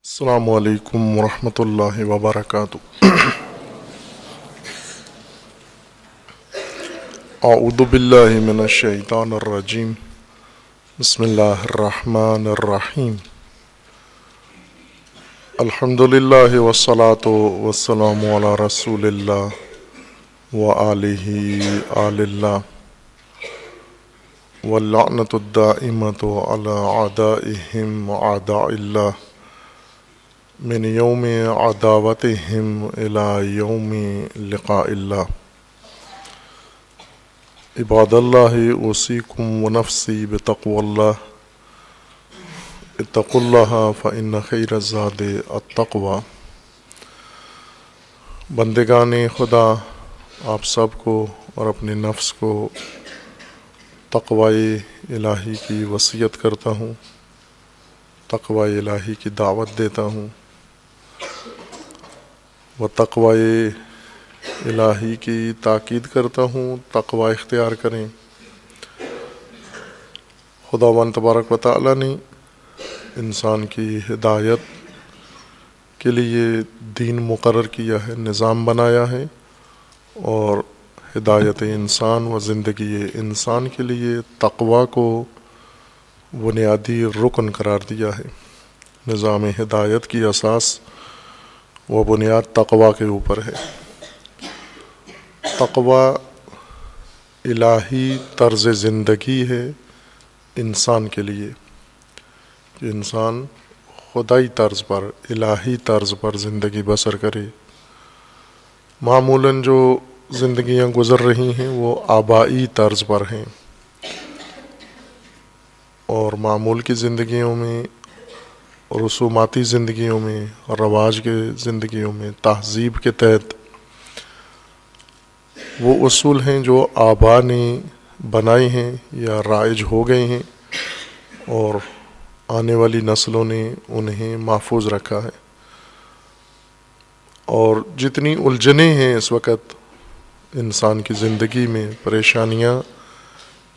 السلام علیکم ورحمۃ اللہ وبرکاتہ۔ اعوذ باللہ من الشیطان الرجیم، بسم اللہ الرحمن الرحیم۔ الحمد للہ والصلاة والسلام علی رسول اللہ وآلہ آل اللہ، واللعنۃ الدائمۃ علی اعدائہم اعداء اللہ، من یوم عداوتہم الی یوم لقاء اللہ۔ عباد اللہ اوصیکم ونفسی بتقوی اللہ، اتقوا اللہ فإن خیر الزاد التقوی۔ بندگان خدا، آپ سب کو اور اپنے نفس کو تقوی الہی کی وصیت کرتا ہوں، تقوی الہی کی دعوت دیتا ہوں، و تقوی الہی کی تاکید کرتا ہوں تقوی اختیار کریں۔ خداوند تبارک و تعالیٰ نے انسان کی ہدایت کے لیے دین مقرر کیا ہے، نظام بنایا ہے، اور ہدایت انسان و زندگی انسان کے لیے تقوی کو بنیادی رکن قرار دیا ہے۔ نظام ہدایت کی اساس و بنیاد تقوی کے اوپر ہے۔ تقوی الہی طرز زندگی ہے انسان کے لیے، کہ انسان خدائی طرز پر، الہی طرز پر زندگی بسر کرے۔ معمولاً جو زندگیاں گزر رہی ہیں وہ آبائی طرز پر ہیں، اور معمول کی زندگیوں میں، رسوماتی زندگیوں میں، رواج کے زندگیوں میں، تہذیب کے تحت وہ اصول ہیں جو آبا نے بنائے ہیں یا رائج ہو گئے ہیں، اور آنے والی نسلوں نے انہیں محفوظ رکھا ہے۔ اور جتنی الجھنیں ہیں اس وقت انسان کی زندگی میں، پریشانیاں،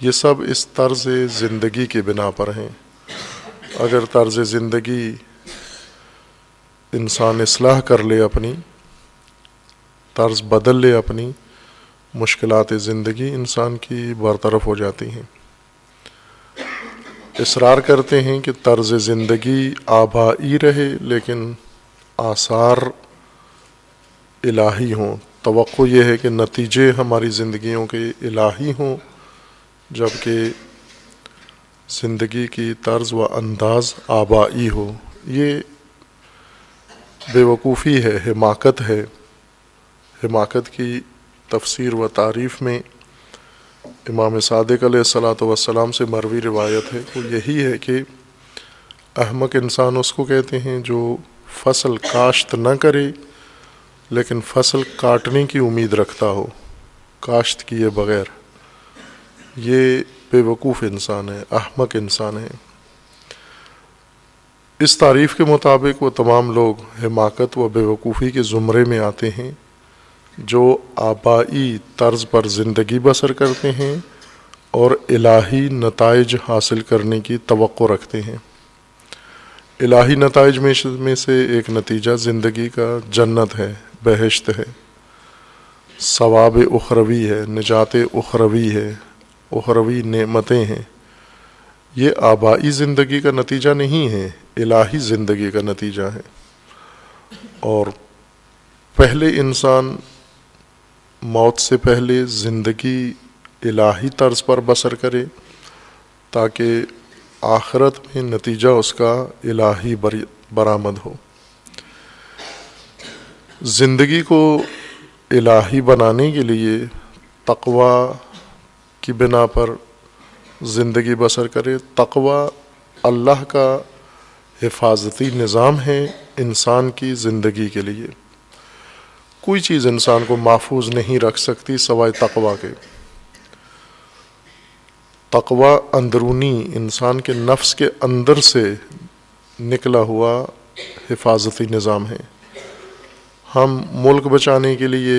یہ سب اس طرز زندگی کے بنا پر ہیں۔ اگر طرز زندگی انسان اصلاح کر لے، اپنی طرز بدل لے، اپنی مشکلات زندگی انسان کی برطرف ہو جاتی ہیں۔ اصرار کرتے ہیں کہ طرز زندگی آبائی رہے لیکن آثار الہی ہوں۔ توقع یہ ہے کہ نتیجے ہماری زندگیوں کے الہی ہوں، جبکہ زندگی کی طرز و انداز آبائی ہو۔ یہ بے وقوفی ہے، حماقت ہے۔ حماقت کی تفسیر و تعریف میں امام صادق علیہ السلام سے مروی روایت ہے، وہ یہی ہے کہ احمق انسان اس کو کہتے ہیں جو فصل کاشت نہ کرے لیکن فصل کاٹنے کی امید رکھتا ہو، کاشت کیے بغیر۔ یہ بے وقوف انسان ہے، احمق انسان ہے۔ اس تعریف کے مطابق وہ تمام لوگ حماقت و بے وقوفی کے زمرے میں آتے ہیں جو آبائی طرز پر زندگی بسر کرتے ہیں اور الہی نتائج حاصل کرنے کی توقع رکھتے ہیں۔ الہی نتائج میں سے ایک نتیجہ زندگی کا جنت ہے، بہشت ہے، ثواب اخروی ہے، نجات اخروی ہے، اخروی نعمتیں ہیں۔ یہ آبائی زندگی کا نتیجہ نہیں ہے، الہی زندگی کا نتیجہ ہے۔ اور پہلے انسان موت سے پہلے زندگی الہی طرز پر بسر کرے تاکہ آخرت میں نتیجہ اس کا الہی برآمد ہو۔ زندگی کو الہی بنانے کے لیے تقوی کی بنا پر زندگی بسر کرے۔ تقوی اللہ کا حفاظتی نظام ہے انسان کی زندگی کے لیے۔ کوئی چیز انسان کو محفوظ نہیں رکھ سکتی سوائے تقوی کے۔ تقوی اندرونی انسان کے نفس کے اندر سے نکلا ہوا حفاظتی نظام ہے۔ ہم ملک بچانے کے لیے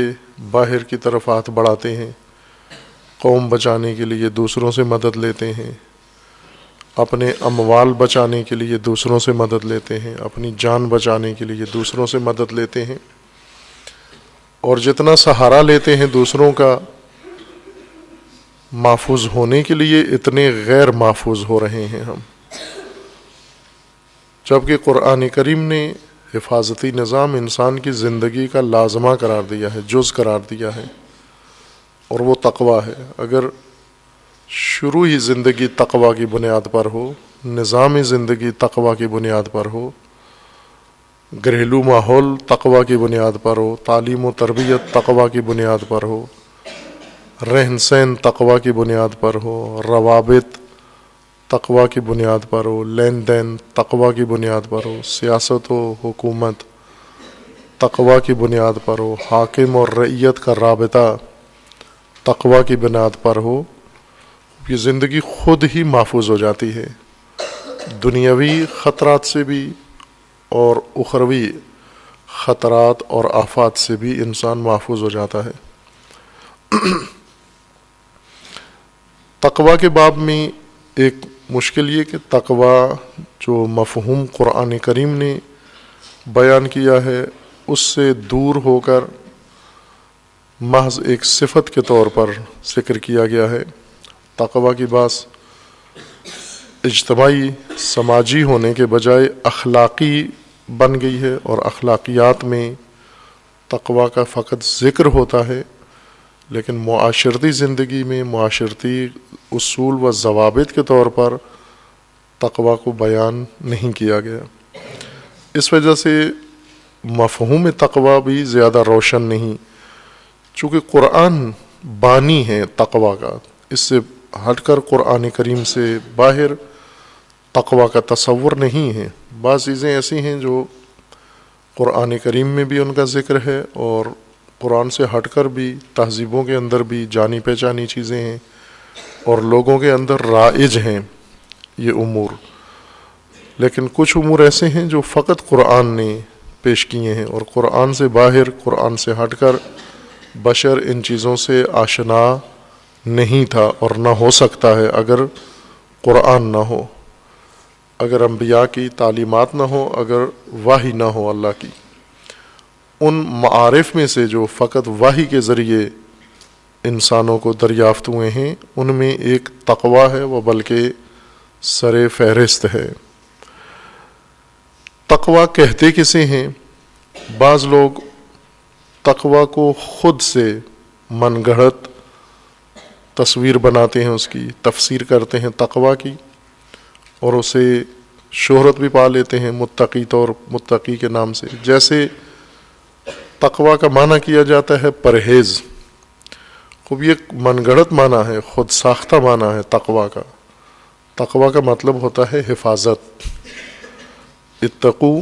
باہر کی طرف ہاتھ بڑھاتے ہیں، قوم بچانے کے لیے دوسروں سے مدد لیتے ہیں، اپنے اموال بچانے کے لیے دوسروں سے مدد لیتے ہیں، اپنی جان بچانے کے لیے دوسروں سے مدد لیتے ہیں، اور جتنا سہارا لیتے ہیں دوسروں کا محفوظ ہونے کے لیے، اتنے غیر محفوظ ہو رہے ہیں ہم. جبکہ قرآن کریم نے حفاظتی نظام انسان کی زندگی کا لازمہ قرار دیا ہے، جز قرار دیا ہے، اور وہ تقویٰ ہے. اگر شروع ہی زندگی تقویٰ کی بنیاد پر ہو، نظام زندگی تقویٰ کی بنیاد پر ہو، گھریلو ماحول تقویٰ کی بنیاد پر ہو، تعلیم و تربیت تقویٰ کی بنیاد پر ہو، رہن سہن تقویٰ کی بنیاد پر ہو، روابط تقویٰ کی بنیاد پر ہو، لین دین تقویٰ کی بنیاد پر ہو، سیاست و حکومت تقویٰ کی بنیاد پر ہو، حاکم اور رعیت کا رابطہ تقویٰ کی بنیاد پر ہو، یہ زندگی خود ہی محفوظ ہو جاتی ہے، دنیاوی خطرات سے بھی اور اخروی خطرات اور آفات سے بھی انسان محفوظ ہو جاتا ہے. تقویٰ کے باب میں ایک مشکل یہ کہ تقویٰ جو مفہوم قرآن کریم نے بیان کیا ہے اس سے دور ہو کر محض ایک صفت کے طور پر ذکر کیا گیا ہے. تقویٰ کی بات اجتماعی سماجی ہونے کے بجائے اخلاقی بن گئی ہے، اور اخلاقیات میں تقویٰ کا فقط ذکر ہوتا ہے، لیکن معاشرتی زندگی میں معاشرتی اصول و ضوابط کے طور پر تقویٰ کو بیان نہیں کیا گیا. اس وجہ سے مفہوم تقویٰ بھی زیادہ روشن نہیں، چونکہ قرآن بانی ہے تقویٰ کا. اس سے ہٹ کر قرآن کریم سے باہر تقویٰ کا تصور نہیں ہے. بعض چیزیں ایسی ہیں جو قرآن کریم میں بھی ان کا ذکر ہے، اور قرآن سے ہٹ کر بھی تہذیبوں کے اندر بھی جانی پہچانی چیزیں ہیں، اور لوگوں کے اندر رائج ہیں یہ امور. لیکن کچھ امور ایسے ہیں جو فقط قرآن نے پیش کیے ہیں، اور قرآن سے باہر، قرآن سے ہٹ کر بشر ان چیزوں سے آشنا نہیں تھا اور نہ ہو سکتا ہے اگر قرآن نہ ہو، اگر انبیاء کی تعلیمات نہ ہو، اگر وحی نہ ہو اللہ کی. ان معارف میں سے جو فقط وحی کے ذریعے انسانوں کو دریافت ہوئے ہیں ان میں ایک تقویٰ ہے، وہ بلکہ سر فہرست ہے. تقویٰ کہتے کسے ہیں؟ بعض لوگ تقویٰ کو خود سے من گھڑت تصویر بناتے ہیں، اس کی تفسیر کرتے ہیں تقویٰ کی، اور اسے شہرت بھی پا لیتے ہیں متقی کے نام سے. جیسے تقویٰ کا معنی کیا جاتا ہے پرہیز. خوب یہ من گھڑت معنی ہے، خود ساختہ معنی ہے تقویٰ کا. تقویٰ کا مطلب ہوتا ہے حفاظت. اتقو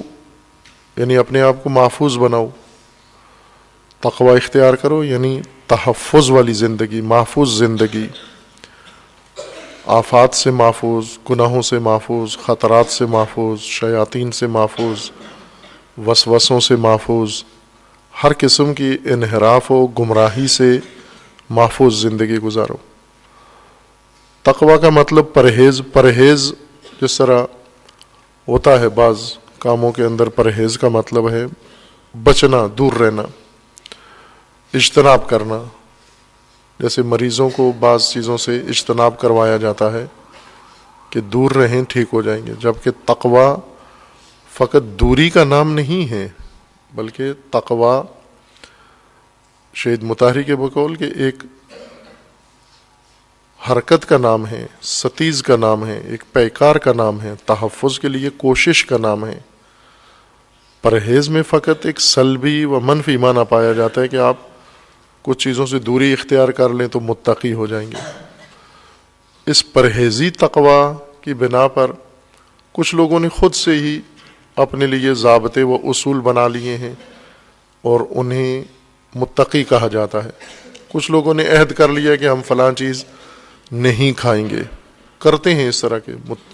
یعنی اپنے آپ کو محفوظ بناؤ، تقویٰ اختیار کرو یعنی تحفظ والی زندگی، محفوظ زندگی، آفات سے محفوظ، گناہوں سے محفوظ، خطرات سے محفوظ، شیاطین سے محفوظ، وسوسوں سے محفوظ، ہر قسم کی انحراف و گمراہی سے محفوظ زندگی گزارو. تقویٰ کا مطلب پرہیز جس طرح ہوتا ہے بعض کاموں کے اندر پرہیز کا مطلب ہے بچنا، دور رہنا، اجتناب کرنا. جیسے مریضوں کو بعض چیزوں سے اجتناب کروایا جاتا ہے کہ دور رہیں، ٹھیک ہو جائیں گے. جبکہ تقویٰ فقط دوری کا نام نہیں ہے، بلکہ تقویٰ شہید مطہری کے بقول کہ ایک حرکت کا نام ہے، ستیز کا نام ہے، ایک پیکار کا نام ہے، تحفظ کے لیے کوشش کا نام ہے. پرہیز میں فقط ایک سلبی و منفی معنی پایا جاتا ہے کہ آپ کچھ چیزوں سے دوری اختیار کر لیں تو متقی ہو جائیں گے. اس پرہیزی تقویٰ کی بنا پر کچھ لوگوں نے خود سے ہی اپنے لیے ضابطے و اصول بنا لیے ہیں اور انہیں متقی کہا جاتا ہے. کچھ لوگوں نے عہد کر لیا کہ ہم فلاں چیز نہیں کھائیں گے. کرتے ہیں اس طرح کے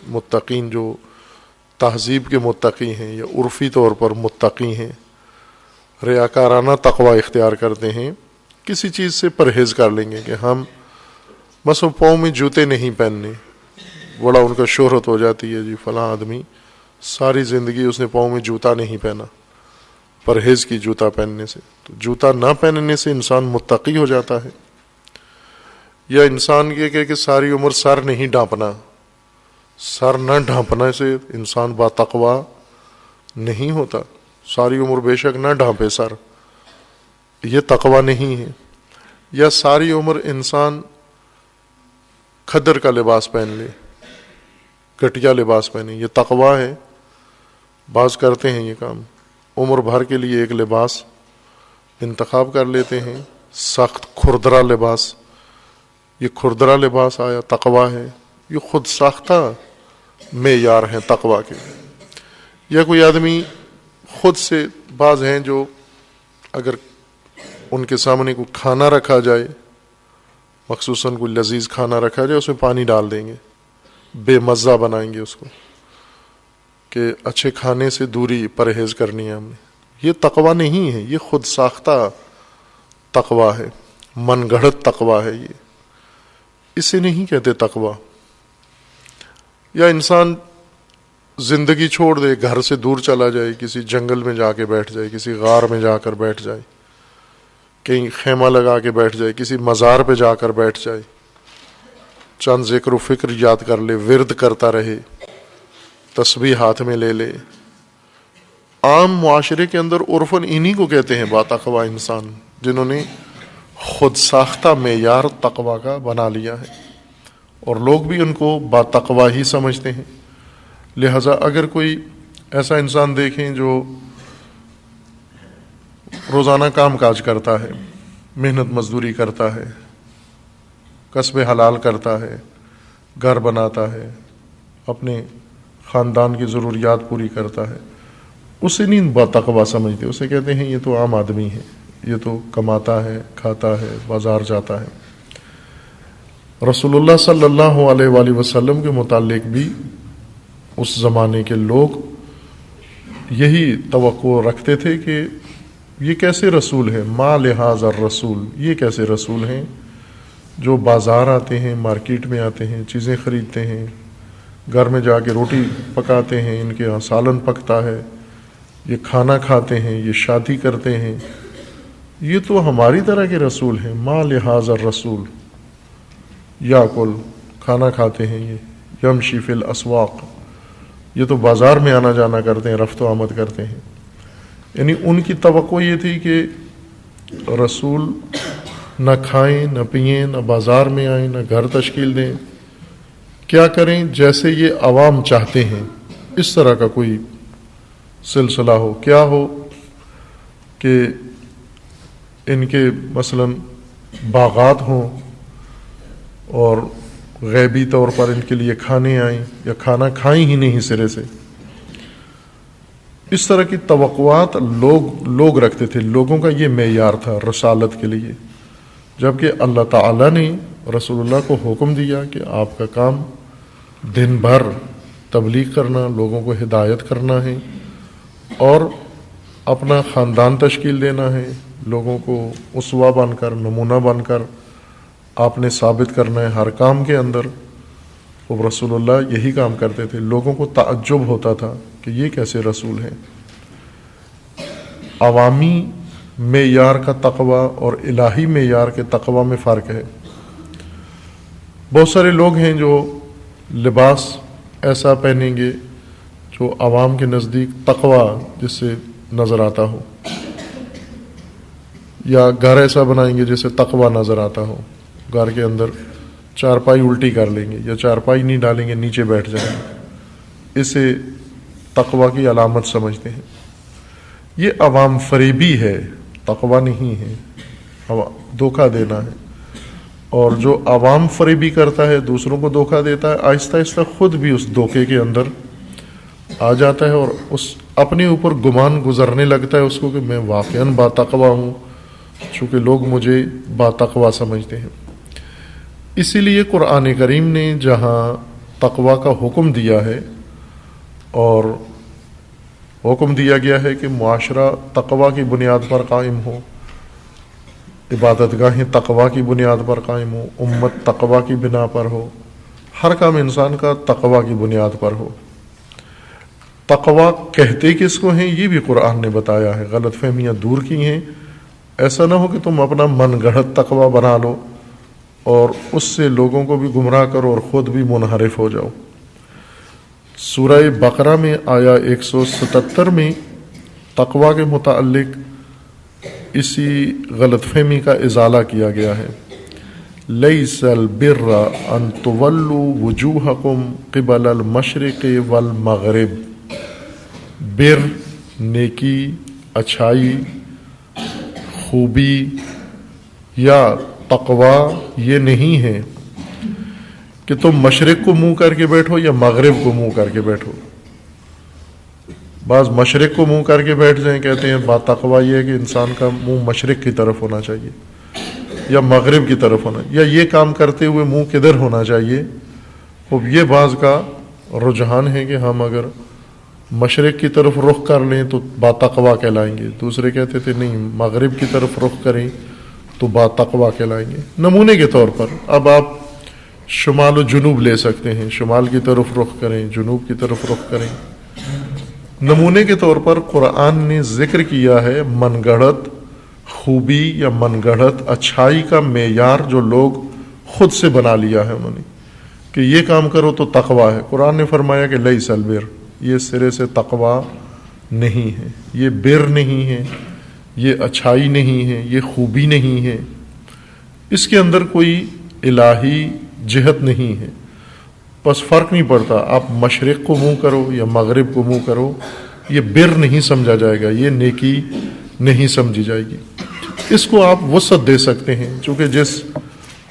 متقین جو تہذیب کے متقی ہیں یا عرفی طور پر متقی ہیں، ریاکارانہ تقویٰ اختیار کرتے ہیں. کسی چیز سے پرہیز کر لیں گے کہ ہم مثلا پاؤں میں جوتے نہیں پہننے، بڑا ان کا شہرت ہو جاتی ہے، جی فلاں آدمی ساری زندگی اس نے پاؤں میں جوتا نہیں پہنا، پرہیز کی جوتا پہننے سے. تو جوتا نہ پہننے سے انسان متقی ہو جاتا ہے. یا انسان یہ کہ ساری عمر سر نہیں ڈھانپنا، سر نہ ڈھانپنے سے انسان با تقوی نہیں ہوتا. ساری عمر بے شک نہ ڈھانپے سر، یہ تقوی نہیں ہے. یا ساری عمر انسان کھدر کا لباس پہن لے، گھٹیا لباس پہنے، یہ تقوی ہے. بعض کرتے ہیں یہ کام، عمر بھر کے لیے ایک لباس انتخاب کر لیتے ہیں، سخت کھردرا لباس. یہ کھردرا لباس آیا تقوی ہے، یہ خود ساختہ معیار ہیں تقوی کے. یا کوئی آدمی خود سے، بعض ہیں جو اگر ان کے سامنے کوئی کھانا رکھا جائے، مخصوصاً کوئی لذیذ کھانا رکھا جائے، اس میں پانی ڈال دیں گے، بے مزہ بنائیں گے اس کو کہ اچھے کھانے سے دوری پرہیز کرنی ہے ہم نے. یہ تقوی نہیں ہے، یہ خود ساختہ تقوی ہے، من گھڑت تقوی ہے. یہ اسے نہیں کہتے تقوی. یا انسان زندگی چھوڑ دے، گھر سے دور چلا جائے، کسی جنگل میں جا کے بیٹھ جائے، کسی غار میں جا کر بیٹھ جائے، کہیں خیمہ لگا کے بیٹھ جائے، کسی مزار پہ جا کر بیٹھ جائے، چند ذکر و فکر یاد کر لے، ورد کرتا رہے، تسبیح ہاتھ میں لے لے. عام معاشرے کے اندر عرفاً انہی کو کہتے ہیں با تقوی انسان، جنہوں نے خود ساختہ معیار تقوی کا بنا لیا ہے، اور لوگ بھی ان کو با تقوی ہی سمجھتے ہیں. لہذا اگر کوئی ایسا انسان دیکھیں جو روزانہ کام کاج کرتا ہے، محنت مزدوری کرتا ہے، کسب حلال کرتا ہے، گھر بناتا ہے، اپنے خاندان کی ضروریات پوری کرتا ہے، اسے نہیں با تقوی سمجھتے. اسے کہتے ہیں یہ تو عام آدمی ہے، یہ تو کماتا ہے، کھاتا ہے، بازار جاتا ہے. رسول اللہ صلی اللہ علیہ وآلہ وسلم کے متعلق بھی اس زمانے کے لوگ یہی توقع رکھتے تھے کہ یہ کیسے رسول ہے، ما لہذا الرسول، یہ کیسے رسول ہیں جو بازار آتے ہیں، مارکیٹ میں آتے ہیں، چیزیں خریدتے ہیں، گھر میں جا کے روٹی پکاتے ہیں، ان کے یہاں سالن پکتا ہے، یہ کھانا کھاتے ہیں، یہ شادی کرتے ہیں. یہ تو ہماری طرح کے رسول ہیں. ما لہذا الرسول یاکل، کھانا کھاتے ہیں، یہ یمشی فی الاسواق، یہ تو بازار میں آنا جانا کرتے ہیں، رفت و آمد کرتے ہیں. یعنی ان کی توقع یہ تھی کہ رسول نہ کھائیں، نہ پئیں، نہ بازار میں آئیں، نہ گھر تشکیل دیں، کیا کریں جیسے یہ عوام چاہتے ہیں، اس طرح کا کوئی سلسلہ ہو. کیا ہو کہ ان کے مثلاً باغات ہوں اور غیبی طور پر ان کے لیے کھانے آئیں، یا کھانا کھائیں ہی نہیں سرے سے. اس طرح کی توقعات لوگ رکھتے تھے. لوگوں کا یہ معیار تھا رسالت کے لیے. جبکہ اللہ تعالیٰ نے رسول اللہ کو حکم دیا کہ آپ کا کام دن بھر تبلیغ کرنا، لوگوں کو ہدایت کرنا ہے، اور اپنا خاندان تشکیل دینا ہے، لوگوں کو اسوہ بن کر، نمونہ بن کر آپ نے ثابت کرنا ہے ہر کام کے اندر. وہ رسول اللہ یہی کام کرتے تھے. لوگوں کو تعجب ہوتا تھا کہ یہ کیسے رسول ہیں. عوامی معیار کا تقوی اور الہی معیار کے تقوی میں فرق ہے. بہت سارے لوگ ہیں جو لباس ایسا پہنیں گے جو عوام کے نزدیک تقوی جس سے نظر آتا ہو، یا گھر ایسا بنائیں گے جسے تقوی نظر آتا ہو. گھر کے اندر چارپائی الٹی کر لیں گے، یا چارپائی نہیں ڈالیں گے، نیچے بیٹھ جائیں گے، اسے تقوی کی علامت سمجھتے ہیں. یہ عوام فریبی ہے، تقوی نہیں ہے، دھوکہ دینا ہے. اور جو عوام فریبی کرتا ہے، دوسروں کو دھوکہ دیتا ہے، آہستہ آہستہ خود بھی اس دھوکے کے اندر آ جاتا ہے، اور اس اپنے اوپر گمان گزرنے لگتا ہے اس کو کہ میں واقعاً با تقوی ہوں، چونکہ لوگ مجھے با تقوی سمجھتے ہیں. اسی لیے قرآن کریم نے جہاں تقوی کا حکم دیا ہے، اور حکم دیا گیا ہے کہ معاشرہ تقوی کی بنیاد پر قائم ہو، عبادت گاہیں تقوی کی بنیاد پر قائم ہو، امت تقوی کی بنا پر ہو، ہر کام انسان کا تقوی کی بنیاد پر ہو۔ تقوی کہتے کس کو ہیں یہ بھی قرآن نے بتایا ہے، غلط فہمیاں دور کی ہیں۔ ایسا نہ ہو کہ تم اپنا من گھڑت تقوی بنا لو اور اس سے لوگوں کو بھی گمراہ کرو اور خود بھی منحرف ہو جاؤ۔ سورہ بقرہ میں آیا 177 میں تقوی کے متعلق اسی غلط فہمی کا ازالہ کیا گیا ہے۔ لیس البر ان تولوا وجوہکم قبل المشرق والمغرب، بر نیکی، اچھائی، خوبی یا تقوی یہ نہیں ہے کہ تم مشرق کو منہ کر کے بیٹھو یا مغرب کو منہ کر کے بیٹھو۔ بعض مشرق کو منہ کر کے بیٹھ جائیں، کہتے ہیں بات تقوی یہ ہے کہ انسان کا منہ مشرق کی طرف ہونا چاہیے یا مغرب کی طرف ہونا، یا یہ کام کرتے ہوئے منہ کدھر ہونا چاہیے۔ اب یہ بعض کا رجحان ہے کہ ہم اگر مشرق کی طرف رخ کر لیں تو با تقوی کہلائیں گے، دوسرے کہتے تھے نہیں مغرب کی طرف رخ کریں تو با تقوی کہلائیں گے۔ نمونے کے طور پر اب آپ شمال و جنوب لے سکتے ہیں، شمال کی طرف رخ کریں، جنوب کی طرف رخ کریں۔ نمونے کے طور پر قرآن نے ذکر کیا ہے من گھڑت خوبی یا من گھڑت اچھائی کا معیار جو لوگ خود سے بنا لیا ہے انہوں نے کہ یہ کام کرو تو تقوی ہے۔ قرآن نے فرمایا کہ لیس البر، یہ سرے سے تقوی نہیں ہے، یہ بر نہیں ہے، یہ اچھائی نہیں ہے، یہ خوبی نہیں ہے، اس کے اندر کوئی الہی جہت نہیں ہے۔ بس فرق نہیں پڑتا آپ مشرق کو منہ کرو یا مغرب کو منہ کرو، یہ بر نہیں سمجھا جائے گا، یہ نیکی نہیں سمجھی جائے گی۔ اس کو آپ وسعت دے سکتے ہیں، چونکہ جس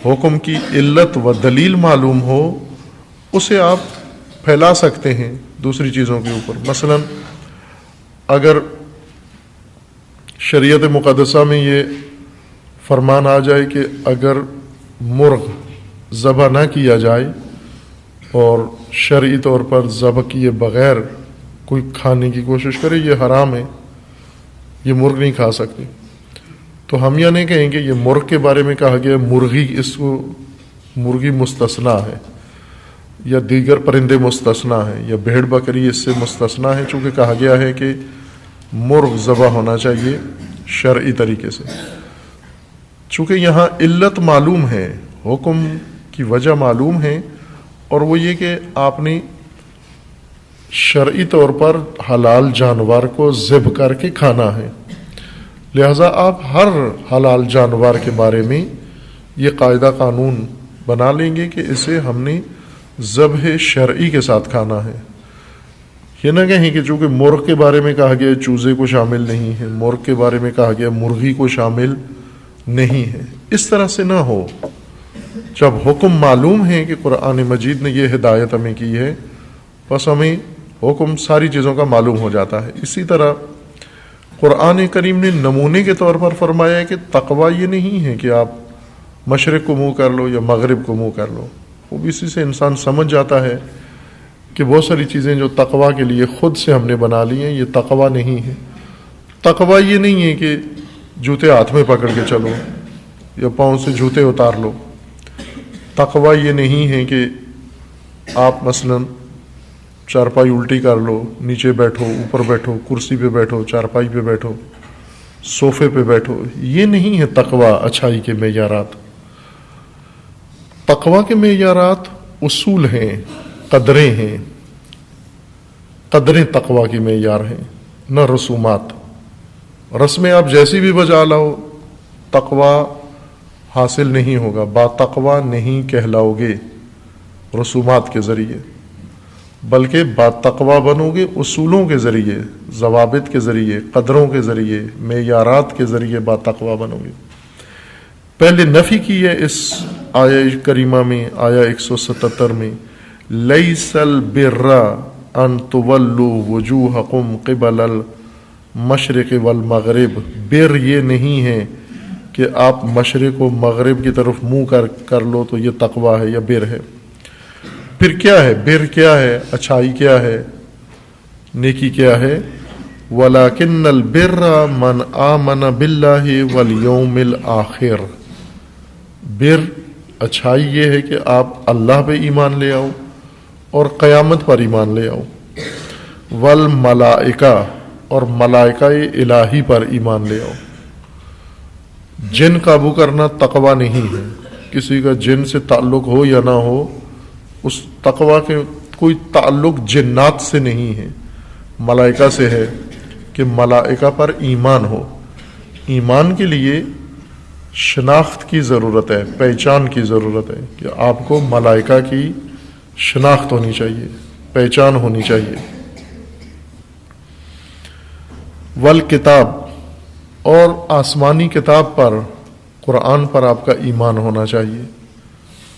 حکم کی علت و دلیل معلوم ہو اسے آپ پھیلا سکتے ہیں دوسری چیزوں کے اوپر۔ مثلا اگر شریعت مقدسہ میں یہ فرمان آ جائے کہ اگر مرغ ذبح نہ کیا جائے اور شرعی طور پر ذبح کیے بغیر کوئی کھانے کی کوشش کرے یہ حرام ہے، یہ مرغ نہیں کھا سکتے، تو ہم یہ نہیں کہیں گے یہ مرغ کے بارے میں کہا گیا مرغی، اس کو مرغی مستثنا ہے یا دیگر پرندے مستثنا ہیں یا بھیڑ بکری اس سے مستثنا ہے، چونکہ کہا گیا ہے کہ مرغ ذبح ہونا چاہیے شرعی طریقے سے۔ چونکہ یہاں علت معلوم ہے، حکم کی وجہ معلوم ہے، اور وہ یہ کہ آپ نے شرعی طور پر حلال جانور کو ذبح کر کے کھانا ہے، لہذا آپ ہر حلال جانور کے بارے میں یہ قاعدہ قانون بنا لیں گے کہ اسے ہم نے ذبح شرعی کے ساتھ کھانا ہے۔ یہ نہ کہیں کہ چونکہ مرغ کے بارے میں کہا گیا چوزے کو شامل نہیں ہے، مرغ کے بارے میں کہا گیا مرغی کو شامل نہیں ہے، اس طرح سے نہ ہو۔ جب حکم معلوم ہے کہ قرآن مجید نے یہ ہدایت ہمیں کی ہے، بس ہمیں حکم ساری چیزوں کا معلوم ہو جاتا ہے۔ اسی طرح قرآن کریم نے نمونے کے طور پر فرمایا ہے کہ تقوی یہ نہیں ہے کہ آپ مشرق کو منہ کر لو یا مغرب کو منہ کر لو۔ وہ بھی اسی سے انسان سمجھ جاتا ہے کہ بہت ساری چیزیں جو تقوی کے لیے خود سے ہم نے بنا لی ہیں یہ تقوی نہیں ہے۔ تقوی یہ نہیں ہے کہ جوتے ہاتھ میں پکڑ کے چلو یا پاؤں سے جوتے اتار لو۔ تقوی یہ نہیں ہے کہ آپ مثلا چارپائی الٹی کر لو، نیچے بیٹھو، اوپر بیٹھو، کرسی پہ بیٹھو، چارپائی پہ بیٹھو، صوفے پہ بیٹھو، یہ نہیں ہے تقوی اچھائی کے معیارات۔ تقوی کے معیارات اصول ہیں، قدریں ہیں، قدریں تقوی کی معیار ہیں، نہ رسومات۔ رسمیں آپ جیسی بھی بجا لاؤ تقوی حاصل نہیں ہوگا، با تقوی نہیں کہلاؤ گے رسومات کے ذریعے، بلکہ با تقوی بنو گے اصولوں کے ذریعے، ضوابط کے ذریعے، قدروں کے ذریعے، معیارات کے ذریعے با تقوی بنو گے۔ پہلے نفی کی ہے اس آیہ کریمہ میں، آیہ 177 میں، لیس البر ان تولوا وجوہکم قبل المشرق والمغرب، بر یہ نہیں ہے کہ آپ مشرق و مغرب کی طرف منہ کر لو تو یہ تقوی ہے یا بر ہے۔ پھر کیا ہے بر، کیا ہے اچھائی، کیا ہے نیکی، کیا ہے وَلَكِنَّ الْبِرَّ مَنْ آمَنَ بِاللَّهِ وَالْيَوْمِ الْآخِرِ، بر اچھائی یہ ہے کہ آپ اللہ پہ ایمان لے آؤ اور قیامت پر ایمان لے آؤ. والملائکہ، اور ملائکہ الہی پر ایمان لے آؤ. جن قابو کرنا تقوی نہیں ہے. کسی کا جن سے تعلق ہو یا نہ ہو، اس تقوی کے کوئی تعلق جنات سے نہیں ہے، ملائکہ سے ہے کہ ملائکہ پر ایمان ہو. ایمان کے لیے شناخت کی ضرورت ہے، پہچان کی ضرورت ہے کہ آپ کو ملائکہ کی شناخت ہونی چاہیے، پہچان ہونی چاہیے. والکتاب، اور آسمانی کتاب پر، قرآن پر آپ کا ایمان ہونا چاہیے.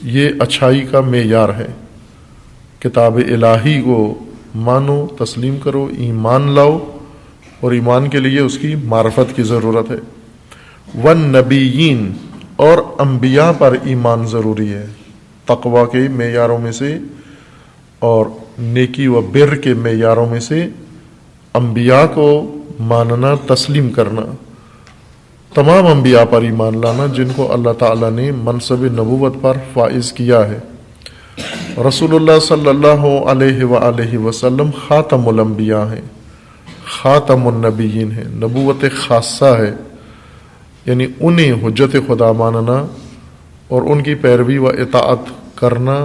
یہ اچھائی کا معیار ہے. کتاب الہی کو مانو، تسلیم کرو، ایمان لاؤ، اور ایمان کے لیے اس کی معرفت کی ضرورت ہے. والنبیین، اور انبیاء پر ایمان ضروری ہے. تقوی کے معیاروں میں سے اور نیکی و بر کے معیاروں میں سے انبیاء کو ماننا، تسلیم کرنا. تمام انبیاء پر ایمان لانا جن کو اللہ تعالیٰ نے منصب نبوت پر فائز کیا ہے. رسول اللہ صلی اللہ علیہ وآلہ وسلم خاتم الانبیاء ہیں، خاتم النبیین ہیں، نبوت خاصہ ہے. یعنی انہیں حجت خدا ماننا اور ان کی پیروی و اطاعت کرنا،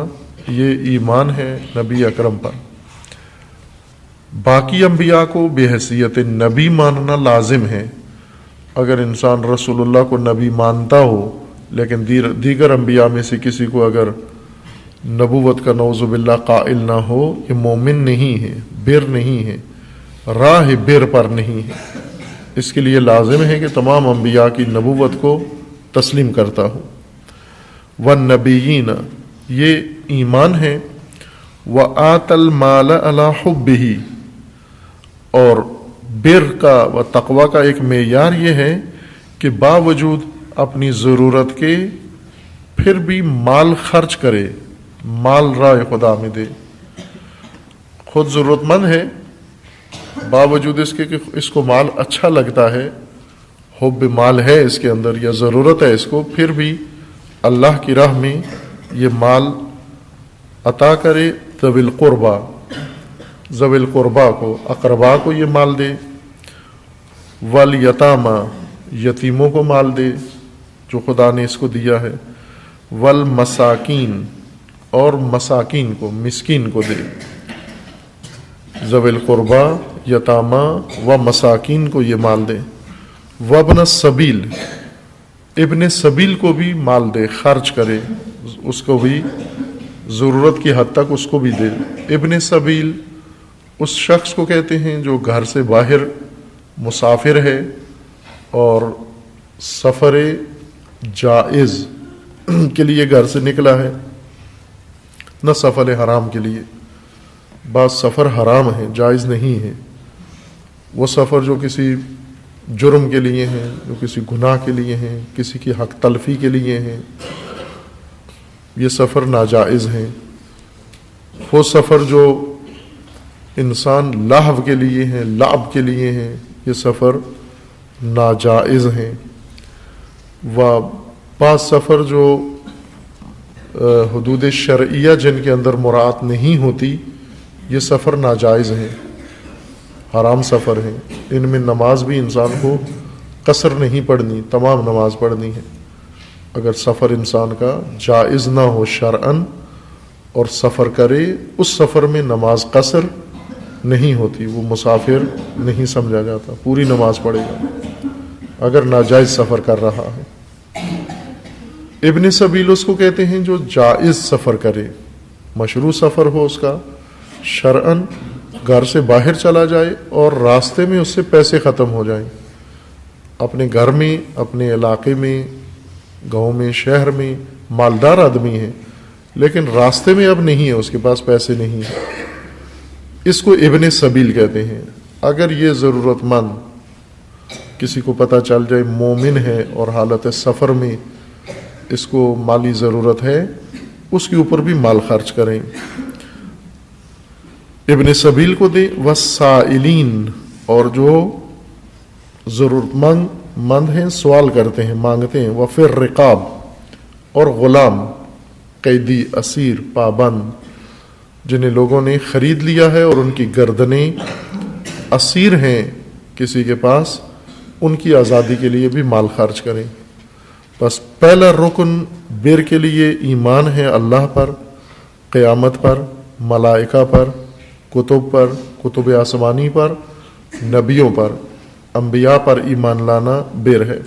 یہ ایمان ہے نبی اکرم پر. باقی انبیاء کو بحیثیت نبی ماننا لازم ہے. اگر انسان رسول اللہ کو نبی مانتا ہو لیکن دیگر انبیاء میں سے کسی کو اگر نبوت کا نعوذ باللہ قائل نہ ہو، یہ مومن نہیں ہے، بر نہیں ہے، راہ بر پر نہیں ہے. اس کے لیے لازم ہے کہ تمام انبیاء کی نبوت کو تسلیم کرتا ہو. والنبیین، یہ ایمان ہے. وآت المال علی حبہ، اور بر کا و تقوی کا ایک معیار یہ ہے کہ باوجود اپنی ضرورت کے پھر بھی مال خرچ کرے، مال راہ خدا میں دے. خود ضرورت مند ہے، باوجود اس کے کہ اس کو مال اچھا لگتا ہے، حب مال ہے اس کے اندر یا ضرورت ہے اس کو، پھر بھی اللہ کی راہ میں یہ مال عطا کرے. ذوی القربا، ذوی القربا کو، اقربا کو یہ مال دے. والیتاما، یتیموں کو مال دے جو خدا نے اس کو دیا ہے. والمساکین، اور مساکین کو، مسکین کو دے. ذوی القربا، یتاما و مساکین کو یہ مال دے. وابن السبیل، ابن سبیل کو بھی مال دے، خرچ کرے، اس کو بھی ضرورت کی حد تک اس کو بھی دے. ابن سبیل اس شخص کو کہتے ہیں جو گھر سے باہر مسافر ہے اور سفر جائز کے لیے گھر سے نکلا ہے، نہ سفر حرام کے لیے. بعض سفر حرام ہے، جائز نہیں ہے. وہ سفر جو کسی جرم کے لیے ہیں، جو کسی گناہ کے لیے ہیں، کسی کی حق تلفی کے لیے ہیں، یہ سفر ناجائز ہیں. وہ سفر جو انسان لہو کے لیے ہیں، لعب کے لیے ہیں، یہ سفر ناجائز ہیں. و بعض سفر جو حدود شرعیہ جن کے اندر مراعات نہیں ہوتی، یہ سفر ناجائز ہیں، حرام سفر ہیں. ان میں نماز بھی انسان کو قصر نہیں پڑھنی، تمام نماز پڑھنی ہے. اگر سفر انسان کا جائز نہ ہو شرعاً اور سفر کرے، اس سفر میں نماز قصر نہیں ہوتی، وہ مسافر نہیں سمجھا جاتا، پوری نماز پڑھے گا اگر ناجائز سفر کر رہا ہے. ابن سبیل اس کو کہتے ہیں جو جائز سفر کرے، مشروع سفر ہو اس کا، شرعاً گھر سے باہر چلا جائے اور راستے میں اس سے پیسے ختم ہو جائیں. اپنے گھر میں، اپنے علاقے میں، گاؤں میں، شہر میں مالدار آدمی ہے لیکن راستے میں اب نہیں ہے، اس کے پاس پیسے نہیں ہیں، اس کو ابن سبیل کہتے ہیں. اگر یہ ضرورت مند کسی کو پتہ چل جائے مومن ہے اور حالت سفر میں اس کو مالی ضرورت ہے، اس کے اوپر بھی مال خرچ کریں، ابن سبیل کو دیں. والسائلین، اور جو ضرورت مند ہیں، سوال کرتے ہیں، مانگتے ہیں. وفی الرقاب، اور غلام، قیدی، اسیر، پابند، جنہیں لوگوں نے خرید لیا ہے اور ان کی گردنیں اسیر ہیں کسی کے پاس، ان کی آزادی کے لیے بھی مال خرچ کریں۔ بس پہلا رکن بر کے لیے ایمان ہے اللہ پر، قیامت پر، ملائکہ پر، کتب آسمانی پر، نبیوں پر، انبیاء پر ایمان لانا بر ہے۔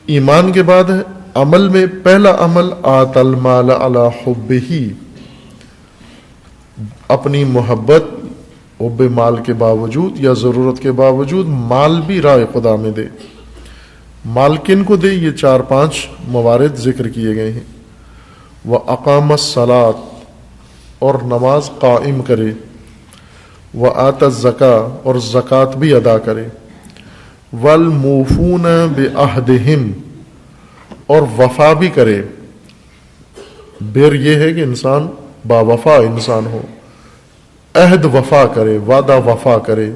ایمان کے بعد عمل میں پہلا عمل آت المال علی حبہ، اپنی محبت حب مال کے باوجود یا ضرورت کے باوجود مال بھی راہ خدا میں دے۔ مال کن کو دے؟ یہ 4-5 موارد ذکر کیے گئے ہیں۔ وَأَقَامَ الصَّلَاةَ، اور نماز قائم کرے، وَآتَ الزَّکَاةَ، اور زکوٰۃ بھی ادا کرے، وَالْمُوفُونَ بِعَہْدِہِمْ، اور وفا بھی کرے۔ بر یہ ہے کہ انسان باوفا انسان ہو، عہد وفا کرے، وعدہ وفا کرے،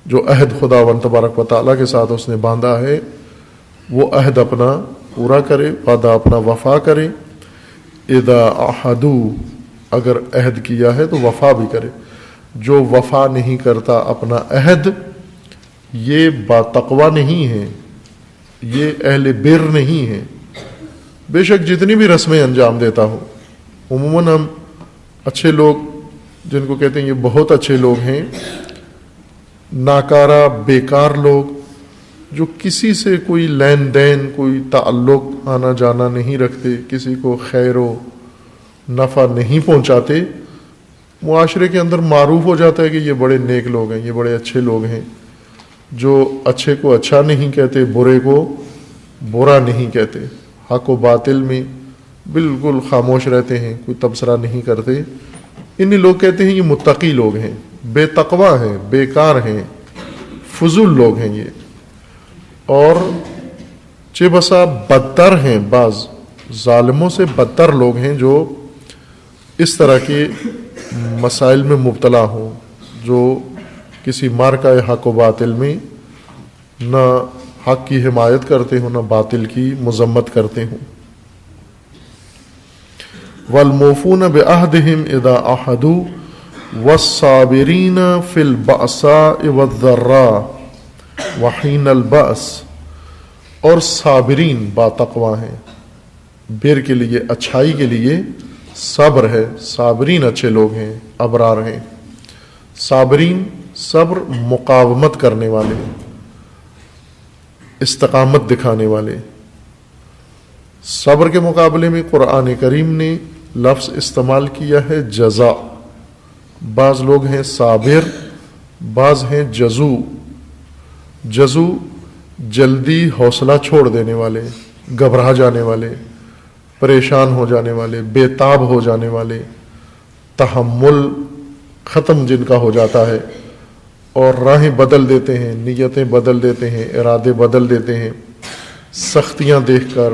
جو عہد خداوند تبارک و تعالیٰ کے ساتھ اس نے باندھا ہے وہ عہد اپنا پورا کرے، وعدہ اپنا وفا کرے۔ اذا عہدوا، اگر عہد کیا ہے تو وفا بھی کرے۔ جو وفا نہیں کرتا اپنا عہد، یہ باتقوی نہیں ہے، یہ اہل بر نہیں ہے، بے شک جتنی بھی رسمیں انجام دیتا ہو۔ عموماً ہم اچھے لوگ جن کو کہتے ہیں یہ بہت اچھے لوگ ہیں، ناکارہ بیکار لوگ جو کسی سے کوئی لین دین، کوئی تعلق آنا جانا نہیں رکھتے، کسی کو خیر و نفع نہیں پہنچاتے، معاشرے کے اندر معروف ہو جاتا ہے کہ یہ بڑے نیک لوگ ہیں، یہ بڑے اچھے لوگ ہیں، جو اچھے کو اچھا نہیں کہتے، برے کو برا نہیں کہتے، حق و باطل میں بالکل خاموش رہتے ہیں، کوئی تبصرہ نہیں کرتے۔ انہی لوگ کہتے ہیں یہ متقی لوگ ہیں، بے تقوی ہیں، بیکار ہیں، فضول لوگ ہیں یہ۔ اور چہ بسا بدتر ہیں، بعض ظالموں سے بدتر لوگ ہیں جو اس طرح کے مسائل میں مبتلا ہوں، جو کسی مارکہ حق و باطل میں نہ حق کی حمایت کرتے ہوں نہ باطل کی مذمت کرتے ہوں۔ والموفون بعہدہم اذا عہدوا والصابرین فی البأساء والضراء وحین البأس، اور صابرین باتقوی ہیں، بر کے لیے، اچھائی کے لیے صبر ہے، صابرین اچھے لوگ ہیں، ابرار ہیں۔ صابرین صبر، مقاومت کرنے والے، استقامت دکھانے والے۔ صبر کے مقابلے میں قرآن کریم نے لفظ استعمال کیا ہے جزا۔ بعض لوگ ہیں صابر، بعض ہیں جزو۔ جزو جلدی حوصلہ چھوڑ دینے والے، گھبرا جانے والے، پریشان ہو جانے والے، بے تاب ہو جانے والے، تحمل ختم جن کا ہو جاتا ہے، اور راہیں بدل دیتے ہیں، نیتیں بدل دیتے ہیں، ارادے بدل دیتے ہیں، سختیاں دیکھ کر،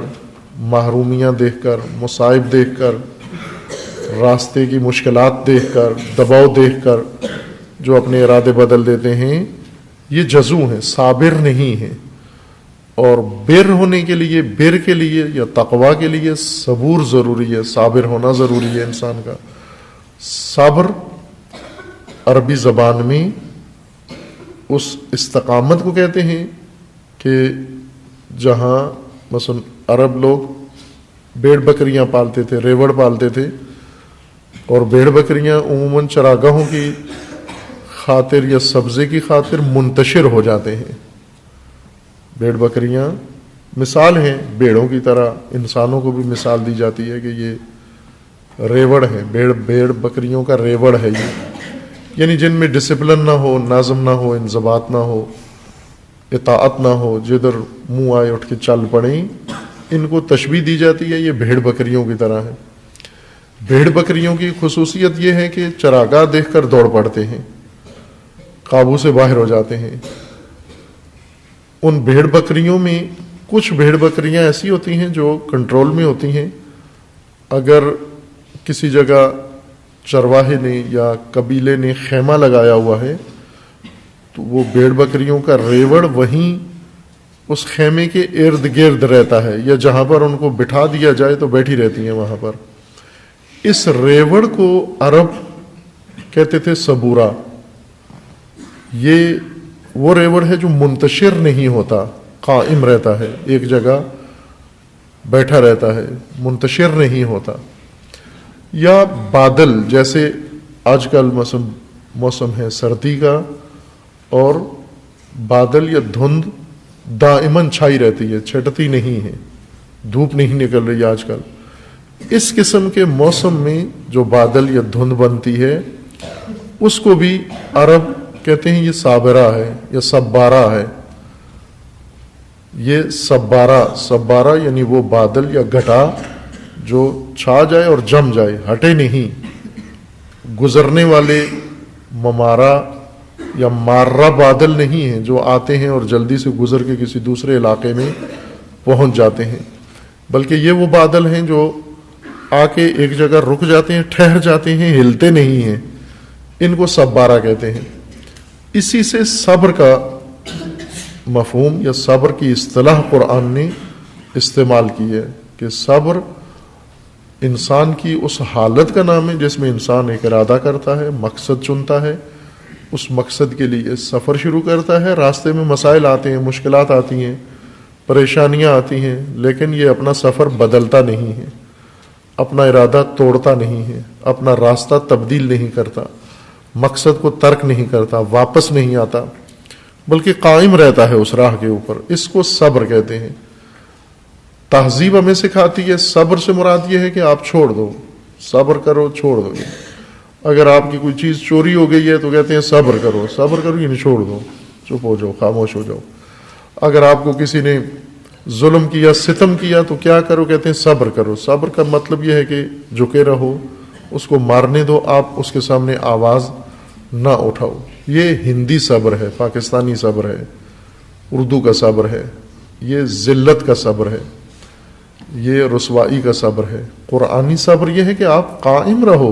محرومیاں دیکھ کر، مصائب دیکھ کر، راستے کی مشکلات دیکھ کر، دباؤ دیکھ کر جو اپنے ارادے بدل دیتے ہیں، یہ جزو ہیں، صابر نہیں ہیں۔ اور بر ہونے کے لیے، بر کے لیے یا تقوی کے لیے صبور ضروری ہے، صابر ہونا ضروری ہے انسان کا۔ صبر عربی زبان میں اس استقامت کو کہتے ہیں کہ جہاں مثلا عرب لوگ بھیڑ بکریاں پالتے تھے، ریوڑ پالتے تھے، اور بھیڑ بکریاں عموماً چراگاہوں کی خاطر یا سبزے کی خاطر منتشر ہو جاتے ہیں۔ بھیڑ بکریاں مثال ہیں، بھیڑوں کی طرح انسانوں کو بھی مثال دی جاتی ہے کہ یہ ریوڑ ہیں، بھیڑ بکریوں کا ریوڑ ہے یہ، یعنی جن میں ڈسپلن نہ ہو، نظم نہ ہو، انضباط نہ ہو، اطاعت نہ ہو، جدھر منہ آئے اٹھ کے چل پڑیں، ان کو تشبیہ دی جاتی ہے یہ بھیڑ بکریوں کی طرح ہے۔ بھیڑ بکریوں کی خصوصیت یہ ہے کہ چراگاہ دیکھ کر دوڑ پڑتے ہیں، قابو سے باہر ہو جاتے ہیں۔ ان بھیڑ بکریوں میں کچھ بھیڑ بکریاں ایسی ہوتی ہیں جو کنٹرول میں ہوتی ہیں، اگر کسی جگہ چرواہے نے یا قبیلے نے خیمہ لگایا ہوا ہے تو وہ بھیڑ بکریوں کا ریوڑ وہیں اس خیمے کے ارد گرد رہتا ہے، یا جہاں پر ان کو بٹھا دیا جائے تو بیٹھی رہتی ہیں وہاں پر۔ اس ریوڑ کو عرب کہتے تھے سبورا۔ یہ وہ ریوڑ ہے جو منتشر نہیں ہوتا، قائم رہتا ہے، ایک جگہ بیٹھا رہتا ہے، منتشر نہیں ہوتا۔ یا بادل، جیسے آج کل موسم ہے سردی کا، اور بادل یا دھند دائماً چھائی رہتی ہے، چھٹتی نہیں ہے، دھوپ نہیں نکل رہی آج کل۔ اس قسم کے موسم میں جو بادل یا دھند بنتی ہے، اس کو بھی عرب کہتے ہیں یہ صابرہ ہے یا سبارہ ہے۔ یہ سبارہ یعنی وہ بادل یا گھٹا جو چھا جائے اور جم جائے، ہٹے نہیں۔ گزرنے والے ممارہ یا مارہ بادل نہیں ہیں جو آتے ہیں اور جلدی سے گزر کے کسی دوسرے علاقے میں پہنچ جاتے ہیں، بلکہ یہ وہ بادل ہیں جو آ کے ایک جگہ رک جاتے ہیں، ٹھہر جاتے ہیں، ہلتے نہیں ہیں۔ ان کو سبارہ کہتے ہیں۔ اسی سے صبر کا مفہوم یا صبر کی اصطلاح قرآن نے استعمال کی ہے کہ صبر انسان کی اس حالت کا نام ہے جس میں انسان ایک ارادہ کرتا ہے، مقصد چنتا ہے، اس مقصد کے لیے سفر شروع کرتا ہے، راستے میں مسائل آتے ہیں، مشکلات آتی ہیں، پریشانیاں آتی ہیں، لیکن یہ اپنا سفر بدلتا نہیں ہے، اپنا ارادہ توڑتا نہیں ہے، اپنا راستہ تبدیل نہیں کرتا، مقصد کو ترک نہیں کرتا، واپس نہیں آتا، بلکہ قائم رہتا ہے اس راہ کے اوپر۔ اس کو صبر کہتے ہیں۔ تہذیب ہمیں سکھاتی ہے صبر سے مراد یہ ہے کہ آپ چھوڑ دو، صبر کرو، چھوڑ دو۔ اگر آپ کی کوئی چیز چوری ہو گئی ہے تو کہتے ہیں صبر کرو یعنی چھوڑ دو، چپ ہو جاؤ، خاموش ہو جاؤ۔ اگر آپ کو کسی نے ظلم کیا، ستم کیا تو کیا کرو؟ کہتے ہیں صبر کرو۔ صبر کا مطلب یہ ہے کہ جھکے رہو، اس کو مارنے دو، آپ اس کے سامنے آواز نہ اٹھاؤ۔ یہ ہندی صبر ہے، پاکستانی صبر ہے، اردو کا صبر ہے، یہ ذلت کا صبر ہے، یہ رسوائی کا صبر ہے۔ قرآنی صبر یہ ہے کہ آپ قائم رہو،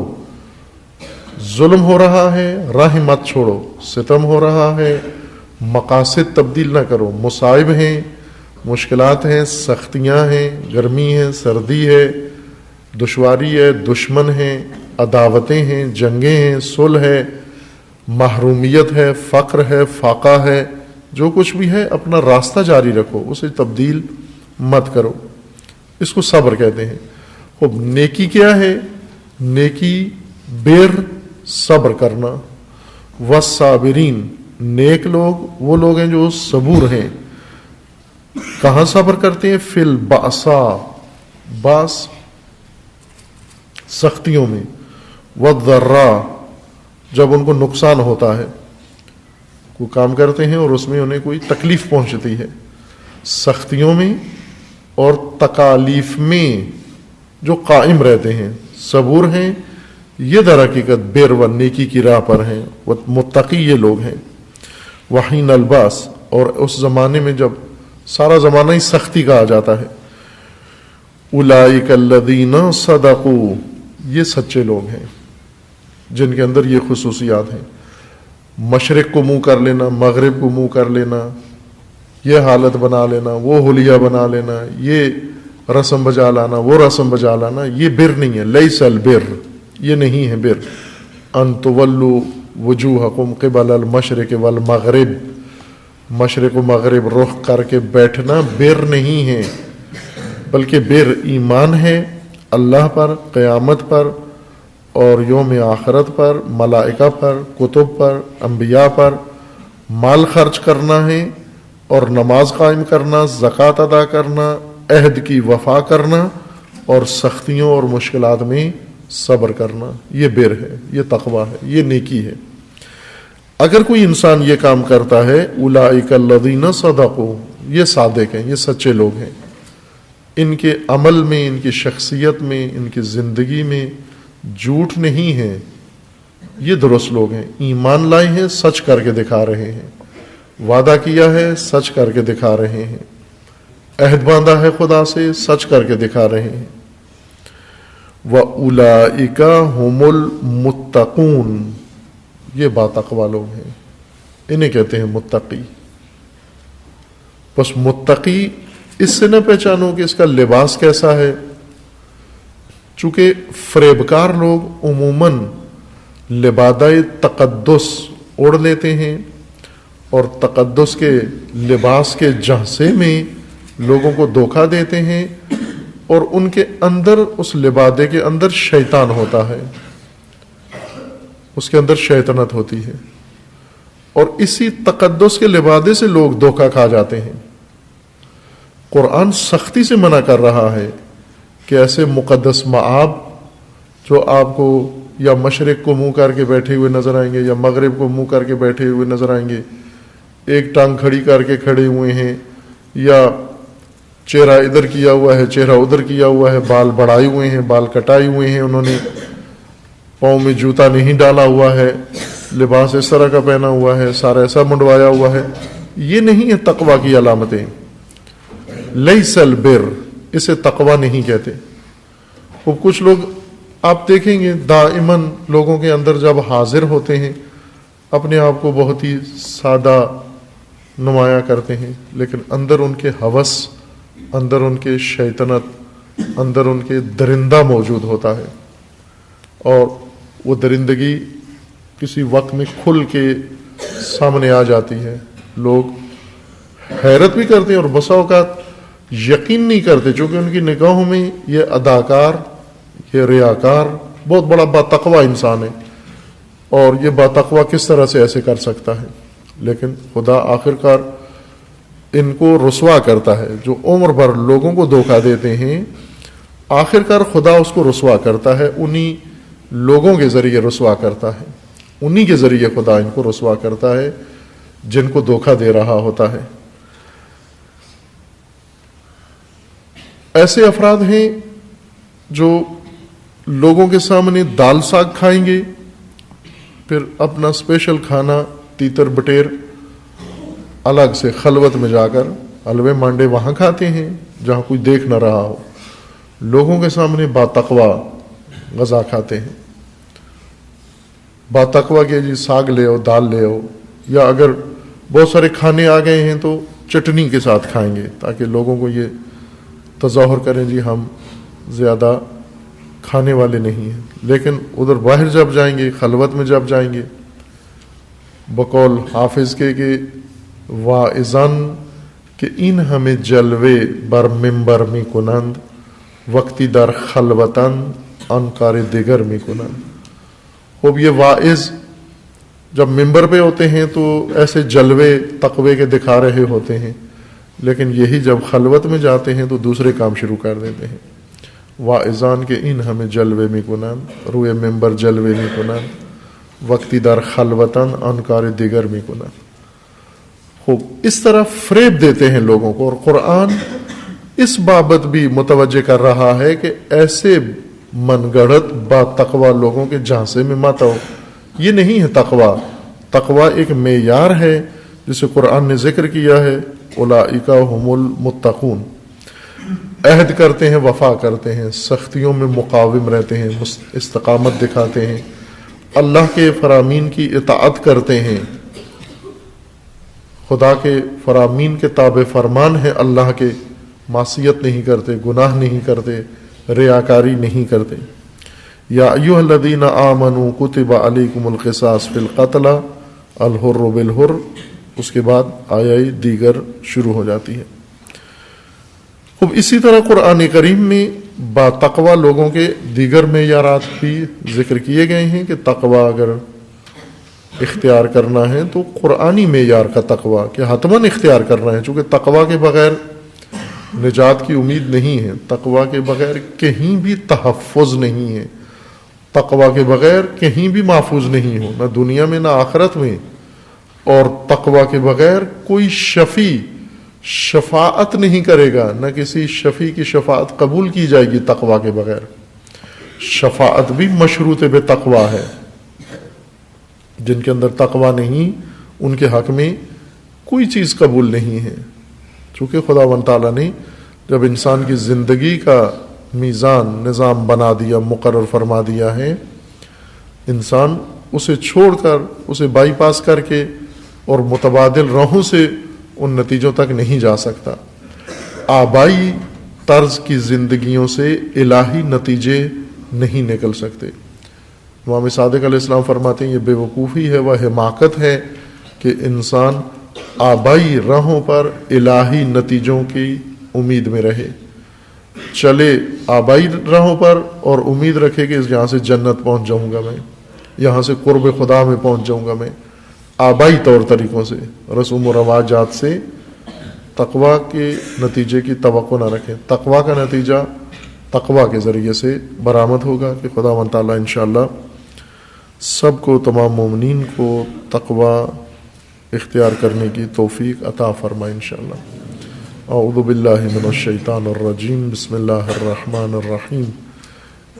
ظلم ہو رہا ہے راہ مت چھوڑو، ستم ہو رہا ہے مقاصد تبدیل نہ کرو، مصائب ہیں، مشکلات ہیں، سختیاں ہیں، گرمی ہے، سردی ہے، دشواری ہے، دشمن ہیں، عداوتیں ہیں، جنگیں ہیں، صلح ہے، محرومیت ہے، فقر ہے، فاقہ ہے، جو کچھ بھی ہے اپنا راستہ جاری رکھو، اسے تبدیل مت کرو۔ اس کو صبر کہتے ہیں۔ خب نیکی کیا ہے؟ نیکی بر صبر کرنا، والصابرین، نیک لوگ وہ لوگ ہیں جو صبور ہیں۔ کہاں صبر کرتے ہیں؟ فی البأساء، باس سختیوں میں، والضراء، جب ان کو نقصان ہوتا ہے، کوئی کام کرتے ہیں اور اس میں انہیں کوئی تکلیف پہنچتی ہے، سختیوں میں اور تکالیف میں جو قائم رہتے ہیں، صبور ہیں، یہ در حقیقت بر و نیکی کی راہ پر ہیں، متقی یہ لوگ ہیں۔ وحین الباس، اور اس زمانے میں جب سارا زمانہ ہی سختی کا آ جاتا ہے، اولئک الذین صدقوا، یہ سچے لوگ ہیں جن کے اندر یہ خصوصیات ہیں۔ مشرق کو منہ کر لینا، مغرب کو منہ کر لینا، یہ حالت بنا لینا، وہ حلیہ بنا لینا، یہ رسم بجا لانا، وہ رسم بجا لانا، یہ بر نہیں ہے۔ لیس البر، یہ نہیں ہے بر۔ ان تولوا وجوہکم قبل المشرق والمغرب، مشرق و مغرب رخ کر کے بیٹھنا بر نہیں ہے، بلکہ بر ایمان ہے اللہ پر، قیامت پر اور یوم آخرت پر، ملائکہ پر، کتب پر، انبیاء پر، مال خرچ کرنا ہے اور نماز قائم کرنا، زکوٰۃ ادا کرنا، عہد کی وفا کرنا اور سختیوں اور مشکلات میں صبر کرنا، یہ بر ہے، یہ تقویٰ ہے، یہ نیکی ہے۔ اگر کوئی انسان یہ کام کرتا ہے، اولئک الذین صدقوا، یہ صادق ہیں، یہ سچے لوگ ہیں، ان کے عمل میں، ان کی شخصیت میں، ان کی زندگی میں جھوٹ نہیں ہے، یہ درست لوگ ہیں، ایمان لائے ہیں، سچ کر کے دکھا رہے ہیں، وعدہ کیا ہے، سچ کر کے دکھا رہے ہیں، عہد باندھا ہے خدا سے، سچ کر کے دکھا رہے ہیں۔ وَأُولَئِكَ هُمُ الْمُتَّقُونَ، یہ باتقوا لوگ ہیں، انہیں کہتے ہیں متقی۔ بس متقی اس سے نہ پہچانو کہ اس کا لباس کیسا ہے، چونکہ فریبکار لوگ عموماً لبادہ تقدس اوڑھ لیتے ہیں اور تقدس کے لباس کے جھانسے میں لوگوں کو دھوکہ دیتے ہیں، اور ان کے اندر، اس لبادے کے اندر شیطان ہوتا ہے، اس کے اندر شیطنت ہوتی ہے، اور اسی تقدس کے لبادے سے لوگ دھوکہ کھا جاتے ہیں۔ قرآن سختی سے منع کر رہا ہے کہ ایسے مقدس معاب جو آپ کو یا مشرق کو منہ کر کے بیٹھے ہوئے نظر آئیں گے یا مغرب کو منہ کر کے بیٹھے ہوئے نظر آئیں گے، ایک ٹانگ کھڑی کر کے کھڑے ہوئے ہیں، یا چہرہ ادھر کیا ہوا ہے، چہرہ ادھر کیا ہوا ہے، بال بڑھائے ہوئے ہیں، بال کٹائے ہوئے ہیں، انہوں نے پاؤں میں جوتا نہیں ڈالا ہوا ہے، لباس اس طرح کا پہنا ہوا ہے، سارا ایسا منڈوایا ہوا ہے، یہ نہیں ہے تقویٰ کی علامتیں۔ لیس البر، اسے تقویٰ نہیں کہتے۔ وہ کچھ لوگ آپ دیکھیں گے دائماً لوگوں کے اندر جب حاضر ہوتے ہیں اپنے آپ کو بہت ہی سادہ نمایاں کرتے ہیں، لیکن اندر ان کے ہوس، اندر ان کے شیطنت، اندر ان کے درندہ موجود ہوتا ہے، اور وہ درندگی کسی وقت میں کھل کے سامنے آ جاتی ہے۔ لوگ حیرت بھی کرتے ہیں اور بسا اوقات یقین نہیں کرتے، چونکہ ان کی نگاہوں میں یہ اداکار، یہ ریاکار بہت بڑا باتقوی انسان ہے، اور یہ باتقوی کس طرح سے ایسے کر سکتا ہے۔ لیکن خدا آخرکار ان کو رسوا کرتا ہے، جو عمر بھر لوگوں کو دھوکہ دیتے ہیں، آخرکار خدا اس کو رسوا کرتا ہے، انہی لوگوں کے ذریعے رسوا کرتا ہے، انہی کے ذریعے خدا ان کو رسوا کرتا ہے جن کو دھوکہ دے رہا ہوتا ہے۔ ایسے افراد ہیں جو لوگوں کے سامنے دال ساگ کھائیں گے، پھر اپنا اسپیشل کھانا تیتر بٹیر الگ سے خلوت میں جا کر حلوے مانڈے وہاں کھاتے ہیں جہاں کوئی دیکھ نہ رہا ہو، لوگوں کے سامنے باتقوی غذا کھاتے ہیں۔ باتقوی کے جی ساگ لے آؤ، دال لے آؤ، یا اگر بہت سارے کھانے آ گئے ہیں تو چٹنی کے ساتھ کھائیں گے تاکہ لوگوں کو یہ تظاہر کریں جی ہم زیادہ کھانے والے نہیں ہیں۔ لیکن ادھر باہر جب جائیں گے، خلوت میں جب جائیں گے، بقول حافظ کے کہ واعظان کہ این ہمیں جلوے بر منبر می کنند، وقتی در خلوتن انکار دیگر می کنند۔ خوب یہ واعظ جب منبر پہ ہوتے ہیں تو ایسے جلوے تقوی کے دکھا رہے ہوتے ہیں، لیکن یہی جب خلوت میں جاتے ہیں تو دوسرے کام شروع کر دیتے ہیں۔ واعظان کے این ہمیں جلوے می کنند، روئے منبر جلوے می کنند، وقتی در خلوتن انکار دیگر می کنند۔ خوب اس طرح فریب دیتے ہیں لوگوں کو، اور قرآن اس بابت بھی متوجہ کر رہا ہے کہ ایسے من گڑھت با تقوی لوگوں کے جھانسے میں مت آؤ۔ یہ نہیں ہے تقوی۔ تقوی ایک معیار ہے جسے قرآن نے ذکر کیا ہے، اولئک هم المتقون۔ عہد کرتے ہیں، وفا کرتے ہیں، سختیوں میں مقاوم رہتے ہیں، استقامت دکھاتے ہیں، اللہ کے فرامین کی اطاعت کرتے ہیں، خدا کے فرامین کے تابع فرمان ہے، اللہ کے معصیت نہیں کرتے، گناہ نہیں کرتے، ریاکاری نہیں کرتے۔ یا ایھا الذین آمنوا کتب علیکم القصاص فی القتل الحر بالحر، اس کے بعد آیہ دیگر شروع ہو جاتی ہے۔ اب اسی طرح قرآن کریم میں با تقوی لوگوں کے دیگر معیارات بھی ذکر کیے گئے ہیں کہ تقوی اگر اختیار کرنا ہے تو قرآنی معیار کا تقوی کہ حتماً اختیار کرنا ہے، چونکہ تقوی کے بغیر نجات کی امید نہیں ہے، تقوی کے بغیر کہیں بھی تحفظ نہیں ہے، تقوی کے بغیر کہیں بھی محفوظ نہیں ہو، نہ دنیا میں نہ آخرت میں، اور تقوی کے بغیر کوئی شفیع شفاعت نہیں کرے گا، نہ کسی شفیع کی شفاعت قبول کی جائے گی تقوی کے بغیر۔ شفاعت بھی مشروط بے تقوی ہے، جن کے اندر تقوی نہیں ان کے حق میں کوئی چیز قبول نہیں ہے، چونکہ خداوند تعالیٰ نے جب انسان کی زندگی کا میزان نظام بنا دیا، مقرر فرما دیا ہے، انسان اسے چھوڑ کر، اسے بائی پاس کر کے اور متبادل راہوں سے ان نتیجوں تک نہیں جا سکتا۔ آبائی طرز کی زندگیوں سے الہی نتیجے نہیں نکل سکتے۔ امام صادق علیہ السلام فرماتے ہیں یہ بے وقوفی ہے و حماقت ہے کہ انسان آبائی راہوں پر الہی نتیجوں کی امید میں رہے، چلے آبائی راہوں پر اور امید رکھے کہ یہاں سے جنت پہنچ جاؤں گا میں، یہاں سے قرب خدا میں پہنچ جاؤں گا میں، آبائی طور طریقوں سے، رسوم و رواجات سے تقوی کے نتیجے کی توقع نہ رکھیں۔ تقوی کا نتیجہ تقوی کے ذریعے سے برآمد ہوگا کہ خداوند تعالیٰ انشاءاللہ سب کو، تمام مومنین کو تقوی اختیار کرنے کی توفیق عطا فرمائے انشاءاللہ۔ اعوذ باللہ من الشیطان الرجیم، بسم اللہ الرحمن الرحیم،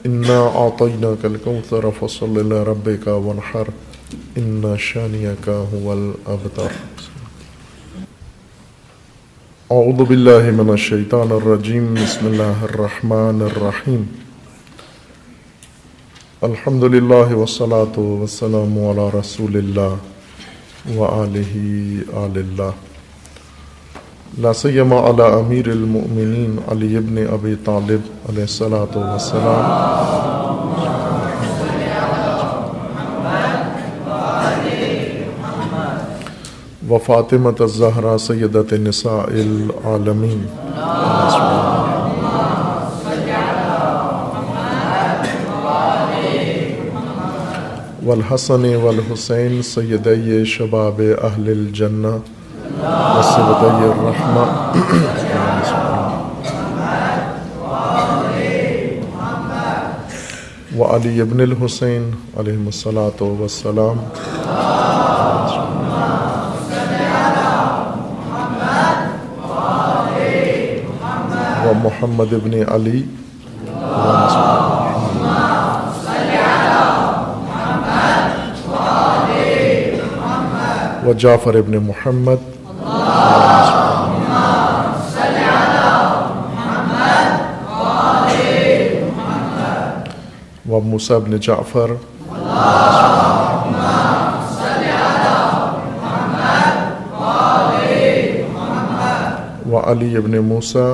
انا اعطیناک الکوثر فصل لربک وانحر ان شانئک هو الابتر۔ اعوذ باللہ من الشیطان الرجیم، بسم اللہ الرحمن الرحیم، الحمد للہ والصلاة والسلام علی رسول اللہ وآلہ آل اللہ، لا سیما علی امیر المؤمنین علی ابن ابی طالب علیہ الصلاۃ والسلام، و فاطمۃ الزہرا سیدۃ نساء العالمین، والحسن والحسین سیدی شباب اہل الجنہ وسبطی الرحمہ، وعلی ابن الحسین علیہم الصلاۃ والسلام، ومحمد ابن علی وجعفر ابن محمد وموسیٰ ابن جعفر وعلی ابن موسیٰ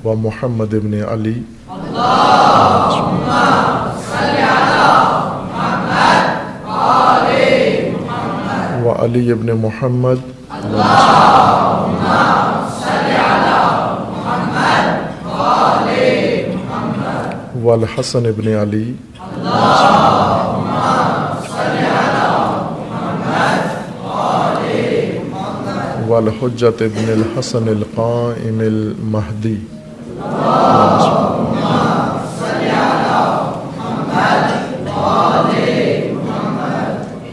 ومحمد ابن علی وعلی ابن محمد والحسن ابن علی والحجۃ ابن الحسن القائم المہدی،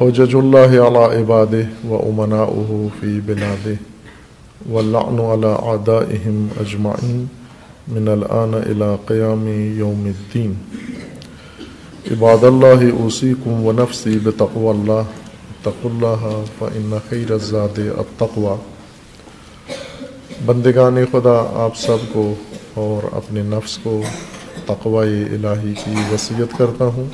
حجج اللہ علی عبادہ و امناؤہ فی بلادہ، واللعن علی اعدائہم اجمعین من الآن الی قیام یوم الدین۔ عباد اللہ اوصیکم و نفسی بتقوی اللہ، اتقوا اللہ فإن خیر الزاد التقوی۔ بندگان خدا، آپ سب کو اور اپنے نفس کو تقوی الہی کی وصیت کرتا ہوں۔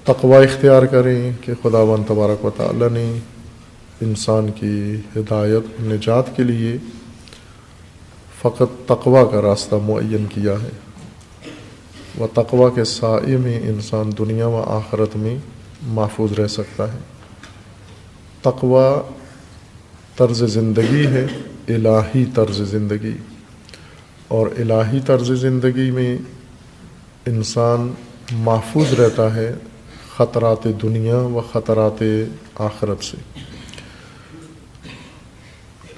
تقوی اختیار کریں کہ خداوند تبارک و تعالی نے انسان کی ہدایت نجات کے لیے فقط تقوی کا راستہ معین کیا ہے، و تقوی کے سائے میں انسان دنیا و آخرت میں محفوظ رہ سکتا ہے۔ تقوی طرز زندگی ہے، الہی طرز زندگی، اور الہی طرز زندگی میں انسان محفوظ رہتا ہے خطرات دنیا و خطرات آخرت سے۔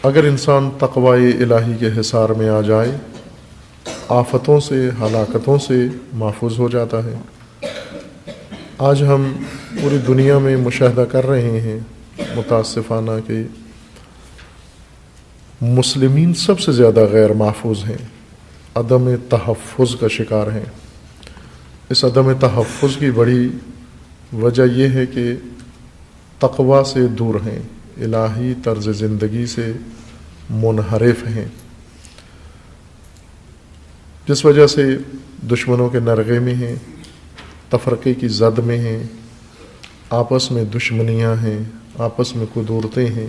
اگر انسان تقوی الہی کے حصار میں آ جائے، آفتوں سے، ہلاکتوں سے محفوظ ہو جاتا ہے۔ آج ہم پوری دنیا میں مشاہدہ کر رہے ہیں متاسفانہ کہ مسلمین سب سے زیادہ غیر محفوظ ہیں، عدم تحفظ کا شکار ہیں۔ اس عدم تحفظ کی بڑی وجہ یہ ہے کہ تقوی سے دور ہیں، الہی طرز زندگی سے منحرف ہیں، جس وجہ سے دشمنوں کے نرغے میں ہیں، تفرقے کی زد میں ہیں، آپس میں دشمنیاں ہیں، آپس میں قدورتیں ہیں،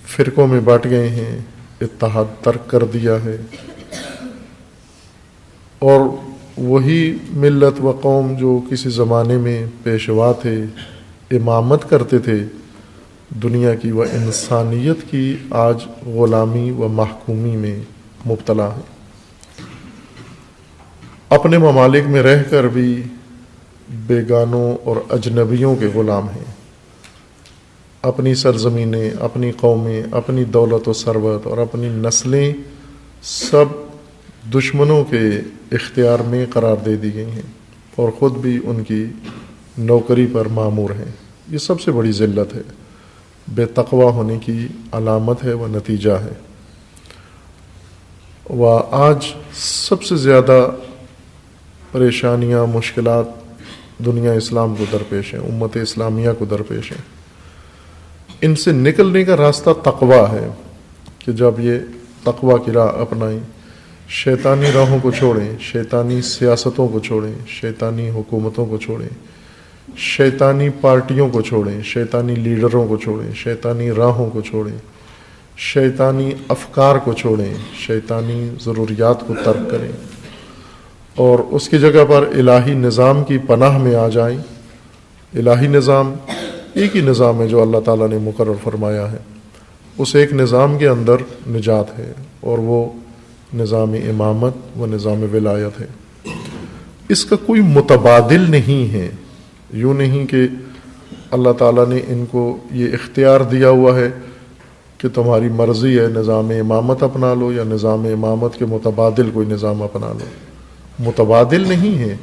فرقوں میں بانٹ گئے ہیں، اتحاد ترک کر دیا ہے، اور وہی ملت و قوم جو کسی زمانے میں پیشوا تھے، امامت کرتے تھے دنیا کی و انسانیت کی، آج غلامی و محکومی میں مبتلا ہے۔ اپنے ممالک میں رہ کر بھی بیگانوں اور اجنبیوں کے غلام ہیں، اپنی سرزمینیں، اپنی قومیں، اپنی دولت و ثروت اور اپنی نسلیں سب دشمنوں کے اختیار میں قرار دے دی گئی ہیں، اور خود بھی ان کی نوکری پر مامور ہیں۔ یہ سب سے بڑی ذلت ہے، بے تقوی ہونے کی علامت ہے و نتیجہ ہے۔ و آج سب سے زیادہ پریشانیاں، مشکلات دنیا اسلام کو درپیش ہیں، امت اسلامیہ کو درپیش ہیں۔ ان سے نکلنے کا راستہ تقوی ہے کہ جب یہ تقوی کی راہ اپنائیں، شیطانی راہوں کو چھوڑیں، شیطانی سیاستوں کو چھوڑیں، شیطانی حکومتوں کو چھوڑیں، شیطانی پارٹیوں کو چھوڑیں، شیطانی لیڈروں کو چھوڑیں، شیطانی راہوں کو چھوڑیں، شیطانی افکار کو چھوڑیں، شیطانی ضروریات کو ترک کریں، اور اس کی جگہ پر الہی نظام کی پناہ میں آ جائیں۔ الہی نظام ایک ہی نظام ہے جو اللہ تعالیٰ نے مقرر فرمایا ہے، اس ایک نظام کے اندر نجات ہے، اور وہ نظام امامت و نظام ولایت ہے۔ اس کا کوئی متبادل نہیں ہے۔ یوں نہیں کہ اللہ تعالیٰ نے ان کو یہ اختیار دیا ہوا ہے کہ تمہاری مرضی ہے نظام امامت اپنا لو یا نظام امامت کے متبادل کوئی نظام اپنا لو، متبادل نہیں ہے۔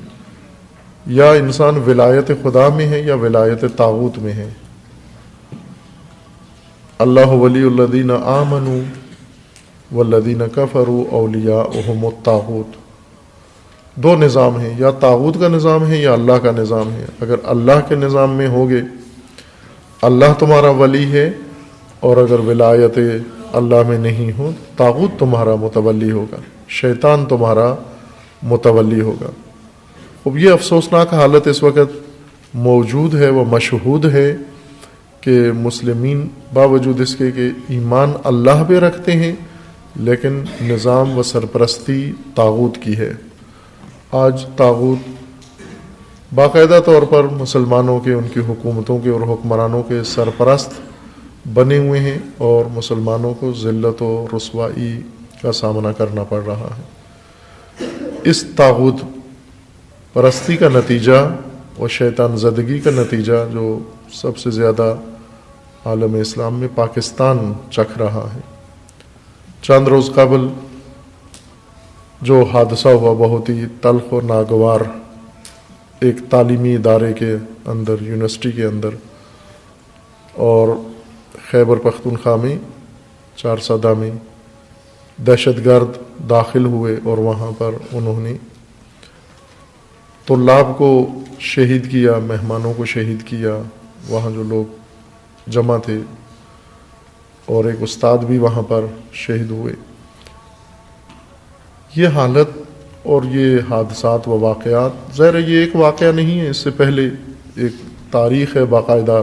یا انسان ولایت خدا میں ہے یا ولایت طاغوت میں ہے۔ اللہ ولی الذین آمنوا والذین کفروا اولیاؤہم الطاغوت۔ دو نظام ہیں، یا طاغوت کا نظام ہے یا اللہ کا نظام ہے۔ اگر اللہ کے نظام میں ہوگے اللہ تمہارا ولی ہے، اور اگر ولایت اللہ میں نہیں ہو طاغوت تمہارا متولی ہوگا، شیطان تمہارا متولی ہوگا۔ اب یہ افسوسناک حالت اس وقت موجود ہے و مشہود ہے کہ مسلمین باوجود اس کے کہ ایمان اللہ پہ رکھتے ہیں، لیکن نظام و سرپرستی طاغوت کی ہے۔ آج طاغوت باقاعدہ طور پر مسلمانوں کے، ان کی حکومتوں کے اور حکمرانوں کے سرپرست بنے ہوئے ہیں، اور مسلمانوں کو ذلت و رسوائی کا سامنا کرنا پڑ رہا ہے۔ اس طاغوت پرستی کا نتیجہ اور شیطان زدگی کا نتیجہ جو سب سے زیادہ عالم اسلام میں پاکستان چکھ رہا ہے۔ چند روز قبل جو حادثہ ہوا بہت ہی تلخ اور ناگوار، ایک تعلیمی ادارے کے اندر، یونیورسٹی کے اندر، اور خیبر پختونخوا میں چارسدہ میں دہشت گرد داخل ہوئے، اور وہاں پر انہوں نے طلاب کو شہید کیا، مہمانوں کو شہید کیا، وہاں جو لوگ جمع تھے، اور ایک استاد بھی وہاں پر شہید ہوئے۔ یہ حالت اور یہ حادثات و واقعات، ظاہر ہے یہ ایک واقعہ نہیں ہے، اس سے پہلے ایک تاریخ ہے باقاعدہ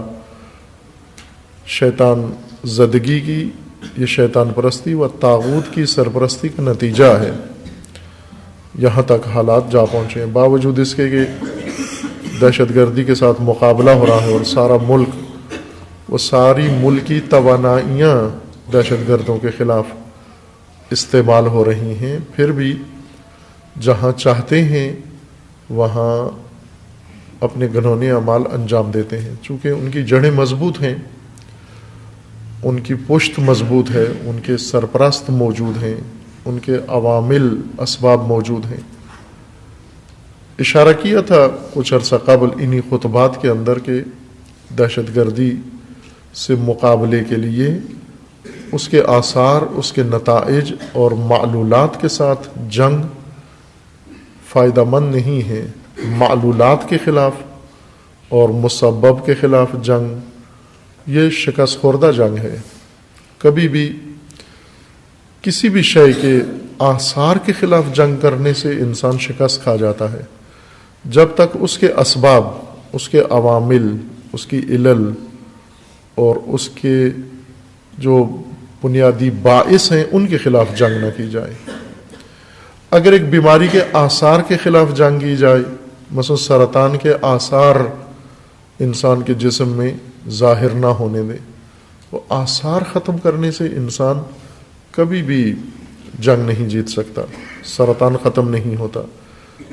شیطان زدگی کی۔ یہ شیطان پرستی و طاغوت کی سرپرستی کا نتیجہ ہے۔ یہاں تک حالات جا پہنچے ہیں، باوجود اس کے کہ دہشت گردی کے ساتھ مقابلہ ہو رہا ہے، اور سارا ملک، وہ ساری ملکی توانائیاں دہشت گردوں کے خلاف استعمال ہو رہی ہیں، پھر بھی جہاں چاہتے ہیں وہاں اپنے گھنونے اعمال انجام دیتے ہیں، چونکہ ان کی جڑیں مضبوط ہیں، ان کی پشت مضبوط ہے، ان کے سرپرست موجود ہیں، ان کے عوامل، اسباب موجود ہیں۔ اشارہ کیا تھا کچھ عرصہ قبل انہی خطبات کے اندر کہ دہشت گردی سے مقابلے کے لیے اس کے آثار، اس کے نتائج اور معلولات کے ساتھ جنگ فائدہ مند نہیں ہے۔ معلولات کے خلاف اور مسبب کے خلاف جنگ یہ شکست خوردہ جنگ ہے۔ کبھی بھی کسی بھی شے کے آثار کے خلاف جنگ کرنے سے انسان شکست کھا جاتا ہے، جب تک اس کے اسباب، اس کے عوامل، اس کی علل اور اس کے جو بنیادی باعث ہیں ان کے خلاف جنگ نہ کی جائے. اگر ایک بیماری کے آثار کے خلاف جنگ کی جائے، مثلا سرطان کے آثار انسان کے جسم میں ظاہر نہ ہونے دے، وہ آثار ختم کرنے سے انسان کبھی بھی جنگ نہیں جیت سکتا، سرطان ختم نہیں ہوتا.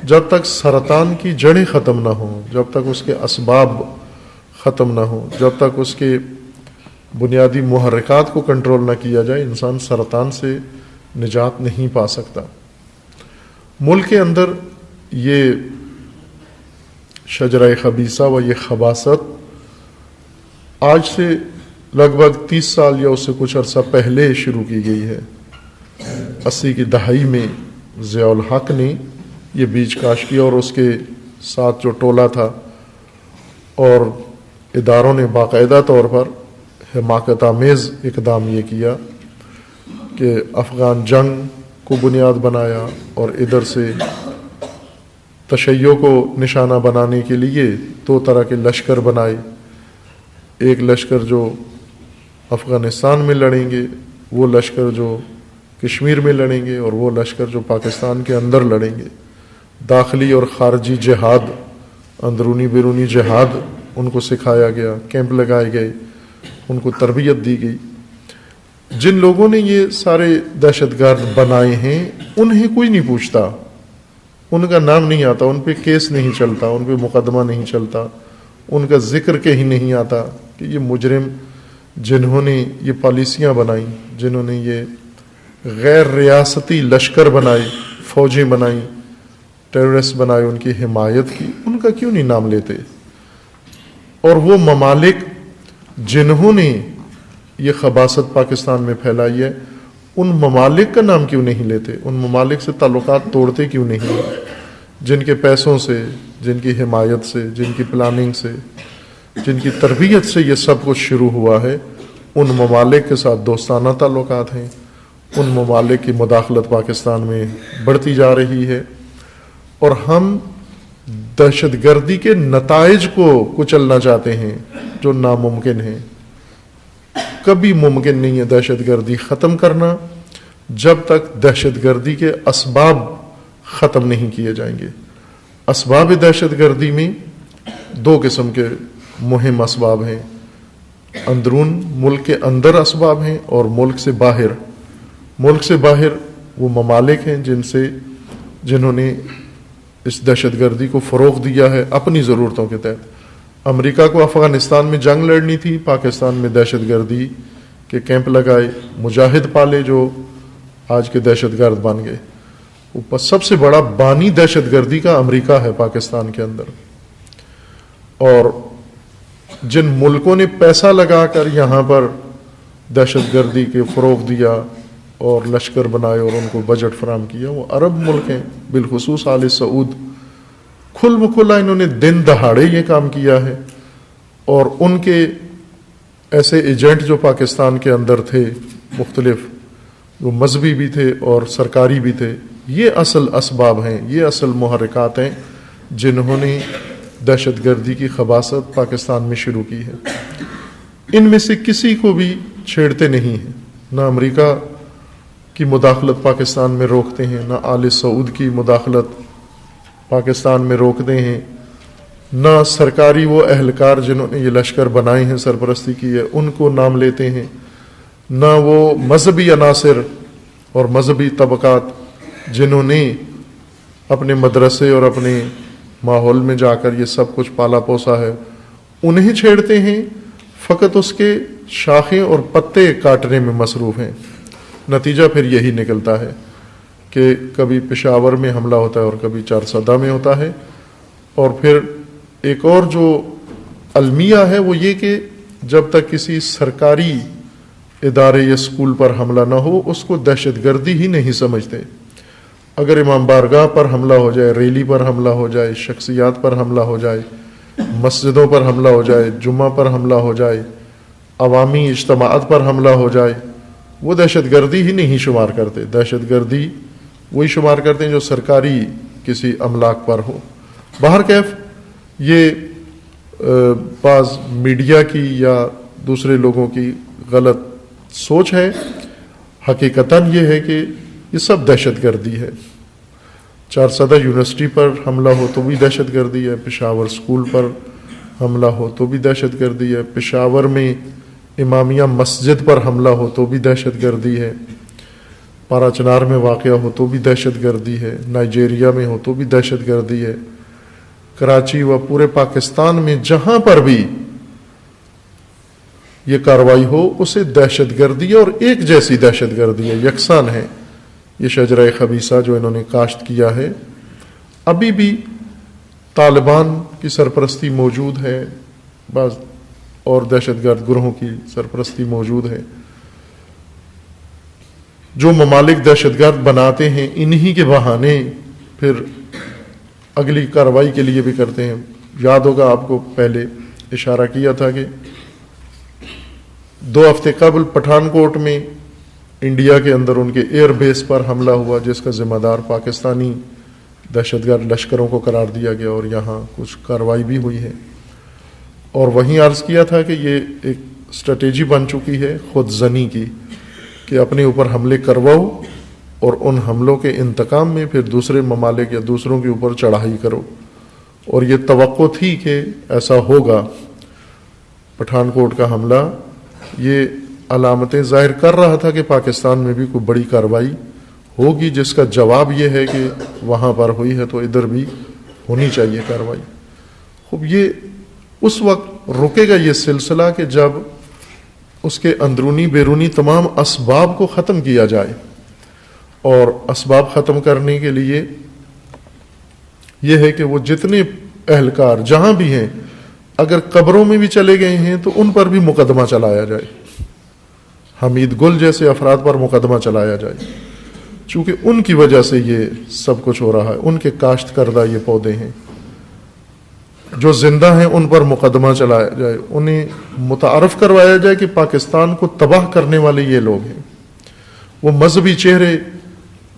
جب تک سرطان کی جڑیں ختم نہ ہوں، جب تک اس کے اسباب ختم نہ ہوں، جب تک اس کے بنیادی محرکات کو کنٹرول نہ کیا جائے، انسان سرطان سے نجات نہیں پا سکتا. ملک کے اندر یہ شجرہ خبیثہ و یہ خباثت آج سے لگ بھگ 30 سال یا اس سے کچھ عرصہ پہلے شروع کی گئی ہے. 80 کی دہائی میں ضیاء الحق نے یہ بیج کاشت کیا اور اس کے ساتھ جو ٹولہ تھا اور اداروں نے باقاعدہ طور پر حماقت آمیز اقدام یہ کیا کہ افغان جنگ کو بنیاد بنایا اور ادھر سے تشیع کو نشانہ بنانے کے لیے 2 طرح کے لشکر بنائے. ایک لشکر جو افغانستان میں لڑیں گے، وہ لشکر جو کشمیر میں لڑیں گے، اور وہ لشکر جو پاکستان کے اندر لڑیں گے. داخلی اور خارجی جہاد، اندرونی بیرونی جہاد ان کو سکھایا گیا، کیمپ لگائے گئے، ان کو تربیت دی گئی. جن لوگوں نے یہ سارے دہشت گرد بنائے ہیں انہیں کوئی نہیں پوچھتا، ان کا نام نہیں آتا، ان پہ کیس نہیں چلتا، ان پہ مقدمہ نہیں چلتا، ان کا ذکر کہیں نہیں آتا کہ یہ مجرم جنہوں نے یہ پالیسیاں بنائیں، جنہوں نے یہ غیر ریاستی لشکر بنائے، فوجیں بنائیں، ٹیررسٹ بنائے، ان کی حمایت کی، ان کا کیوں نہیں نام لیتے؟ اور وہ ممالک جنہوں نے یہ خباثت پاکستان میں پھیلائی ہے، ان ممالک کا نام کیوں نہیں لیتے؟ ان ممالک سے تعلقات توڑتے کیوں نہیں؟ جن کے پیسوں سے، جن کی حمایت سے، جن کی پلاننگ سے، جن کی تربیت سے یہ سب کچھ شروع ہوا ہے، ان ممالک کے ساتھ دوستانہ تعلقات ہیں. ان ممالک کی مداخلت پاکستان میں بڑھتی جا رہی ہے، اور ہم دہشت گردی کے نتائج کو کچلنا چاہتے ہیں جو ناممکن ہیں. کبھی ممکن نہیں ہے دہشت گردی ختم کرنا جب تک دہشت گردی کے اسباب ختم نہیں کیے جائیں گے. اسباب دہشت گردی میں 2 قسم کے مہم اسباب ہیں. اندرون ملک کے اندر اسباب ہیں اور ملک سے باہر. ملک سے باہر وہ ممالک ہیں جنہوں نے اس دہشت گردی کو فروغ دیا ہے اپنی ضرورتوں کے تحت. امریکہ کو افغانستان میں جنگ لڑنی تھی، پاکستان میں دہشت گردی کے کیمپ لگائے، مجاہد پالے جو آج کے دہشت گرد بن گئے. سب سے بڑا بانی دہشت گردی کا امریکہ ہے پاکستان کے اندر. اور جن ملکوں نے پیسہ لگا کر یہاں پر دہشت گردی کے فروغ دیا اور لشکر بنائے اور ان کو بجٹ فراہم کیا، وہ عرب ملک ہیں، بالخصوص آل سعود. کھل مکھلا انہوں نے دن دہاڑے یہ کام کیا ہے، اور ان کے ایسے ایجنٹ جو پاکستان کے اندر تھے، مختلف وہ مذہبی بھی تھے اور سرکاری بھی تھے، یہ اصل اسباب ہیں، یہ اصل محرکات ہیں جنہوں نے دہشت گردی کی خباثت پاکستان میں شروع کی ہے. ان میں سے کسی کو بھی چھیڑتے نہیں ہیں، نہ امریکہ کی مداخلت پاکستان میں روکتے ہیں، نہ آل سعود کی مداخلت پاکستان میں روکتے ہیں، نہ سرکاری وہ اہلکار جنہوں نے یہ لشکر بنائے ہیں، سرپرستی کی ہے، ان کو نام لیتے ہیں، نہ وہ مذہبی عناصر اور مذہبی طبقات جنہوں نے اپنے مدرسے اور اپنے ماحول میں جا کر یہ سب کچھ پالا پوسا ہے، انہیں چھیڑتے ہیں. فقط اس کے شاخیں اور پتے کاٹنے میں مصروف ہیں. نتیجہ پھر یہی نکلتا ہے کہ کبھی پشاور میں حملہ ہوتا ہے اور کبھی چارسدہ میں ہوتا ہے. اور پھر ایک اور جو المیہ ہے وہ یہ کہ جب تک کسی سرکاری ادارے یا اسکول پر حملہ نہ ہو اس کو دہشت گردی ہی نہیں سمجھتے. اگر امام بارگاہ پر حملہ ہو جائے، ریلی پر حملہ ہو جائے، شخصیات پر حملہ ہو جائے، مسجدوں پر حملہ ہو جائے، جمعہ پر حملہ ہو جائے، عوامی اجتماعات پر حملہ ہو جائے، وہ دہشت گردی ہی نہیں شمار کرتے. دہشت گردی وہی شمار کرتے ہیں جو سرکاری کسی املاک پر ہو. بہرکیف یہ بعض میڈیا کی یا دوسرے لوگوں کی غلط سوچ ہے. حقیقتاً یہ ہے کہ یہ سب دہشت گردی ہے. چارسدہ یونیورسٹی پر حملہ ہو تو بھی دہشت گردی ہے, پشاور اسکول پر حملہ ہو تو بھی دہشت گردی ہے, پشاور میں امامیہ مسجد پر حملہ ہو تو بھی دہشت گردی ہے, پارا چنار میں واقعہ ہو تو بھی دہشت گردی ہے, نائجیریا میں ہو تو بھی دہشت گردی ہے, کراچی و پورے پاکستان میں جہاں پر بھی یہ کارروائی ہو اسے دہشت گردی ہے, اور ایک جیسی دہشت گردی ہے, یکساں ہے. یہ شجرہ خبیثہ جو انہوں نے کاشت کیا ہے, ابھی بھی طالبان کی سرپرستی موجود ہے, بعض اور دہشت گرد گروہوں کی سرپرستی موجود ہے. جو ممالک دہشت گرد بناتے ہیں انہی کے بہانے پھر اگلی کارروائی کے لیے بھی کرتے ہیں. یاد ہوگا آپ کو پہلے اشارہ کیا تھا کہ 2 ہفتے قبل پٹھان کوٹ میں انڈیا کے اندر ان کے ایئر بیس پر حملہ ہوا, جس کا ذمہ دار پاکستانی دہشت گرد لشکروں کو قرار دیا گیا, اور یہاں کچھ کارروائی بھی ہوئی ہے. اور وہیں عرض کیا تھا کہ یہ ایک اسٹریٹجی بن چکی ہے خود زنی کی, کہ اپنے اوپر حملے کرواؤ اور ان حملوں کے انتقام میں پھر دوسرے ممالک یا دوسروں کے اوپر چڑھائی کرو. اور یہ توقع تھی کہ ایسا ہوگا. پٹھان کوٹ کا حملہ یہ علامتیں ظاہر کر رہا تھا کہ پاکستان میں بھی کوئی بڑی کارروائی ہوگی, جس کا جواب یہ ہے کہ وہاں پر ہوئی ہے تو ادھر بھی ہونی چاہیے کارروائی. خوب یہ اس وقت رکے گا یہ سلسلہ کہ جب اس کے اندرونی بیرونی تمام اسباب کو ختم کیا جائے. اور اسباب ختم کرنے کے لیے یہ ہے کہ وہ جتنے اہلکار جہاں بھی ہیں, اگر قبروں میں بھی چلے گئے ہیں تو ان پر بھی مقدمہ چلایا جائے, حمید گل جیسے افراد پر مقدمہ چلایا جائے, چونکہ ان کی وجہ سے یہ سب کچھ ہو رہا ہے. ان کے کاشت کردہ یہ پودے ہیں, جو زندہ ہیں ان پر مقدمہ چلایا جائے, انہیں متعارف کروایا جائے کہ پاکستان کو تباہ کرنے والے یہ لوگ ہیں. وہ مذہبی چہرے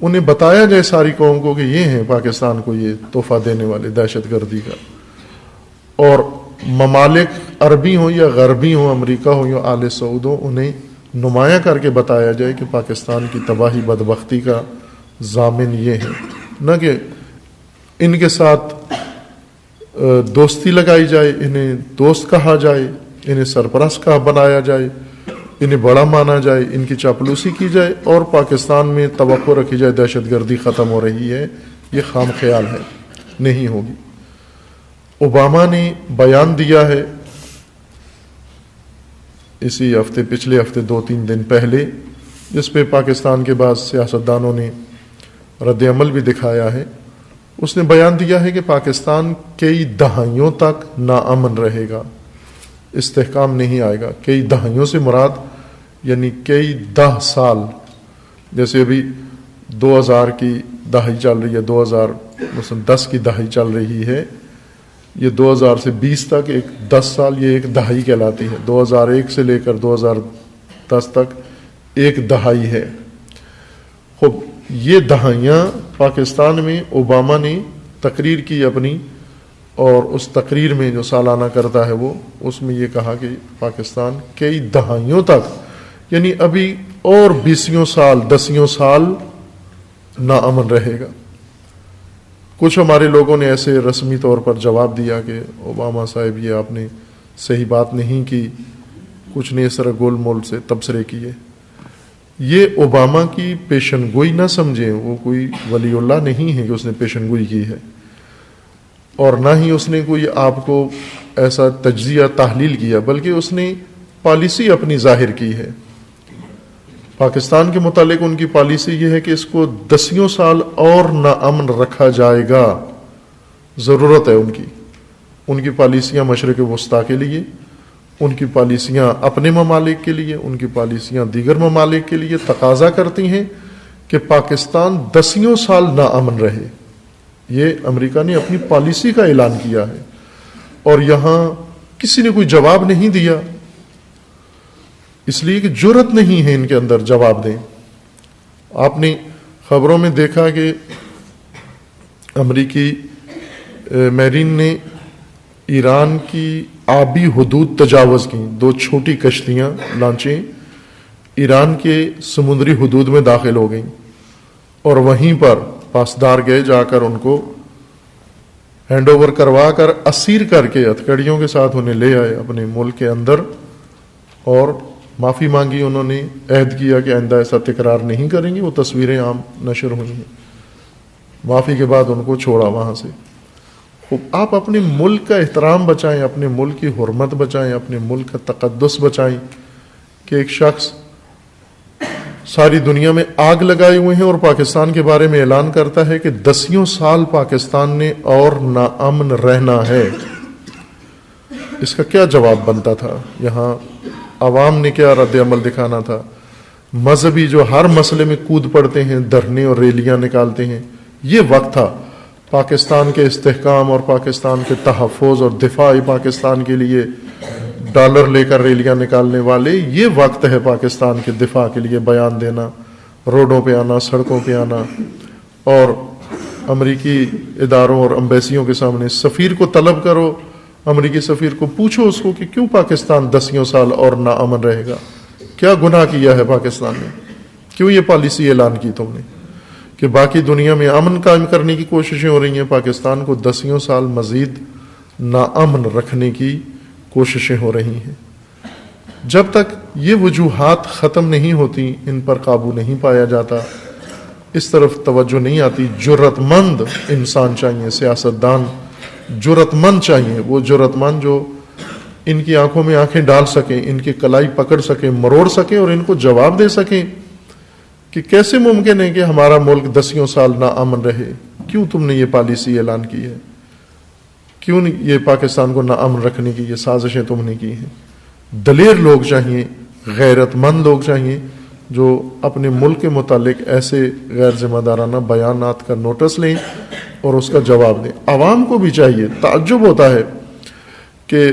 انہیں بتایا جائے ساری قوم کو کہ یہ ہیں پاکستان کو یہ تحفہ دینے والے دہشت گردی کا. اور ممالک عربی ہوں یا غربی ہوں, امریکہ ہو یا آل سعود ہو, انہیں نمایاں کر کے بتایا جائے کہ پاکستان کی تباہی بدبختی کا ضامن یہ ہے. نہ کہ ان کے ساتھ دوستی لگائی جائے, انہیں دوست کہا جائے, انہیں سرپرست کا بنایا جائے, انہیں بڑا مانا جائے, ان کی چاپلوسی کی جائے, اور پاکستان میں توقع رکھی جائے دہشت گردی ختم ہو رہی ہے. یہ خام خیال ہے, نہیں ہوگی. اوباما نے بیان دیا ہے اسی ہفتے, پچھلے ہفتے 2-3 دن پہلے, جس پہ پاکستان کے بعض سیاستدانوں نے رد عمل بھی دکھایا ہے. اس نے بیان دیا ہے کہ پاکستان کئی دہائیوں تک ناامن رہے گا, استحکام نہیں آئے گا. کئی دہائیوں سے مراد یعنی کئی 10 سال, جیسے ابھی 2000 کی دہائی چل رہی ہے, 2010 کی دہائی چل رہی ہے, یہ 2000 سے 20 تک ایک 10 سال, یہ ایک دہائی کہلاتی ہے. 2001 سے لے کر 2010 تک ایک دہائی ہے. خوب یہ دہائیاں پاکستان میں اوباما نے تقریر کی اپنی, اور اس تقریر میں جو سالانہ کرتا ہے وہ, اس میں یہ کہا کہ پاکستان کئی دہائیوں تک یعنی ابھی اور 20 سال 10 سال ناامن رہے گا. کچھ ہمارے لوگوں نے ایسے رسمی طور پر جواب دیا کہ اوباما صاحب یہ آپ نے صحیح بات نہیں کی, کچھ نے اس طرح گول مول سے تبصرے کیے. یہ اوباما کی پیشن گوئی نہ سمجھیں, وہ کوئی ولی اللہ نہیں ہے کہ اس نے پیشن گوئی کی ہے, اور نہ ہی اس نے کوئی آپ کو ایسا تجزیہ تحلیل کیا, بلکہ اس نے پالیسی اپنی ظاہر کی ہے. پاکستان کے متعلق ان کی پالیسی یہ ہے کہ اس کو 10 سال اور ناامن رکھا جائے گا, ضرورت ہے ان کی پالیسیاں مشرق وسطیٰ کے لیے, ان کی پالیسیاں اپنے ممالک کے لیے, ان کی پالیسیاں دیگر ممالک کے لیے تقاضا کرتی ہیں کہ پاکستان 10 سال ناامن رہے. یہ امریکہ نے اپنی پالیسی کا اعلان کیا ہے, اور یہاں کسی نے کوئی جواب نہیں دیا, اس لیے کہ جرأت نہیں ہے ان کے اندر جواب دیں. آپ نے خبروں میں دیکھا کہ امریکی میرین نے ایران کی آبی حدود تجاوز کی، 2 چھوٹی کشتیاں لانچیں ایران کے سمندری حدود میں داخل ہو گئیں اور وہیں پر پاسدار گئے، جا کر ان کو ہینڈ اوور کروا کر اسیر کر کے ہتھکڑیوں کے ساتھ انہیں لے آئے اپنے ملک کے اندر، اور معافی مانگی انہوں نے، عہد کیا کہ آئندہ ایسا تکرار نہیں کریں گے۔ وہ تصویریں عام نشر ہوئی ہیں۔ معافی کے بعد ان کو چھوڑا وہاں سے۔ آپ اپنے ملک کا احترام بچائیں، اپنے ملک کی حرمت بچائیں، اپنے ملک کا تقدس بچائیں کہ ایک شخص ساری دنیا میں آگ لگائے ہوئے ہیں اور پاکستان کے بارے میں اعلان کرتا ہے کہ 10 سال پاکستان نے اور ناامن رہنا ہے۔ اس کا کیا جواب بنتا تھا؟ یہاں عوام نے کیا رد عمل دکھانا تھا؟ مذہبی جو ہر مسئلے میں کود پڑتے ہیں، دھرنے اور ریلیاں نکالتے ہیں، یہ وقت تھا پاکستان کے استحکام اور پاکستان کے تحفظ اور دفاع پاکستان کے لیے ڈالر لے کر ریلیاں نکالنے والے، یہ وقت ہے پاکستان کے دفاع کے لیے بیان دینا، روڈوں پہ آنا، سڑکوں پہ آنا، اور امریکی اداروں اور امبیسیوں کے سامنے سفیر کو طلب کرو، امریکی سفیر کو پوچھو اس کو کہ کیوں پاکستان 10 سال اور ناامن رہے گا، کیا گناہ کیا ہے پاکستان نے، کیوں یہ پالیسی اعلان کی تم نے کہ باقی دنیا میں امن قائم کرنے کی کوششیں ہو رہی ہیں، پاکستان کو 10 سال مزید ناامن رکھنے کی کوششیں ہو رہی ہیں۔ جب تک یہ وجوہات ختم نہیں ہوتی، ان پر قابو نہیں پایا جاتا، اس طرف توجہ نہیں آتی، جرأت مند انسان چاہیے، سیاستدان جرأت مند چاہیے، وہ جرأت مند جو ان کی آنکھوں میں آنکھیں ڈال سکیں، ان کی کلائی پکڑ سکیں، مروڑ سکیں اور ان کو جواب دے سکیں کہ کیسے ممکن ہے کہ ہمارا ملک 10 سال ناامن رہے، کیوں تم نے یہ پالیسی اعلان کی ہے، کیوں یہ پاکستان کو ناامن رکھنے کی یہ سازشیں تم نے کی ہیں۔ دلیر لوگ چاہیے، غیرت مند لوگ چاہیے جو اپنے ملک کے متعلق ایسے غیر ذمہ دارانہ بیانات کا نوٹس لیں اور اس کا جواب دیں۔ عوام کو بھی چاہیے، تعجب ہوتا ہے کہ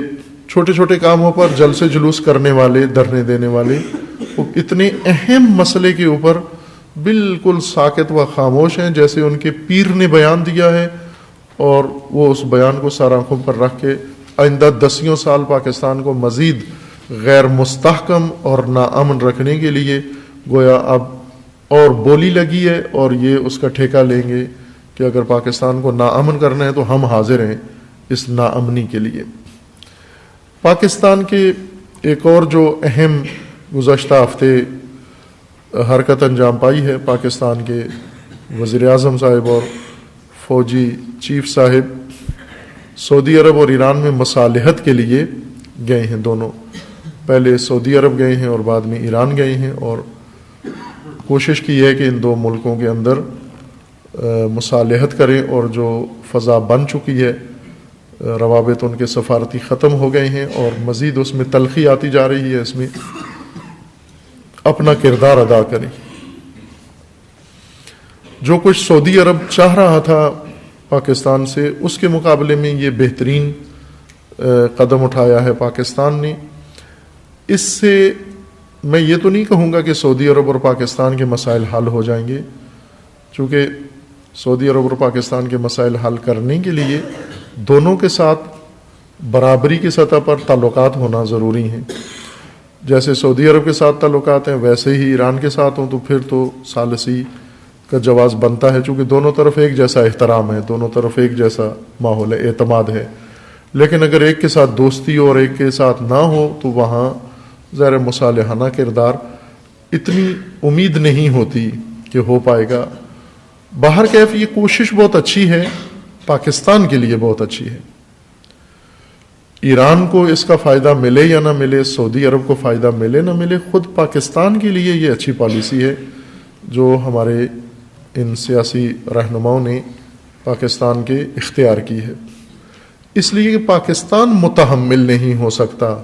چھوٹے چھوٹے کاموں پر جلسے جلوس کرنے والے، دھرنے دینے والے، وہ اتنے اہم مسئلے کے اوپر بالکل ساکت و خاموش ہیں، جیسے ان کے پیر نے بیان دیا ہے اور وہ اس بیان کو سر آنکھوں پر رکھ کے آئندہ 10 سال پاکستان کو مزید غیر مستحکم اور ناامن رکھنے کے لیے گویا اب اور بولی لگی ہے، اور یہ اس کا ٹھیکہ لیں گے کہ اگر پاکستان کو ناامن کرنا ہے تو ہم حاضر ہیں اس ناامنی کے لیے۔ پاکستان کے ایک اور جو اہم گزشتہ ہفتے حرکت انجام پائی ہے، پاکستان کے وزیر اعظم صاحب اور فوجی چیف صاحب سعودی عرب اور ایران میں مصالحت کے لیے گئے ہیں۔ دونوں پہلے سعودی عرب گئے ہیں اور بعد میں ایران گئے ہیں، اور کوشش کی ہے کہ ان 2 ملکوں کے اندر مصالحت کریں، اور جو فضا بن چکی ہے، روابط ان کے سفارتی ختم ہو گئے ہیں اور مزید اس میں تلخی آتی جا رہی ہے، اس میں اپنا کردار ادا کریں۔ جو کچھ سعودی عرب چاہ رہا تھا پاکستان سے، اس کے مقابلے میں یہ بہترین قدم اٹھایا ہے پاکستان نے۔ اس سے میں یہ تو نہیں کہوں گا کہ سعودی عرب اور پاکستان کے مسائل حل ہو جائیں گے، چونکہ سعودی عرب اور پاکستان کے مسائل حل کرنے کے لیے دونوں کے ساتھ برابری کی سطح پر تعلقات ہونا ضروری ہیں۔ جیسے سعودی عرب کے ساتھ تعلقات ہیں، ویسے ہی ایران کے ساتھ ہوں، تو پھر تو ثالثی کا جواز بنتا ہے، چونکہ دونوں طرف ایک جیسا احترام ہے، دونوں طرف ایک جیسا ماحول ہے، اعتماد ہے۔ لیکن اگر ایک کے ساتھ دوستی ہو اور ایک کے ساتھ نہ ہو تو وہاں ظاہر مصالحانہ کردار اتنی امید نہیں ہوتی کہ ہو پائے گا۔ باہر کیف یہ کوشش بہت اچھی ہے، پاکستان کے لیے بہت اچھی ہے۔ ایران کو اس کا فائدہ ملے یا نہ ملے، سعودی عرب کو فائدہ ملے نہ ملے، خود پاکستان کے لیے یہ اچھی پالیسی ہے جو ہمارے ان سیاسی رہنماؤں نے پاکستان کے اختیار کی ہے۔ اس لیے کہ پاکستان متحمل نہیں ہو سکتا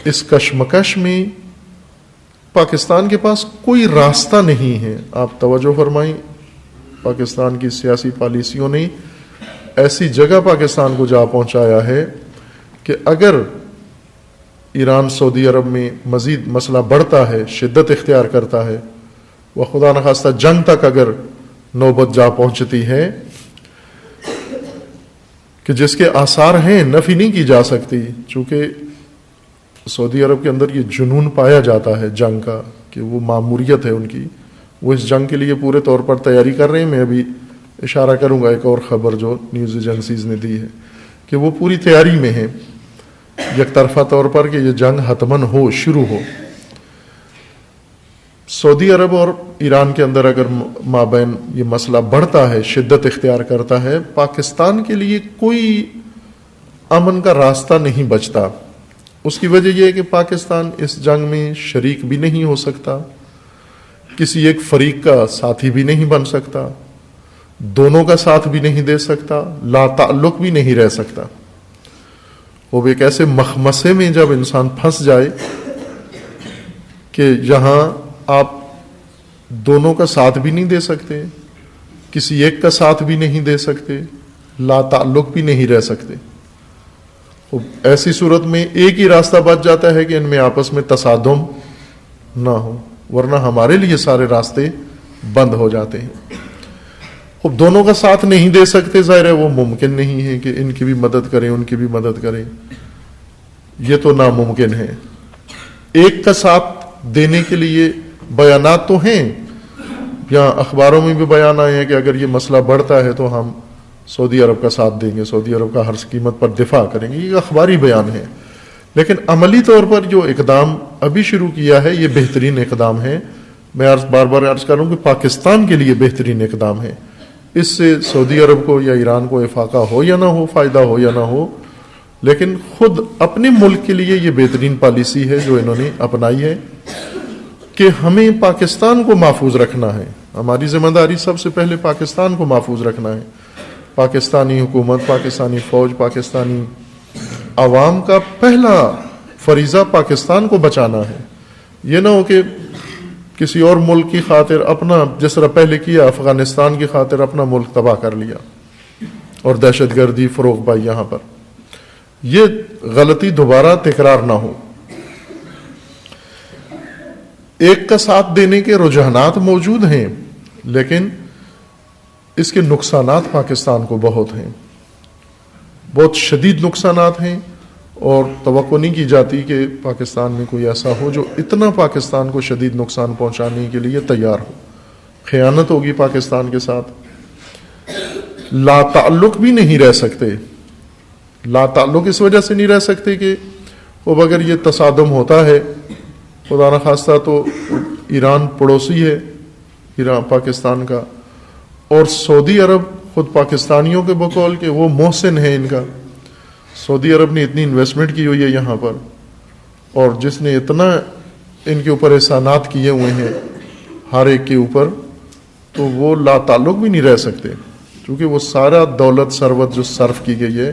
اس کشمکش میں، پاکستان کے پاس کوئی راستہ نہیں ہے۔ آپ توجہ فرمائیں، پاکستان کی سیاسی پالیسیوں نے ایسی جگہ پاکستان کو جا پہنچایا ہے کہ اگر ایران سعودی عرب میں مزید مسئلہ بڑھتا ہے، شدت اختیار کرتا ہے، وہ خدا نخواستہ جنگ تک اگر نوبت جا پہنچتی ہے، کہ جس کے آثار ہیں، نفی نہیں کی جا سکتی، چونکہ سعودی عرب کے اندر یہ جنون پایا جاتا ہے جنگ کا، کہ وہ ماموریت ہے ان کی، وہ اس جنگ کے لیے پورے طور پر تیاری کر رہے ہیں. میں ابھی اشارہ کروں گا ایک اور خبر جو نیوز ایجنسیز نے دی ہے کہ وہ پوری تیاری میں ہیں یک طرفہ طور پر کہ یہ جنگ حتماً ہو، شروع ہو. سعودی عرب اور ایران کے اندر اگر مابین یہ مسئلہ بڑھتا ہے، شدت اختیار کرتا ہے، پاکستان کے لیے کوئی امن کا راستہ نہیں بچتا. اس کی وجہ یہ ہے کہ پاکستان اس جنگ میں شریک بھی نہیں ہو سکتا، کسی ایک فریق کا ساتھی بھی نہیں بن سکتا، دونوں کا ساتھ بھی نہیں دے سکتا، لا تعلق بھی نہیں رہ سکتا. وہ ایک ایسے مخمسے میں جب انسان پھنس جائے کہ یہاں آپ دونوں کا ساتھ بھی نہیں دے سکتے، کسی ایک کا ساتھ بھی نہیں دے سکتے، لا تعلق بھی نہیں رہ سکتے، ایسی صورت میں ایک ہی راستہ بچ جاتا ہے کہ ان میں آپس میں تصادم نہ ہو، ورنہ ہمارے لیے سارے راستے بند ہو جاتے ہیں. اب دونوں کا ساتھ نہیں دے سکتے، ظاہر ہے وہ ممکن نہیں ہے کہ ان کی بھی مدد کریں ان کی بھی مدد کریں، یہ تو ناممکن ہے. ایک کا ساتھ دینے کے لیے بیانات تو ہیں، یہاں اخباروں میں بھی بیان آئے ہیں کہ اگر یہ مسئلہ بڑھتا ہے تو ہم سعودی عرب کا ساتھ دیں گے، سعودی عرب کا ہر قیمت پر دفاع کریں گے، یہ اخباری بیان ہے. لیکن عملی طور پر جو اقدام ابھی شروع کیا ہے یہ بہترین اقدام ہے. میں بار بار عرض کروں کہ پاکستان کے لیے بہترین اقدام ہے. اس سے سعودی عرب کو یا ایران کو افاقہ ہو یا نہ ہو، فائدہ ہو یا نہ ہو، لیکن خود اپنے ملک کے لیے یہ بہترین پالیسی ہے جو انہوں نے اپنائی ہے کہ ہمیں پاکستان کو محفوظ رکھنا ہے. ہماری ذمہ داری سب سے پہلے پاکستان کو محفوظ رکھنا ہے. پاکستانی حکومت، پاکستانی فوج، پاکستانی عوام کا پہلا فریضہ پاکستان کو بچانا ہے. یہ نہ ہو کہ کسی اور ملک کی خاطر اپنا، جس طرح پہلے کیا افغانستان کی خاطر اپنا ملک تباہ کر لیا اور دہشت گردی فروغ پائی یہاں پر. یہ غلطی دوبارہ تکرار نہ ہو. ایک کا ساتھ دینے کے رجحانات موجود ہیں، لیکن اس کے نقصانات پاکستان کو بہت ہیں، بہت شدید نقصانات ہیں، اور توقع نہیں کی جاتی کہ پاکستان میں کوئی ایسا ہو جو اتنا پاکستان کو شدید نقصان پہنچانے کے لیے تیار ہو. خیانت ہوگی پاکستان کے ساتھ. لا تعلق بھی نہیں رہ سکتے. لا تعلق اس وجہ سے نہیں رہ سکتے کہ اب اگر یہ تصادم ہوتا ہے، خدا نخواستہ، تو ایران پڑوسی ہے ایران پاکستان کا، اور سعودی عرب خود پاکستانیوں کے بقول کہ وہ محسن ہے ان کا. سعودی عرب نے اتنی انویسٹمنٹ کی ہوئی ہے یہاں پر، اور جس نے اتنا ان کے اوپر احسانات کیے ہوئے ہیں ہر ایک کے اوپر، تو وہ لا تعلق بھی نہیں رہ سکتے، کیونکہ وہ سارا دولت ثروت جو صرف کی گئی ہے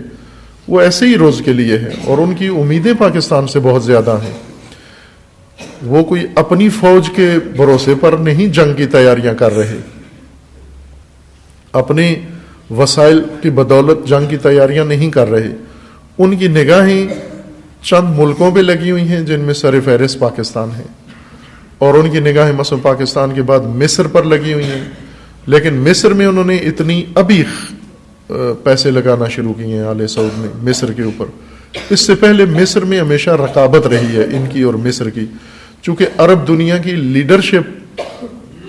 وہ ایسے ہی روز کے لیے ہے، اور ان کی امیدیں پاکستان سے بہت زیادہ ہیں. وہ کوئی اپنی فوج کے بھروسے پر نہیں جنگ کی تیاریاں کر رہے، اپنے وسائل کی بدولت جنگ کی تیاریاں نہیں کر رہے. ان کی نگاہیں چند ملکوں پہ لگی ہوئی ہیں جن میں سر فہرست پاکستان ہے، اور ان کی نگاہیں مثلا پاکستان کے بعد مصر پر لگی ہوئی ہیں. لیکن مصر میں انہوں نے اتنی ابھی پیسے لگانا شروع کیے ہیں آل سعود نے مصر کے اوپر. اس سے پہلے مصر میں ہمیشہ رقابت رہی ہے ان کی اور مصر کی، چونکہ عرب دنیا کی لیڈرشپ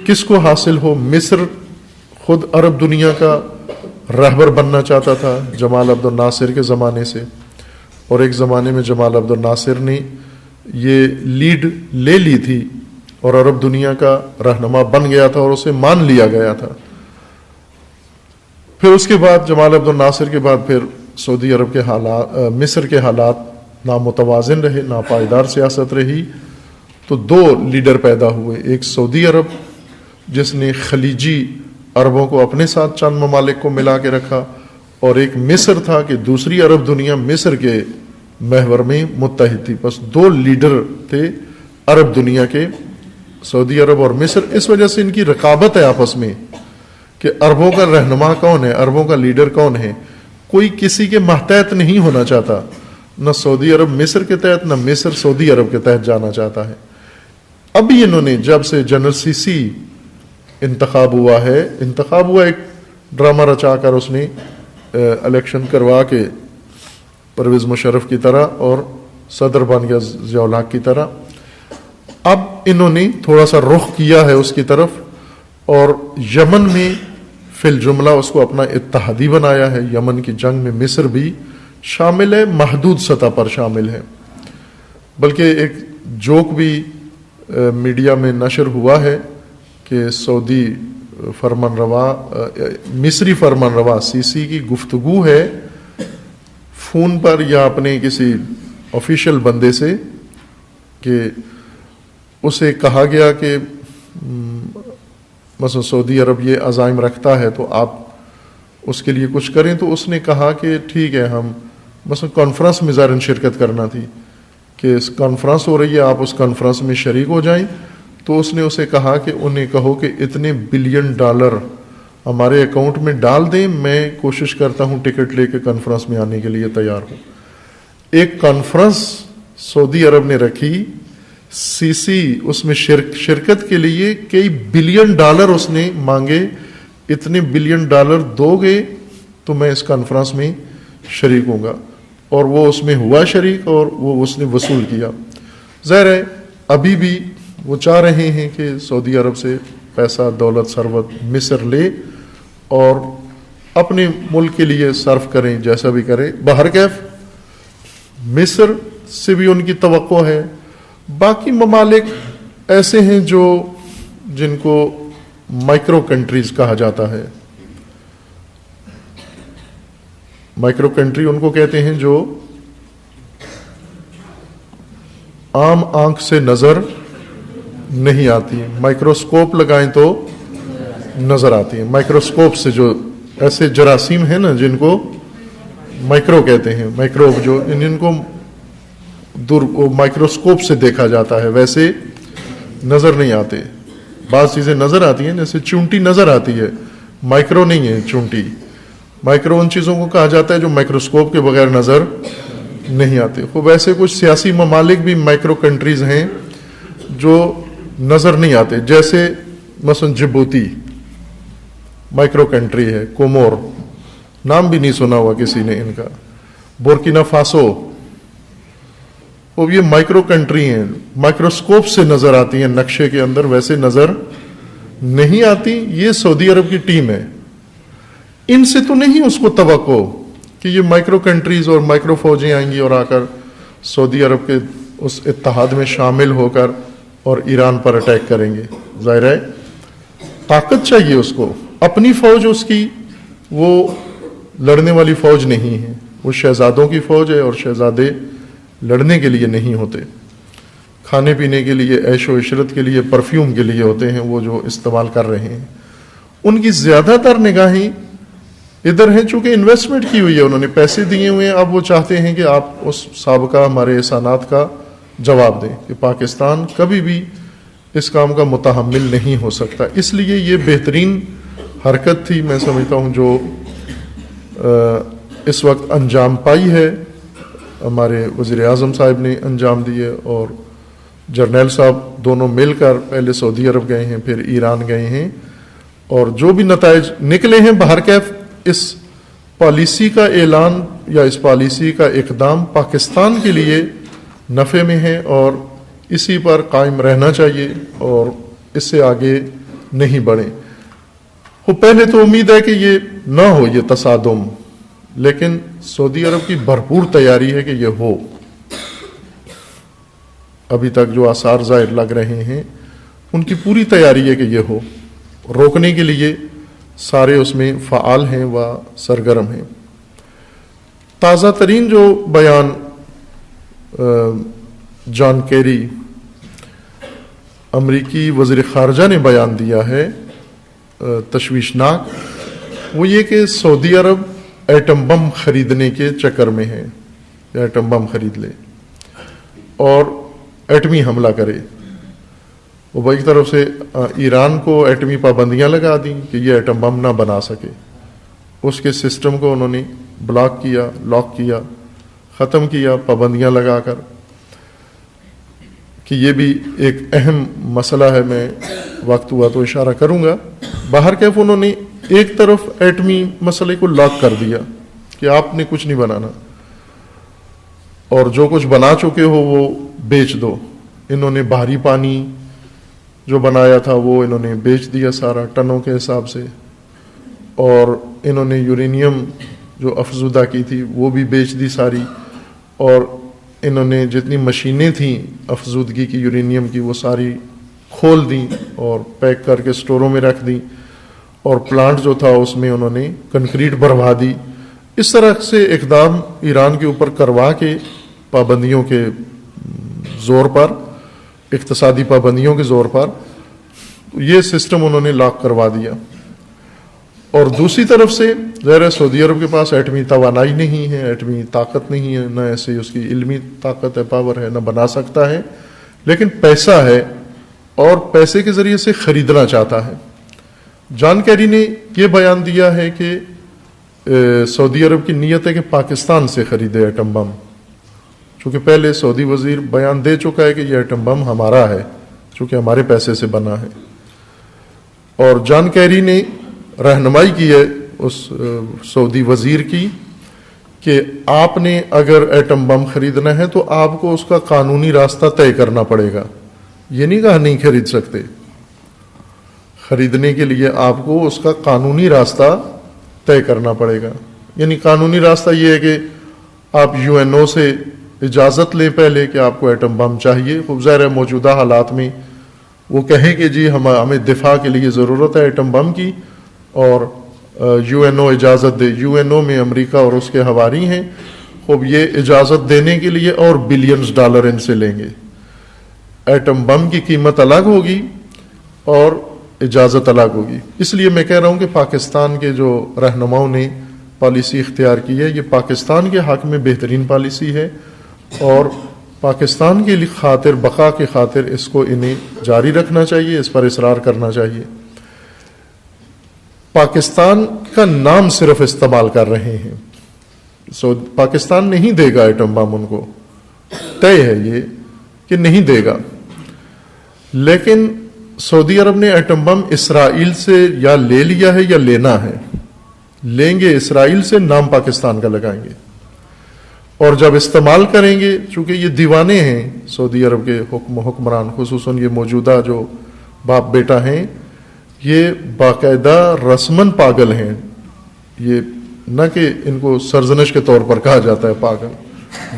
کس کو حاصل ہو. مصر خود عرب دنیا کا رہبر بننا چاہتا تھا جمال عبد الناصر کے زمانے سے، اور ایک زمانے میں جمال عبد الناصر نے یہ لیڈ لے لی تھی اور عرب دنیا کا رہنما بن گیا تھا اور اسے مان لیا گیا تھا. پھر اس کے بعد جمال عبد الناصر کے بعد پھر سعودی عرب کے حالات، مصر کے حالات نامتوازن رہے، ناپائیدار سیاست رہی، تو دو لیڈر پیدا ہوئے. ایک سعودی عرب جس نے خلیجی عربوں کو اپنے ساتھ چند ممالک کو ملا کے رکھا، اور ایک مصر تھا کہ دوسری عرب دنیا مصر کے محور میں متحد تھی. بس دو لیڈر تھے عرب دنیا کے، سعودی عرب اور مصر. اس وجہ سے ان کی رقابت ہے آپس میں کہ عربوں کا رہنما کون ہے، عربوں کا لیڈر کون ہے. کوئی کسی کے ماتحت نہیں ہونا چاہتا، نہ سعودی عرب مصر کے تحت، نہ مصر سعودی عرب کے تحت جانا چاہتا ہے. ابھی انہوں نے جب سے جنرل سیسی انتخاب ہوا ہے، انتخاب ہوا ایک ڈرامہ رچا کر اس نے الیکشن کروا کے پرویز مشرف کی طرح اور صدر بن گیا ضیاء الحق کی طرح. اب انہوں نے تھوڑا سا رخ کیا ہے اس کی طرف اور یمن میں فی الجملہ اس کو اپنا اتحادی بنایا ہے. یمن کی جنگ میں مصر بھی شامل ہے, محدود سطح پر شامل ہے. بلکہ ایک جوک بھی میڈیا میں نشر ہوا ہے کہ سعودی فرمان روا مصری فرمان روا سیسی کی گفتگو ہے فون پر یا اپنے کسی آفیشیل بندے سے کہ اسے کہا گیا کہ مثلا سعودی عرب یہ عزائم رکھتا ہے تو آپ اس کے لیے کچھ کریں. تو اس نے کہا کہ ٹھیک ہے, ہم مثلا کانفرنس میں ظاہراً شرکت کرنا تھی کہ اس کانفرنس ہو رہی ہے, آپ اس کانفرنس میں شریک ہو جائیں. تو اس نے اسے کہا کہ انہیں کہو کہ اتنے بلین ڈالر ہمارے اکاؤنٹ میں ڈال دیں, میں کوشش کرتا ہوں ٹکٹ لے کے کانفرنس میں آنے کے لیے تیار ہوں. ایک کانفرنس سعودی عرب نے رکھی, سیسی اس میں شرکت کے لیے کئی بلین ڈالر اس نے مانگے. اتنے بلین ڈالر دو گے تو میں اس کانفرنس میں شریک ہوں گا, اور وہ اس میں ہوا شریک اور وہ اس نے وصول کیا. ظاہر ہے ابھی بھی وہ چاہ رہے ہیں کہ سعودی عرب سے پیسہ دولت ثروت مصر لے اور اپنے ملک کے لیے صرف کریں, جیسا بھی کریں. بہرکیف مصر سے بھی ان کی توقع ہے. باقی ممالک ایسے ہیں جن کو مائکرو کنٹریز کہا جاتا ہے. مائکرو کنٹری ان کو کہتے ہیں جو عام آنکھ سے نظر نہیں آتی, مائکروسکوپ لگائیں تو نظر آتی ہیں. مائکروسکوپ سے جو ایسے جراثیم ہیں نا جن کو مائکرو کہتے ہیں, مائکروب جو ان کو مائکروسکوپ سے دیکھا جاتا ہے, ویسے نظر نہیں آتے. بعض چیزیں نظر آتی ہیں, جیسے چونٹی نظر آتی ہے, مائکرو نہیں ہے چونٹی. مائکرو ان چیزوں کو کہا جاتا ہے جو مائکروسکوپ کے بغیر نظر نہیں آتے. خوب ایسے کچھ سیاسی ممالک بھی مائکرو کنٹریز ہیں جو نظر نہیں آتے, جیسے مثلا جبوتی مائکرو کنٹری ہے, کومور نام بھی نہیں سنا ہوا کسی نے ان کا, بورکینا فاسو, وہ یہ مائکرو کنٹری ہیں, مائکروسکوپ سے نظر آتی ہیں نقشے کے اندر, ویسے نظر نہیں آتی. یہ سعودی عرب کی ٹیم ہے. ان سے تو نہیں اس کو توقع کہ یہ مائکرو کنٹریز اور مائکرو فوجیں آئیں گی اور آ کر سعودی عرب کے اس اتحاد میں شامل ہو کر اور ایران پر اٹیک کریں گے. ظاہر ہے طاقت چاہیے اس کو, اپنی فوج اس کی وہ لڑنے والی فوج نہیں ہے, وہ شہزادوں کی فوج ہے, اور شہزادے لڑنے کے لیے نہیں ہوتے, کھانے پینے کے لیے, عیش و عشرت کے لیے, پرفیوم کے لیے ہوتے ہیں وہ جو استعمال کر رہے ہیں. ان کی زیادہ تر نگاہیں ادھر ہیں, چونکہ انویسٹمنٹ کی ہوئی ہے, انہوں نے پیسے دیے ہوئے ہیں. اب وہ چاہتے ہیں کہ آپ اس سابقہ ہمارے احسانات کا جواب دیں کہ پاکستان کبھی بھی اس کام کا متحمل نہیں ہو سکتا. اس لیے یہ بہترین حرکت تھی, میں سمجھتا ہوں, جو اس وقت انجام پائی ہے. ہمارے وزیر اعظم صاحب نے انجام دیے اور جرنیل صاحب دونوں مل کر پہلے سعودی عرب گئے ہیں, پھر ایران گئے ہیں, اور جو بھی نتائج نکلے ہیں بہرکیف اس پالیسی کا اعلان یا اس پالیسی کا اقدام پاکستان کے لیے نفع میں ہے, اور اسی پر قائم رہنا چاہیے اور اس سے آگے نہیں بڑھیں. وہ پہلے تو امید ہے کہ یہ نہ ہو یہ تصادم, لیکن سعودی عرب کی بھرپور تیاری ہے کہ یہ ہو. ابھی تک جو آثار ظاہر لگ رہے ہیں ان کی پوری تیاری ہے کہ یہ ہو. روکنے کے لیے سارے اس میں فعال ہیں و سرگرم ہیں. تازہ ترین جو بیان جان کیری امریکی وزیر خارجہ نے بیان دیا ہے تشویشناک, وہ یہ کہ سعودی عرب ایٹم بم خریدنے کے چکر میں ہے, ایٹم بم خرید لے اور ایٹمی حملہ کرے. وہ ایک طرف سے ایران کو ایٹمی پابندیاں لگا دیں کہ یہ ایٹم بم نہ بنا سکے, اس کے سسٹم کو انہوں نے بلاک کیا, لاک کیا, ختم کیا پابندیاں لگا کر, کہ یہ بھی ایک اہم مسئلہ ہے. میں وقت ہوا تو اشارہ کروں گا. باہر کیف انہوں نے ایک طرف ایٹمی مسئلے کو لاک کر دیا کہ آپ نے کچھ نہیں بنانا، اور جو کچھ بنا چکے ہو وہ بیچ دو۔ انہوں نے بحری پانی جو بنایا تھا وہ انہوں نے بیچ دیا سارا ٹنوں کے حساب سے، اور انہوں نے یورینیم جو افزودہ کی تھی وہ بھی بیچ دی ساری، اور انہوں نے جتنی مشینیں تھیں افزودگی کی یورینیم کی وہ ساری کھول دیں اور پیک کر کے سٹوروں میں رکھ دیں، اور پلانٹ جو تھا اس میں انہوں نے کنکریٹ بھروا دی۔ اس طرح سے اقدام ایران کے اوپر کروا کے پابندیوں کے زور پر، اقتصادی پابندیوں کے زور پر یہ سسٹم انہوں نے لاک کروا دیا۔ اور دوسری طرف سے ظاہر ہے سعودی عرب کے پاس ایٹمی توانائی نہیں ہے، ایٹمی طاقت نہیں ہے، نہ ایسے اس کی علمی طاقت ہے، پاور ہے، نہ بنا سکتا ہے، لیکن پیسہ ہے اور پیسے کے ذریعے سے خریدنا چاہتا ہے۔ جان کیری نے یہ بیان دیا ہے کہ سعودی عرب کی نیت ہے کہ پاکستان سے خریدے ایٹم بم، چونکہ پہلے سعودی وزیر بیان دے چکا ہے کہ یہ ایٹم بم ہمارا ہے چونکہ ہمارے پیسے سے بنا ہے۔ اور جان کیری نے رہنمائی کی ہے اس سعودی وزیر کی کہ آپ نے اگر ایٹم بم خریدنا ہے تو آپ کو اس کا قانونی راستہ طے کرنا پڑے گا، یہ نہیں کہا نہیں خرید سکتے، خریدنے کے لیے آپ کو اس کا قانونی راستہ طے کرنا پڑے گا۔ یعنی قانونی راستہ یہ ہے کہ آپ UN سے اجازت لیں پہلے کہ آپ کو ایٹم بم چاہیے۔ خوب ظاہر ہے موجودہ حالات میں وہ کہیں کہ جی ہمیں دفاع کے لیے ضرورت ہے ایٹم بم کی، اور UNO اجازت دے۔ UNO میں امریکہ اور اس کے حواری ہیں، خوب یہ اجازت دینے کے لیے اور بلینز ڈالر ان سے لیں گے۔ ایٹم بم کی قیمت الگ ہوگی اور اجازت الگ ہوگی۔ اس لیے میں کہہ رہا ہوں کہ پاکستان کے جو رہنماؤں نے پالیسی اختیار کی ہے یہ پاکستان کے حق میں بہترین پالیسی ہے، اور پاکستان کی خاطر، بقا کی خاطر اس کو انہیں جاری رکھنا چاہیے، اس پر اصرار کرنا چاہیے۔ پاکستان کا نام صرف استعمال کر رہے ہیں، پاکستان نہیں دے گا ایٹم بم، ان کو طے ہے یہ کہ نہیں دے گا، لیکن سعودی عرب نے ایٹم بم اسرائیل سے یا لے لیا ہے یا لینا ہے، لیں گے اسرائیل سے، نام پاکستان کا لگائیں گے، اور جب استعمال کریں گے، چونکہ یہ دیوانے ہیں سعودی عرب کے حکمران، خصوصاً یہ موجودہ جو باپ بیٹا ہیں، یہ باقاعدہ رسماً پاگل ہیں، یہ نہ کہ ان کو سرزنش کے طور پر کہا جاتا ہے پاگل،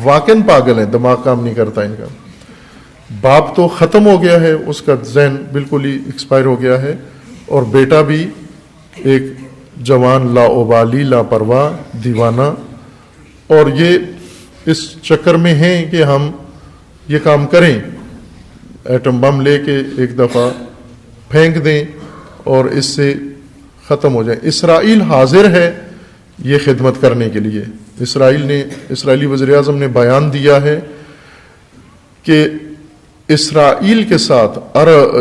واقعاً پاگل ہیں، دماغ کام نہیں کرتا ان کا۔ باپ تو ختم ہو گیا ہے، اس کا ذہن بالکل ہی ایکسپائر ہو گیا ہے، اور بیٹا بھی ایک جوان لاابالی، لاپرواہ، دیوانہ، اور یہ اس چکر میں ہیں کہ ہم یہ کام کریں، ایٹم بم لے کے ایک دفعہ پھینک دیں اور اس سے ختم ہو جائے۔ اسرائیل حاضر ہے یہ خدمت کرنے کے لیے۔ اسرائیلی وزیر اعظم نے بیان دیا ہے کہ اسرائیل کے ساتھ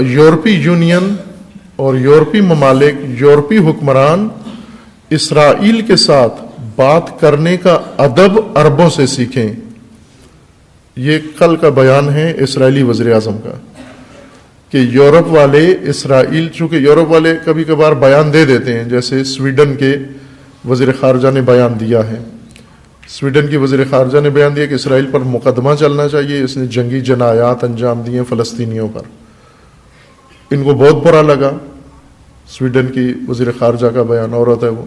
یورپی یونین اور یورپی ممالک، یورپی حکمران اسرائیل کے ساتھ بات کرنے کا ادب عربوں سے سیکھیں۔ یہ کل کا بیان ہے اسرائیلی وزیر اعظم کا کہ یورپ والے اسرائیل، چونکہ یورپ والے کبھی کبھار بیان دے دیتے ہیں، جیسے سویڈن کے وزیر خارجہ نے بیان دیا ہے، سویڈن کی وزیر خارجہ نے بیان دیا کہ اسرائیل پر مقدمہ چلنا چاہیے، اس نے جنگی جنایات انجام دیے فلسطینیوں پر۔ ان کو بہت برا لگا سویڈن کی وزیر خارجہ کا بیان، عورت ہے وہ۔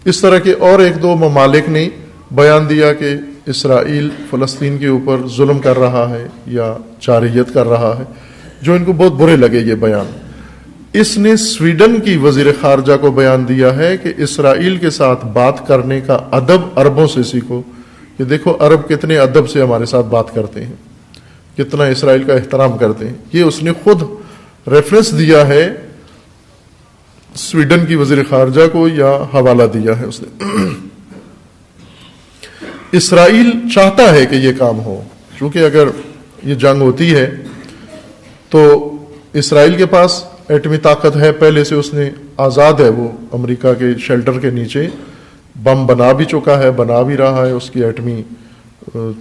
اس طرح کے اور ایک دو ممالک نے بیان دیا کہ اسرائیل فلسطین کے اوپر ظلم کر رہا ہے یا جارحیت کر رہا ہے، جو ان کو بہت برے لگے یہ بیان۔ اس نے سویڈن کی وزیر خارجہ کو بیان دیا ہے کہ اسرائیل کے ساتھ بات کرنے کا ادب عربوں سے سیکھو، کہ دیکھو عرب کتنے ادب سے ہمارے ساتھ بات کرتے ہیں، کتنا اسرائیل کا احترام کرتے ہیں۔ یہ اس نے خود ریفرنس دیا ہے سویڈن کی وزیر خارجہ کو، یا حوالہ دیا ہے اس نے۔ اسرائیل چاہتا ہے کہ یہ کام ہو، چونکہ اگر یہ جنگ ہوتی ہے تو اسرائیل کے پاس ایٹمی طاقت ہے، پہلے سے اس نے آزاد ہے، وہ امریکہ کے شیلٹر کے نیچے بم بنا بھی چکا ہے، بنا بھی رہا ہے، اس کی ایٹمی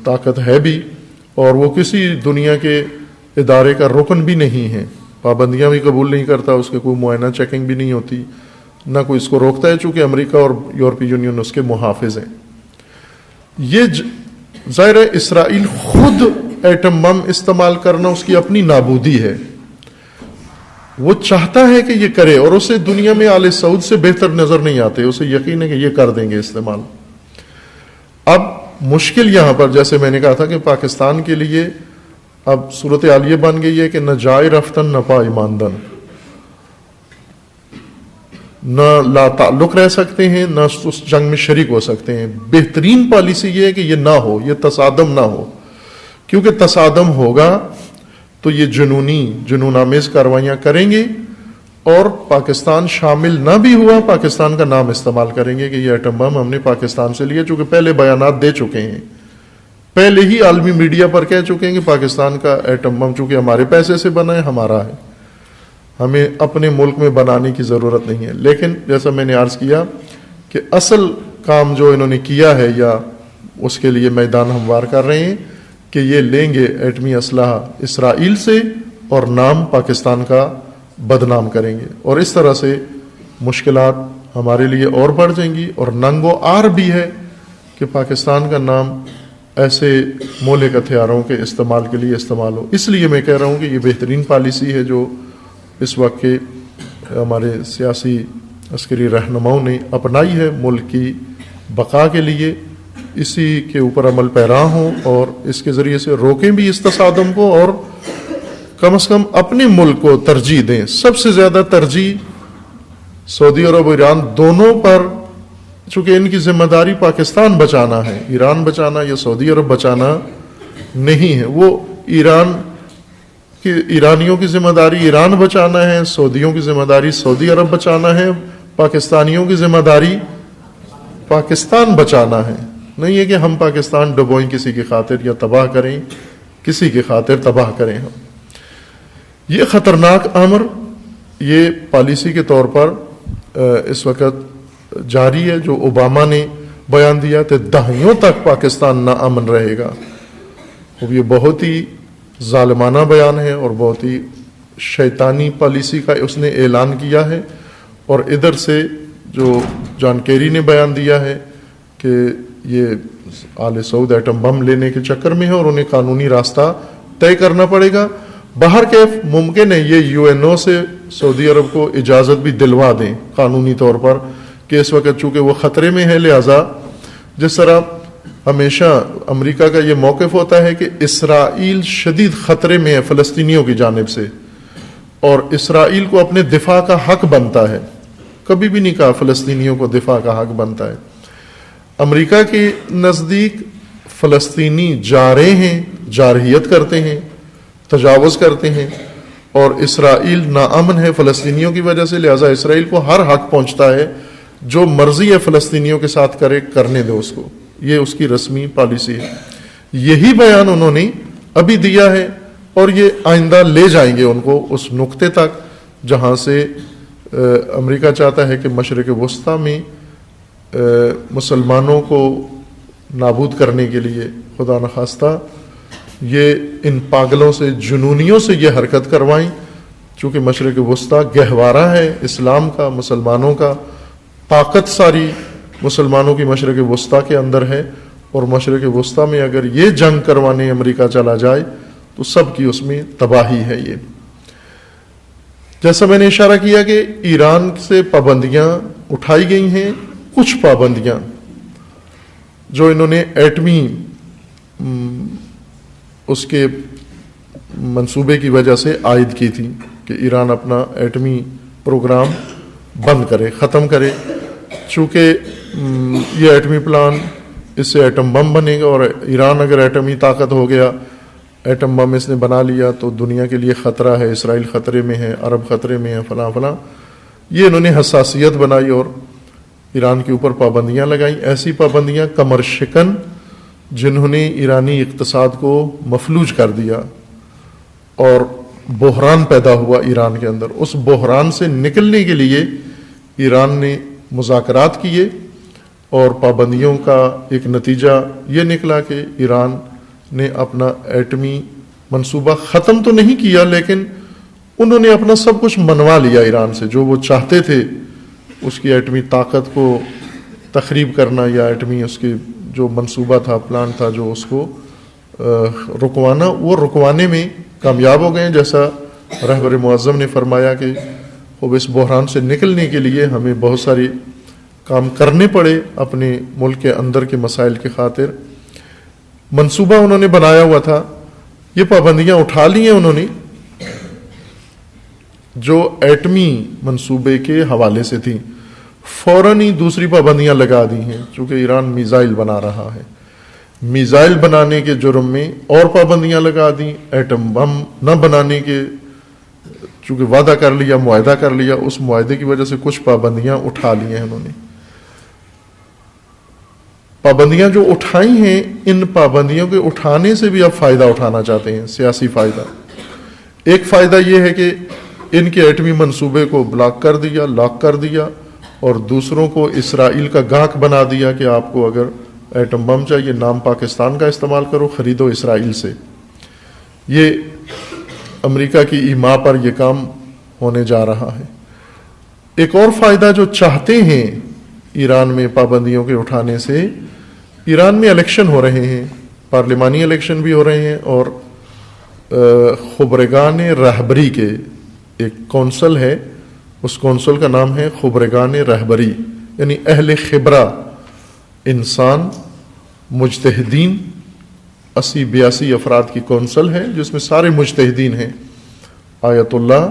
طاقت ہے بھی، اور وہ کسی دنیا کے ادارے کا رکن بھی نہیں ہے، پابندیاں بھی قبول نہیں کرتا، اس کے کوئی معائنہ چیکنگ بھی نہیں ہوتی، نہ کوئی اس کو روکتا ہے، چونکہ امریکہ اور یورپی یونین اس کے محافظ ہیں۔ یہ ظاہر ہے اسرائیل خود ایٹم بم استعمال کرنا اس کی اپنی نابودی ہے، وہ چاہتا ہے کہ یہ کرے، اور اسے دنیا میں آل سعود سے بہتر نظر نہیں آتے، اسے یقین ہے کہ یہ کر دیں گے استعمال۔ اب مشکل یہاں پر جیسے میں نے کہا تھا کہ پاکستان کے لیے اب صورتحال یہ بن گئی ہے کہ نہ جائے رفتن نہ پا ایماندن، نہ لا تعلق رہ سکتے ہیں نہ اس جنگ میں شریک ہو سکتے ہیں۔ بہترین پالیسی یہ ہے کہ یہ نہ ہو، یہ تصادم نہ ہو، کیونکہ تصادم ہوگا تو یہ جنون آمیز کاروائیاں کریں گے، اور پاکستان شامل نہ بھی ہوا پاکستان کا نام استعمال کریں گے کہ یہ ایٹم بم ہم نے پاکستان سے لیا، چونکہ پہلے بیانات دے چکے ہیں، پہلے ہی عالمی میڈیا پر کہہ چکے ہیں کہ پاکستان کا ایٹم بم چونکہ ہمارے پیسے سے بنا ہے ہمارا ہے، ہمیں اپنے ملک میں بنانے کی ضرورت نہیں ہے۔ لیکن جیسا میں نے عرض کیا کہ اصل کام جو انہوں نے کیا ہے یا اس کے لیے میدان ہموار کر رہے ہیں کہ یہ لیں گے ایٹمی اسلحہ اسرائیل سے اور نام پاکستان کا بدنام کریں گے، اور اس طرح سے مشکلات ہمارے لیے اور بڑھ جائیں گی، اور ننگ و عار بھی ہے کہ پاکستان کا نام ایسے مہلک ہتھیاروں کے استعمال کے لیے استعمال ہو۔ اس لیے میں کہہ رہا ہوں کہ یہ بہترین پالیسی ہے جو اس وقت کے ہمارے سیاسی عسکری رہنماؤں نے اپنائی ہے ملک کی بقا کے لیے، اسی کے اوپر عمل پیرا ہوں اور اس کے ذریعے سے روکیں بھی اس تصادم کو، اور کم از کم اپنے ملک کو ترجیح دیں۔ سب سے زیادہ ترجیح سعودی عرب اور ایران دونوں پر، چونکہ ان کی ذمہ داری پاکستان بچانا ہے، ایران بچانا یا سعودی عرب بچانا نہیں ہے۔ وہ ایرانیوں کی ذمہ داری ایران بچانا ہے، سعودیوں کی ذمہ داری سعودی عرب بچانا ہے، پاکستانیوں کی ذمہ داری پاکستان بچانا ہے۔ نہیں ہے کہ ہم پاکستان ڈبوئیں کسی کی خاطر یا تباہ کریں، کسی کی خاطر تباہ کریں ہم۔ یہ خطرناک امر یہ پالیسی کے طور پر اس وقت جاری ہے جو اوباما نے بیان دیا کہ دہائیوں تک پاکستان نا امن رہے گا۔ اب یہ بہت ہی ظالمانہ بیان ہے اور بہت ہی شیطانی پالیسی کا اس نے اعلان کیا ہے، اور ادھر سے جو جان کیری نے بیان دیا ہے کہ یہ آل سعود ایٹم بم لینے کے چکر میں ہے اور انہیں قانونی راستہ طے کرنا پڑے گا۔ باہر کیف ممکن ہے یہ یو این او سے سعودی عرب کو اجازت بھی دلوا دیں قانونی طور پر کہ اس وقت چونکہ وہ خطرے میں ہے، لہذا جس طرح ہمیشہ امریکہ کا یہ موقف ہوتا ہے کہ اسرائیل شدید خطرے میں ہے فلسطینیوں کی جانب سے، اور اسرائیل کو اپنے دفاع کا حق بنتا ہے، کبھی بھی نہیں کہا فلسطینیوں کو دفاع کا حق بنتا ہے۔ امریکہ کے نزدیک فلسطینی جارے ہیں، جارحیت کرتے ہیں، تجاوز کرتے ہیں، اور اسرائیل ناامن ہے فلسطینیوں کی وجہ سے، لہذا اسرائیل کو ہر حق پہنچتا ہے، جو مرضی ہے فلسطینیوں کے ساتھ کرنے دے اس کو۔ یہ اس کی رسمی پالیسی ہے۔ یہی بیان انہوں نے ابھی دیا ہے، اور یہ آئندہ لے جائیں گے ان کو اس نقطے تک جہاں سے امریکہ چاہتا ہے کہ مشرق وسطیٰ میں مسلمانوں کو نابود کرنے کے لیے خدا نخواستہ یہ ان پاگلوں سے، جنونیوں سے یہ حرکت کروائیں، چونکہ مشرق وسطیٰ گہوارہ ہے اسلام کا، مسلمانوں کا، طاقت ساری مسلمانوں کی مشرق وسطیٰ کے اندر ہے، اور مشرق وسطیٰ میں اگر یہ جنگ کروانے امریکہ چلا جائے تو سب کی اس میں تباہی ہے۔ یہ جیسا میں نے اشارہ کیا کہ ایران سے پابندیاں اٹھائی گئی ہیں، کچھ پابندیاں جو انہوں نے ایٹمی اس کے منصوبے کی وجہ سے عائد کی تھی کہ ایران اپنا ایٹمی پروگرام بند کرے، ختم کرے، چونکہ یہ ایٹمی پلان اس سے ایٹم بم بنے گا، اور ایران اگر ایٹمی طاقت ہو گیا، ایٹم بم اس نے بنا لیا تو دنیا کے لیے خطرہ ہے، اسرائیل خطرے میں ہے، عرب خطرے میں ہے، فلاں فلاں۔ یہ انہوں نے حساسیت بنائی اور ایران کے اوپر پابندیاں لگائیں، ایسی پابندیاں کمر شکن جنہوں نے ایرانی اقتصاد کو مفلوج کر دیا، اور بحران پیدا ہوا ایران کے اندر۔ اس بحران سے نکلنے کے لیے ایران نے مذاکرات کیے، اور پابندیوں کا ایک نتیجہ یہ نکلا کہ ایران نے اپنا ایٹمی منصوبہ ختم تو نہیں کیا، لیکن انہوں نے اپنا سب کچھ منوا لیا ایران سے، جو وہ چاہتے تھے اس کی ایٹمی طاقت کو تخریب کرنا یا ایٹمی اس کے جو منصوبہ تھا، پلان تھا جو اس کو رکوانا، وہ رکوانے میں کامیاب ہو گئے. جیسا رہبر معظم نے فرمایا کہ اب اس بحران سے نکلنے کے لیے ہمیں بہت سارے کام کرنے پڑے اپنے ملک کے اندر کے مسائل کی خاطر. منصوبہ انہوں نے بنایا ہوا تھا، یہ پابندیاں اٹھا لی ہیں انہوں نے جو ایٹمی منصوبے کے حوالے سے تھیں، فوراً ہی دوسری پابندیاں لگا دی ہیں. چونکہ ایران میزائل بنا رہا ہے، میزائل بنانے کے جرم میں اور پابندیاں لگا دیں. ایٹم بم نہ بنانے کے چونکہ وعدہ کر لیا، معاہدہ کر لیا، اس معاہدے کی وجہ سے کچھ پابندیاں اٹھا لی ہیں انہوں نے. پابندیاں جو اٹھائی ہیں، ان پابندیوں کے اٹھانے سے بھی اب فائدہ اٹھانا چاہتے ہیں، سیاسی فائدہ. ایک فائدہ یہ ہے کہ ان کے ایٹمی منصوبے کو بلاک کر دیا، لاک کر دیا، اور دوسروں کو اسرائیل کا گاہک بنا دیا کہ آپ کو اگر ایٹم بم چاہیے، نام پاکستان کا استعمال کرو، خریدو اسرائیل سے. یہ امریکہ کی ایما پر یہ کام ہونے جا رہا ہے. ایک اور فائدہ جو چاہتے ہیں ایران میں پابندیوں کے اٹھانے سے، ایران میں الیکشن ہو رہے ہیں، پارلیمانی الیکشن بھی ہو رہے ہیں، اور خبرگان رہبری کے ایک کونسل ہے، اس کونسل کا نام ہے خبرگان رہبری، یعنی اہل خبرہ انسان، مجتہدین، 80-82 افراد کی کونسل ہے جس میں سارے مجتہدین ہیں. آیت اللہ،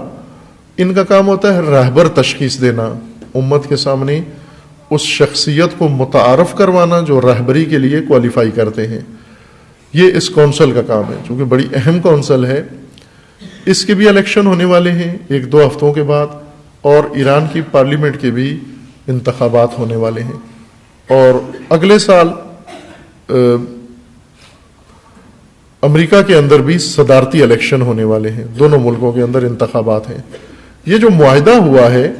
ان کا کام ہوتا ہے رہبر تشخیص دینا، امت کے سامنے اس شخصیت کو متعارف کروانا جو رہبری کے لیے کوالیفائی کرتے ہیں. یہ اس کونسل کا کام ہے، چونکہ بڑی اہم کونسل ہے. اس کے بھی الیکشن ہونے والے ہیں 1-2 ہفتوں کے بعد، اور ایران کی پارلیمنٹ کے بھی انتخابات ہونے والے ہیں. اور اگلے سال امریکہ کے اندر بھی صدارتی الیکشن ہونے والے ہیں، دونوں ملکوں کے اندر انتخابات ہیں. یہ جو معاہدہ ہوا ہے،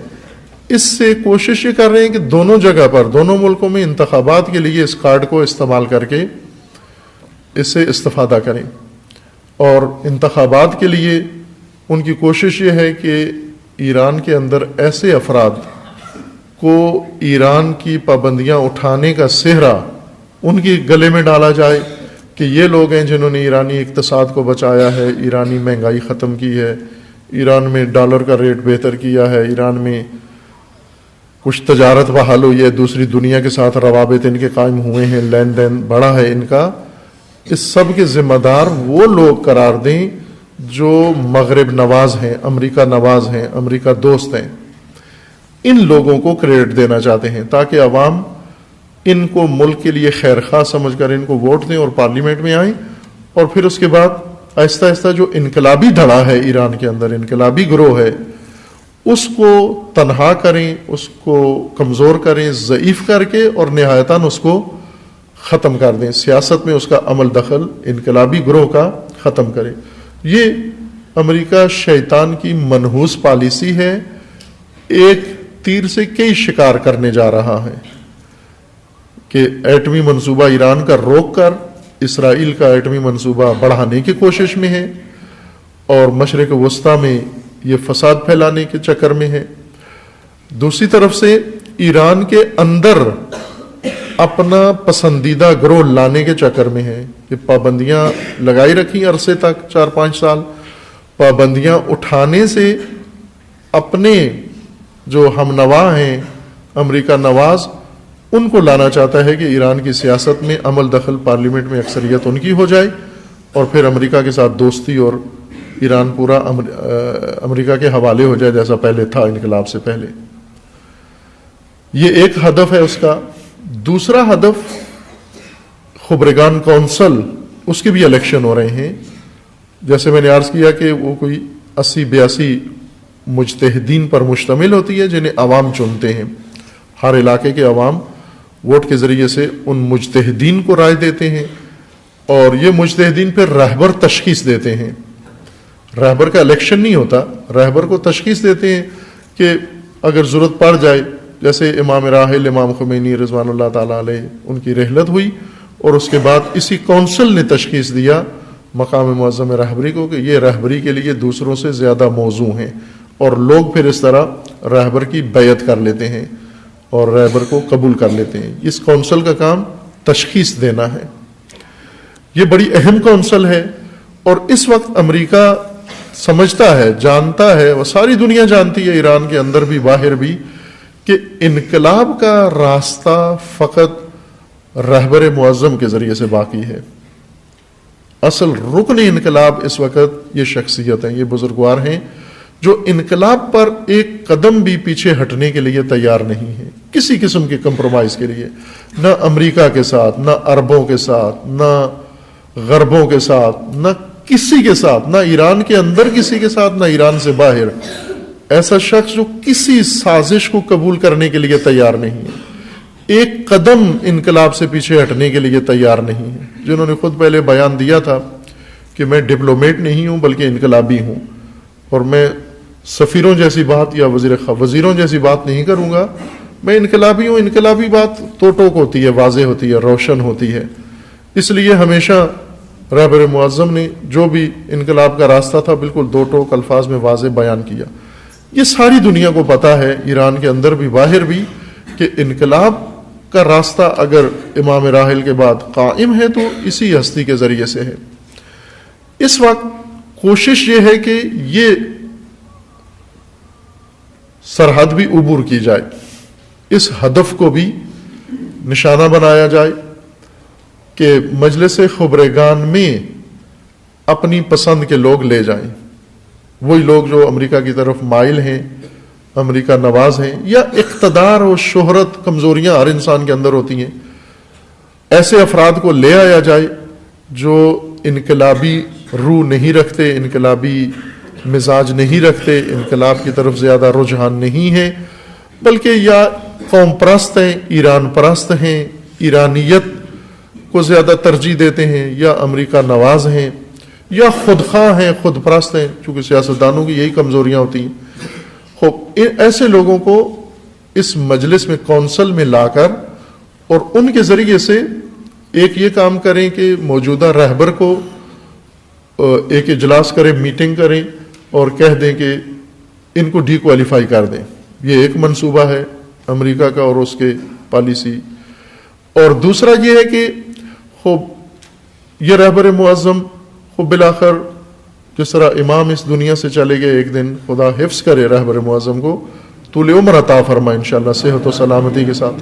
اس سے کوشش یہ کر رہے ہیں کہ دونوں جگہ پر، دونوں ملکوں میں انتخابات کے لیے اس کارڈ کو استعمال کر کے اس سے استفادہ کریں. اور انتخابات کے لیے ان کی کوشش یہ ہے کہ ایران کے اندر ایسے افراد کو ایران کی پابندیاں اٹھانے کا سہرا ان کے گلے میں ڈالا جائے کہ یہ لوگ ہیں جنہوں نے ایرانی اقتصاد کو بچایا ہے، ایرانی مہنگائی ختم کی ہے، ایران میں ڈالر کا ریٹ بہتر کیا ہے، ایران میں کچھ تجارت بحال ہوئی ہے، دوسری دنیا کے ساتھ روابط ان کے قائم ہوئے ہیں، لین دین بڑھا ہے ان کا. اس سب کے ذمہ دار وہ لوگ قرار دیں جو مغرب نواز ہیں، امریکہ نواز ہیں، امریکہ دوست ہیں. ان لوگوں کو کریڈٹ دینا چاہتے ہیں تاکہ عوام ان کو ملک کے لیے خیر خواہ سمجھ کر ان کو ووٹ دیں اور پارلیمنٹ میں آئیں. اور پھر اس کے بعد آہستہ آہستہ جو انقلابی دھڑا ہے ایران کے اندر، انقلابی گروہ ہے، اس کو تنہا کریں، اس کو کمزور کریں، ضعیف کر کے، اور نہایتاً اس کو ختم کر دیں. سیاست میں اس کا عمل دخل انقلابی گروہ کا ختم کریں. یہ امریکہ شیطان کی منحوس پالیسی ہے، ایک تیر سے کئی شکار کرنے جا رہا ہے کہ ایٹمی منصوبہ ایران کا روک کر اسرائیل کا ایٹمی منصوبہ بڑھانے کی کوشش میں ہے، اور مشرق وسطیٰ میں یہ فساد پھیلانے کے چکر میں ہے. دوسری طرف سے ایران کے اندر اپنا پسندیدہ گروہ لانے کے چکر میں ہے کہ پابندیاں لگائی رکھی عرصے تک 4-5 سال، پابندیاں اٹھانے سے اپنے جو ہم نوا ہیں امریکہ نواز، ان کو لانا چاہتا ہے کہ ایران کی سیاست میں عمل دخل، پارلیمنٹ میں اکثریت ان کی ہو جائے، اور پھر امریکہ کے ساتھ دوستی اور ایران پورا امریکہ کے حوالے ہو جائے جیسا پہلے تھا انقلاب سے پہلے. یہ ایک ہدف ہے اس کا. دوسرا ہدف خبرگان کونسل، اس کے بھی الیکشن ہو رہے ہیں. جیسے میں نے عرض کیا کہ وہ کوئی 80-82 مجتہدین پر مشتمل ہوتی ہے جنہیں عوام چنتے ہیں. ہر علاقے کے عوام ووٹ کے ذریعے سے ان مجتہدین کو رائے دیتے ہیں، اور یہ مجتہدین پھر رہبر تشخیص دیتے ہیں. رہبر کا الیکشن نہیں ہوتا، رہبر کو تشخیص دیتے ہیں کہ اگر ضرورت پڑ جائے، جیسے امام راحل امام خمینی رضوان اللہ تعالیٰ علیہ ان کی رحلت ہوئی، اور اس کے بعد اسی کونسل نے تشخیص دیا مقام معظم رہبری کو کہ یہ رہبری کے لیے دوسروں سے زیادہ موزوں ہیں، اور لوگ پھر اس طرح رہبر کی بیعت کر لیتے ہیں اور رہبر کو قبول کر لیتے ہیں. اس کونسل کا کام تشخیص دینا ہے. یہ بڑی اہم کونسل ہے اور اس وقت امریکہ سمجھتا ہے, جانتا ہے, وہ ساری دنیا جانتی ہے, ایران کے اندر بھی باہر بھی, کہ انقلاب کا راستہ فقط رہبر معظم کے ذریعے سے باقی ہے. اصل رکن انقلاب اس وقت یہ شخصیت ہیں, یہ بزرگوار ہیں جو انقلاب پر ایک قدم بھی پیچھے ہٹنے کے لیے تیار نہیں ہے, کسی قسم کے کمپرومائز کے لیے, نہ امریکہ کے ساتھ, نہ عربوں کے ساتھ, نہ غربوں کے ساتھ, نہ کسی کے ساتھ, نہ ایران کے اندر کسی کے ساتھ, نہ ایران سے باہر. ایسا شخص جو کسی سازش کو قبول کرنے کے لیے تیار نہیں ہے, ایک قدم انقلاب سے پیچھے ہٹنے کے لیے تیار نہیں ہے. جنہوں نے خود پہلے بیان دیا تھا کہ میں ڈپلومیٹ نہیں ہوں بلکہ انقلابی ہوں, اور میں سفیروں جیسی بات یا وزیروں جیسی بات نہیں کروں گا, میں انقلابی ہوں. انقلابی بات تو ٹوک ہوتی ہے, واضح ہوتی ہے, روشن ہوتی ہے. اس لیے ہمیشہ رہبر معظم نے جو بھی انقلاب کا راستہ تھا بالکل دو ٹوک الفاظ میں واضح بیان کیا. یہ ساری دنیا کو پتا ہے, ایران کے اندر بھی باہر بھی, کہ انقلاب کا راستہ اگر امام راحل کے بعد قائم ہے تو اسی ہستی کے ذریعے سے ہے. اس وقت کوشش یہ ہے کہ یہ سرحد بھی عبور کی جائے, اس ہدف کو بھی نشانہ بنایا جائے کہ مجلس خبرگان میں اپنی پسند کے لوگ لے جائیں, وہی لوگ جو امریکہ کی طرف مائل ہیں, امریکہ نواز ہیں, یا اقتدار اور شہرت کمزوریاں ہر انسان کے اندر ہوتی ہیں, ایسے افراد کو لے آیا جائے جو انقلابی روح نہیں رکھتے, انقلابی مزاج نہیں رکھتے, انقلاب کی طرف زیادہ رجحان نہیں ہے, بلکہ یا قوم پرست ہیں, ایران پرست ہیں, ایرانیت کو زیادہ ترجیح دیتے ہیں, یا امریکہ نواز ہیں, یا خودخواہ ہیں, خود پرست ہیں, چونکہ سیاستدانوں کی یہی کمزوریاں ہوتی ہیں. ایسے لوگوں کو اس مجلس میں, کونسل میں لا کر, اور ان کے ذریعے سے ایک یہ کام کریں کہ موجودہ رہبر کو ایک اجلاس کریں, میٹنگ کریں اور کہہ دیں کہ ان کو ڈی کوالیفائی کر دیں. یہ ایک منصوبہ ہے امریکہ کا اور اس کے پالیسی. اور دوسرا یہ ہے کہ یہ رہبر معظم بالآخر جس طرح امام اس دنیا سے چلے گئے, ایک دن خدا حفظ کرے رہبر معظم کو, طول عمر عطا فرمائے انشاءاللہ صحت و سلامتی کے ساتھ,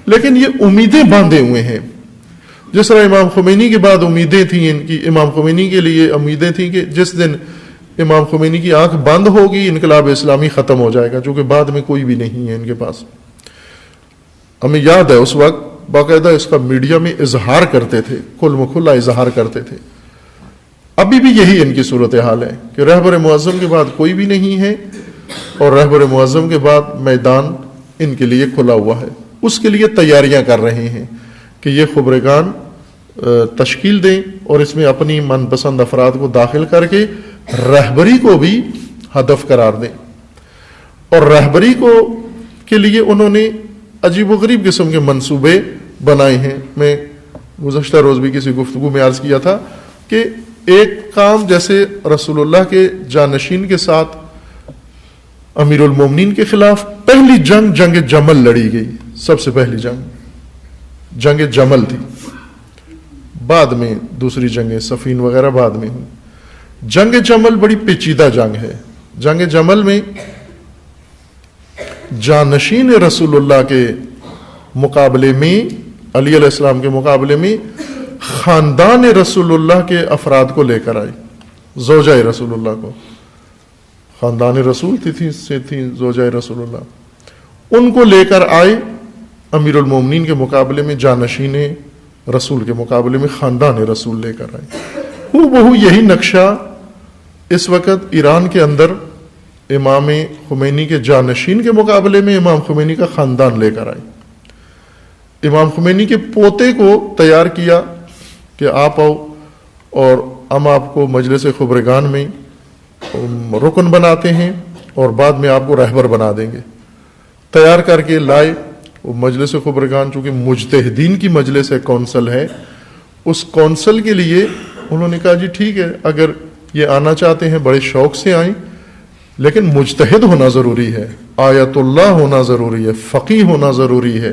لیکن یہ امیدیں باندھے ہوئے ہیں. جس طرح امام خمینی کے بعد امیدیں تھیں ان کی, امام خمینی کے لیے امیدیں تھیں کہ جس دن امام خمینی کی آنکھ بند ہوگی انقلاب اسلامی ختم ہو جائے گا, چونکہ بعد میں کوئی بھی نہیں ہے ان کے پاس. ہمیں یاد ہے اس وقت باقاعدہ اس کا میڈیا میں اظہار کرتے تھے, کھل مکھلا اظہار کرتے تھے. ابھی بھی یہی ان کی صورتحال ہے کہ رہبر معظم کے بعد کوئی بھی نہیں ہے, اور رہبر معظم کے بعد میدان ان کے لیے کھلا ہوا ہے. اس کے لیے تیاریاں کر رہے ہیں کہ یہ خبرگان تشکیل دیں اور اس میں اپنی من پسند افراد کو داخل کر کے رہبری کو بھی ہدف قرار دیں. اور رہبری کو کے لیے انہوں نے عجیب و غریب قسم کے منصوبے بنائے ہیں. میں گزشتہ روز بھی کسی گفتگو میں عرض کیا تھا کہ ایک کام جیسے رسول اللہ کے جانشین کے ساتھ امیر المومنین کے خلاف پہلی جنگ جمل لڑی گئی. سب سے پہلی جنگ جمل تھی, بعد میں دوسری جنگیں صفین وغیرہ بعد میں ہوئی. جنگ جمل بڑی پیچیدہ جنگ ہے. جنگ جمل میں جانشین رسول اللہ کے مقابلے میں, علی علیہ السلام کے مقابلے میں خاندان رسول اللہ کے افراد کو لے کر آئے. زوجہ رسول اللہ کو, خاندان رسول تھی زوجہ رسول اللہ, ان کو لے کر آئے امیر المومنین کے مقابلے میں, جانشین رسول کے مقابلے میں خاندان رسول لے کر آئے. بہو یہی نقشہ اس وقت ایران کے اندر امام خمینی کے جانشین کے مقابلے میں امام خمینی کا خاندان لے کر آئے. امام خمینی کے پوتے کو تیار کیا کہ آپ آؤ اور ہم آپ کو مجلس خبرگان میں رکن بناتے ہیں اور بعد میں آپ کو رہبر بنا دیں گے. تیار کر کے لائے. وہ مجلس خبرگان چونکہ مجتہدین کی مجلس ہے, کونسل ہے, اس کونسل کے لیے انہوں نے کہا جی ٹھیک ہے, اگر یہ آنا چاہتے ہیں بڑے شوق سے آئیں, لیکن مجتہد ہونا ضروری ہے, آیت اللہ ہونا ضروری ہے, فقیہ ہونا ضروری ہے.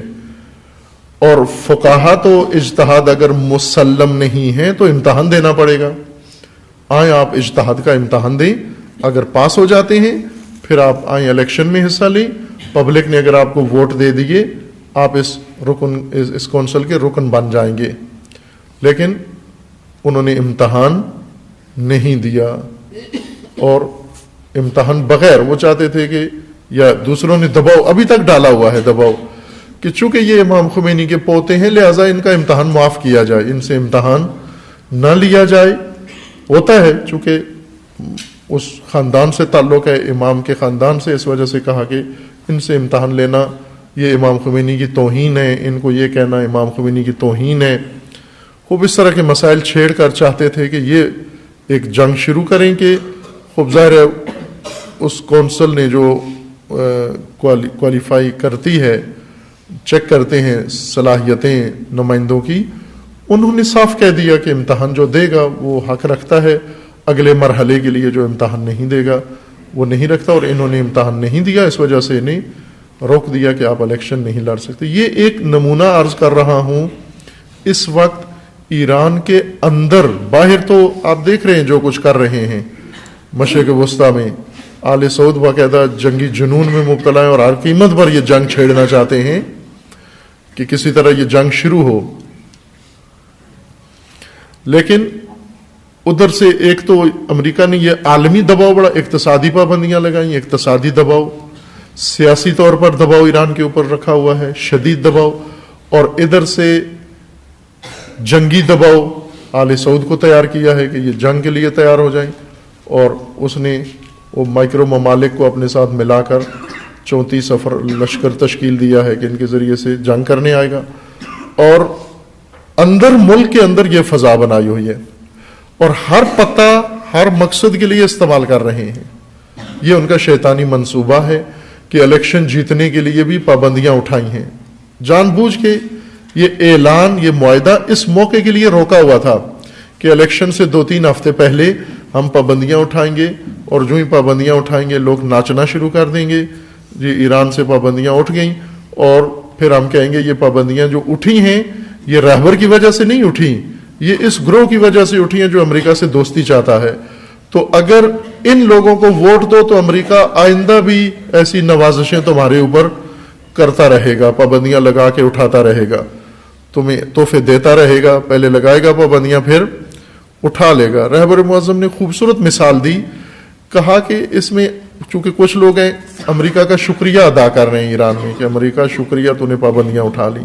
اور فقہا تو اجتہاد اگر مسلم نہیں ہے تو امتحان دینا پڑے گا. آئیں آپ اجتہاد کا امتحان دیں, اگر پاس ہو جاتے ہیں پھر آپ آئیں الیکشن میں حصہ لیں, پبلک نے اگر آپ کو ووٹ دے دیے آپ اس کونسل کے رکن بن جائیں گے. لیکن انہوں نے امتحان نہیں دیا, اور امتحان بغیر وہ چاہتے تھے کہ, یا دوسروں نے دباؤ ابھی تک ڈالا ہوا ہے دباؤ کہ چونکہ یہ امام خمینی کے پوتے ہیں لہذا ان کا امتحان معاف کیا جائے, ان سے امتحان نہ لیا جائے. ہوتا ہے چونکہ اس خاندان سے تعلق ہے, امام کے خاندان سے, اس وجہ سے کہا کہ ان سے امتحان لینا یہ امام خمینی کی توہین ہے, ان کو یہ کہنا امام خمینی کی توہین ہے. خوب اس طرح کے مسائل چھیڑ کر چاہتے تھے کہ یہ ایک جنگ شروع کریں کہ خوب ظاہر ہے اس کونسل نے جو کوالیفائی کرتی ہے, چیک کرتے ہیں صلاحیتیں نمائندوں کی, انہوں نے صاف کہہ دیا کہ امتحان جو دے گا وہ حق رکھتا ہے, اگلے مرحلے کے لیے جو امتحان نہیں دے گا وہ نہیں رکھتا, اور انہوں نے امتحان نہیں دیا, اس وجہ سے انہیں روک دیا کہ آپ الیکشن نہیں لڑ سکتے. یہ ایک نمونہ عرض کر رہا ہوں. اس وقت ایران کے اندر, باہر تو آپ دیکھ رہے ہیں جو کچھ کر رہے ہیں مشرق وسطیٰ میں, آل سعود باقاعدہ جنگی جنون میں مبتلا ہیں اور ہر قیمت پر یہ جنگ چھیڑنا چاہتے ہیں کہ کسی طرح یہ جنگ شروع ہو. لیکن ادھر سے ایک تو امریکہ نے یہ عالمی دباؤ بڑا, اقتصادی پابندیاں لگائیں, اقتصادی دباؤ, سیاسی طور پر دباؤ ایران کے اوپر رکھا ہوا ہے, شدید دباؤ, اور ادھر سے جنگی دباؤ آل سعود کو تیار کیا ہے کہ یہ جنگ کے لیے تیار ہو جائیں, اور اس نے وہ مائکرو ممالک کو اپنے ساتھ ملا کر 34 لشکر تشکیل دیا ہے کہ ان کے ذریعے سے جنگ کرنے آئے گا, اور اندر ملک کے اندر یہ فضا بنائی ہوئی ہے, اور ہر پتہ ہر مقصد کے لیے استعمال کر رہے ہیں. یہ ان کا شیطانی منصوبہ ہے کہ الیکشن جیتنے کے لیے بھی پابندیاں اٹھائی ہیں جان بوجھ کے. یہ اعلان, یہ معاہدہ اس موقع کے لیے روکا ہوا تھا کہ الیکشن سے 2-3 ہفتے پہلے ہم پابندیاں اٹھائیں گے, اور جو ہی پابندیاں اٹھائیں گے لوگ ناچنا شروع کر دیں گے. جی ایران سے پابندیاں اٹھ گئیں, اور پھر ہم کہیں گے یہ پابندیاں جو اٹھی ہیں یہ رہبر کی وجہ سے نہیں اٹھی, یہ اس گروہ کی وجہ سے اٹھی ہیں جو امریکہ سے دوستی چاہتا ہے. تو اگر ان لوگوں کو ووٹ دو تو امریکہ آئندہ بھی ایسی نوازشیں تمہارے اوپر کرتا رہے گا, پابندیاں لگا کے اٹھاتا رہے گا, تمہیں تحفے دیتا رہے گا, پہلے لگائے گا پابندیاں پھر اٹھا لے گا. رہبر معظم نے خوبصورت مثال دی, کہا کہ اس میں چونکہ کچھ لوگ ہیں امریکہ کا شکریہ ادا کر رہے ہیں ایران میں کہ امریکہ شکریہ تو نے پابندیاں اٹھا لی.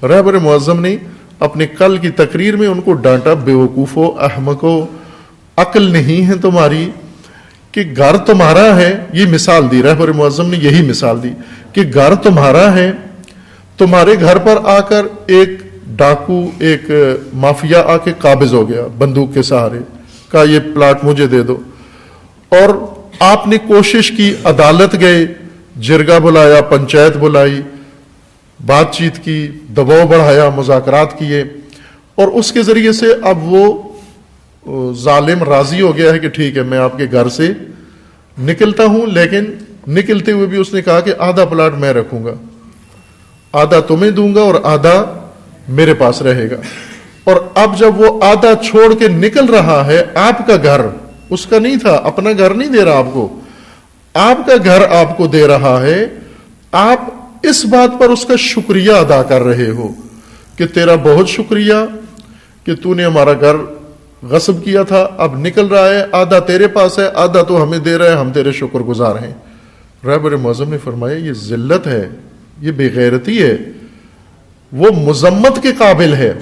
رہبر معظم نے اپنے کل کی تقریر میں ان کو ڈانٹا, بیوقوفو, احمقو, عقل نہیں ہے تمہاری کہ گھر تمہارا ہے. یہ مثال دی رہبر معظم نے, یہی مثال دی کہ گھر تمہارا ہے, تمہارے گھر پر آ کر ایک ڈاکو, ایک مافیا آ کے قابض ہو گیا بندوق کے سہارے, کہا یہ پلاٹ مجھے دے دو, اور آپ نے کوشش کی, عدالت گئے, جرگہ بلایا, پنچایت بلائی, بات چیت کی, دباؤ بڑھایا, مذاکرات کیے, اور اس کے ذریعے سے اب وہ ظالم راضی ہو گیا ہے کہ ٹھیک ہے میں آپ کے گھر سے نکلتا ہوں. لیکن نکلتے ہوئے بھی اس نے کہا کہ آدھا پلاٹ میں رکھوں گا, آدھا تمہیں دوں گا اور آدھا میرے پاس رہے گا. اور اب جب وہ آدھا چھوڑ کے نکل رہا ہے, آپ کا گھر اس کا نہیں تھا, اپنا گھر نہیں دے رہا آپ کو, آپ کا گھر آپ کو دے رہا ہے. آپ اس بات پر اس کا شکریہ ادا کر رہے ہو کہ تیرا بہت شکریہ کہ تو نے ہمارا گھر غصب کیا تھا, اب نکل رہا ہے, آدھا تیرے پاس ہے, آدھا تو ہمیں دے رہا ہے, ہم تیرے شکر گزار ہیں. رہبر معظم نے فرمایا یہ ذلت ہے, یہ بے غیرتی ہے, وہ مذمت کے قابل ہے.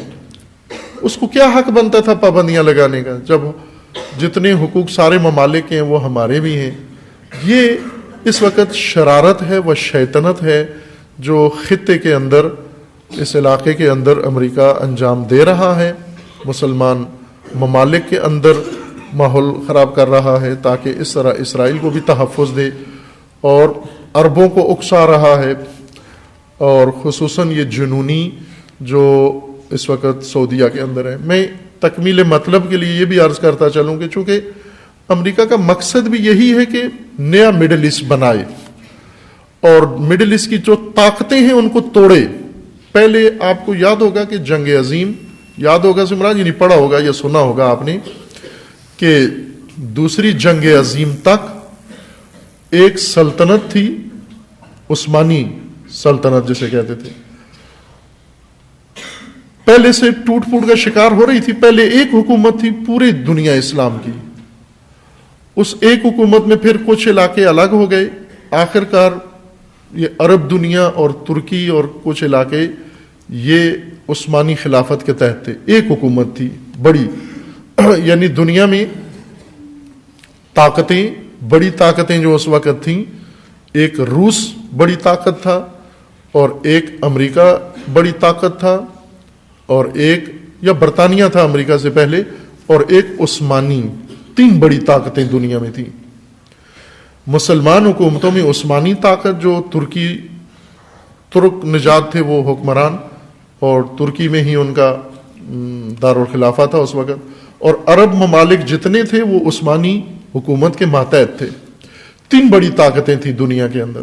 اس کو کیا حق بنتا تھا پابندیاں لگانے کا, جب جتنے حقوق سارے ممالک کے ہیں وہ ہمارے بھی ہیں. یہ اس وقت شرارت ہے و شیطنت ہے جو خطے کے اندر, اس علاقے کے اندر امریکہ انجام دے رہا ہے, مسلمان ممالک کے اندر ماحول خراب کر رہا ہے تاکہ اس طرح اسرائیل کو بھی تحفظ دے, اور عربوں کو اکسا رہا ہے. اور خصوصاً یہ جنونی جو اس وقت سعودیہ کے اندر ہے. میں تکمیل مطلب کے لیے یہ بھی عرض کرتا چلوں کہ چونکہ امریکہ کا مقصد بھی یہی ہے کہ نیا مڈل ایسٹ بنائے اور مڈل ایسٹ کی جو طاقتیں ہیں ان کو توڑے, پہلے آپ کو یاد ہوگا کہ جنگ عظیم، یاد ہوگا سمران جی، نہیں پڑھا ہوگا یا سنا ہوگا آپ نے، کہ دوسری جنگ عظیم تک ایک سلطنت تھی، عثمانی سلطنت جسے کہتے تھے، پہلے سے ٹوٹ پھوٹ کا شکار ہو رہی تھی. پہلے ایک حکومت تھی پوری دنیا اسلام کی، اس ایک حکومت میں پھر کچھ علاقے الگ ہو گئے، آخر کار یہ عرب دنیا اور ترکی اور کچھ علاقے یہ عثمانی خلافت کے تحت تھے. ایک حکومت تھی بڑی، یعنی دنیا میں طاقتیں، بڑی طاقتیں جو اس وقت تھیں، ایک روس بڑی طاقت تھا، اور ایک امریکہ بڑی طاقت تھا، اور ایک یا برطانیہ تھا امریکہ سے پہلے، اور ایک عثمانی. 3 بڑی طاقتیں دنیا میں تھیں. مسلمان حکومتوں میں عثمانی طاقت جو ترک نژاد تھے وہ حکمران، اور ترکی میں ہی ان کا دارالخلافہ تھا اس وقت، اور عرب ممالک جتنے تھے وہ عثمانی حکومت کے ماتحت تھے. 3 بڑی طاقتیں تھیں دنیا کے اندر.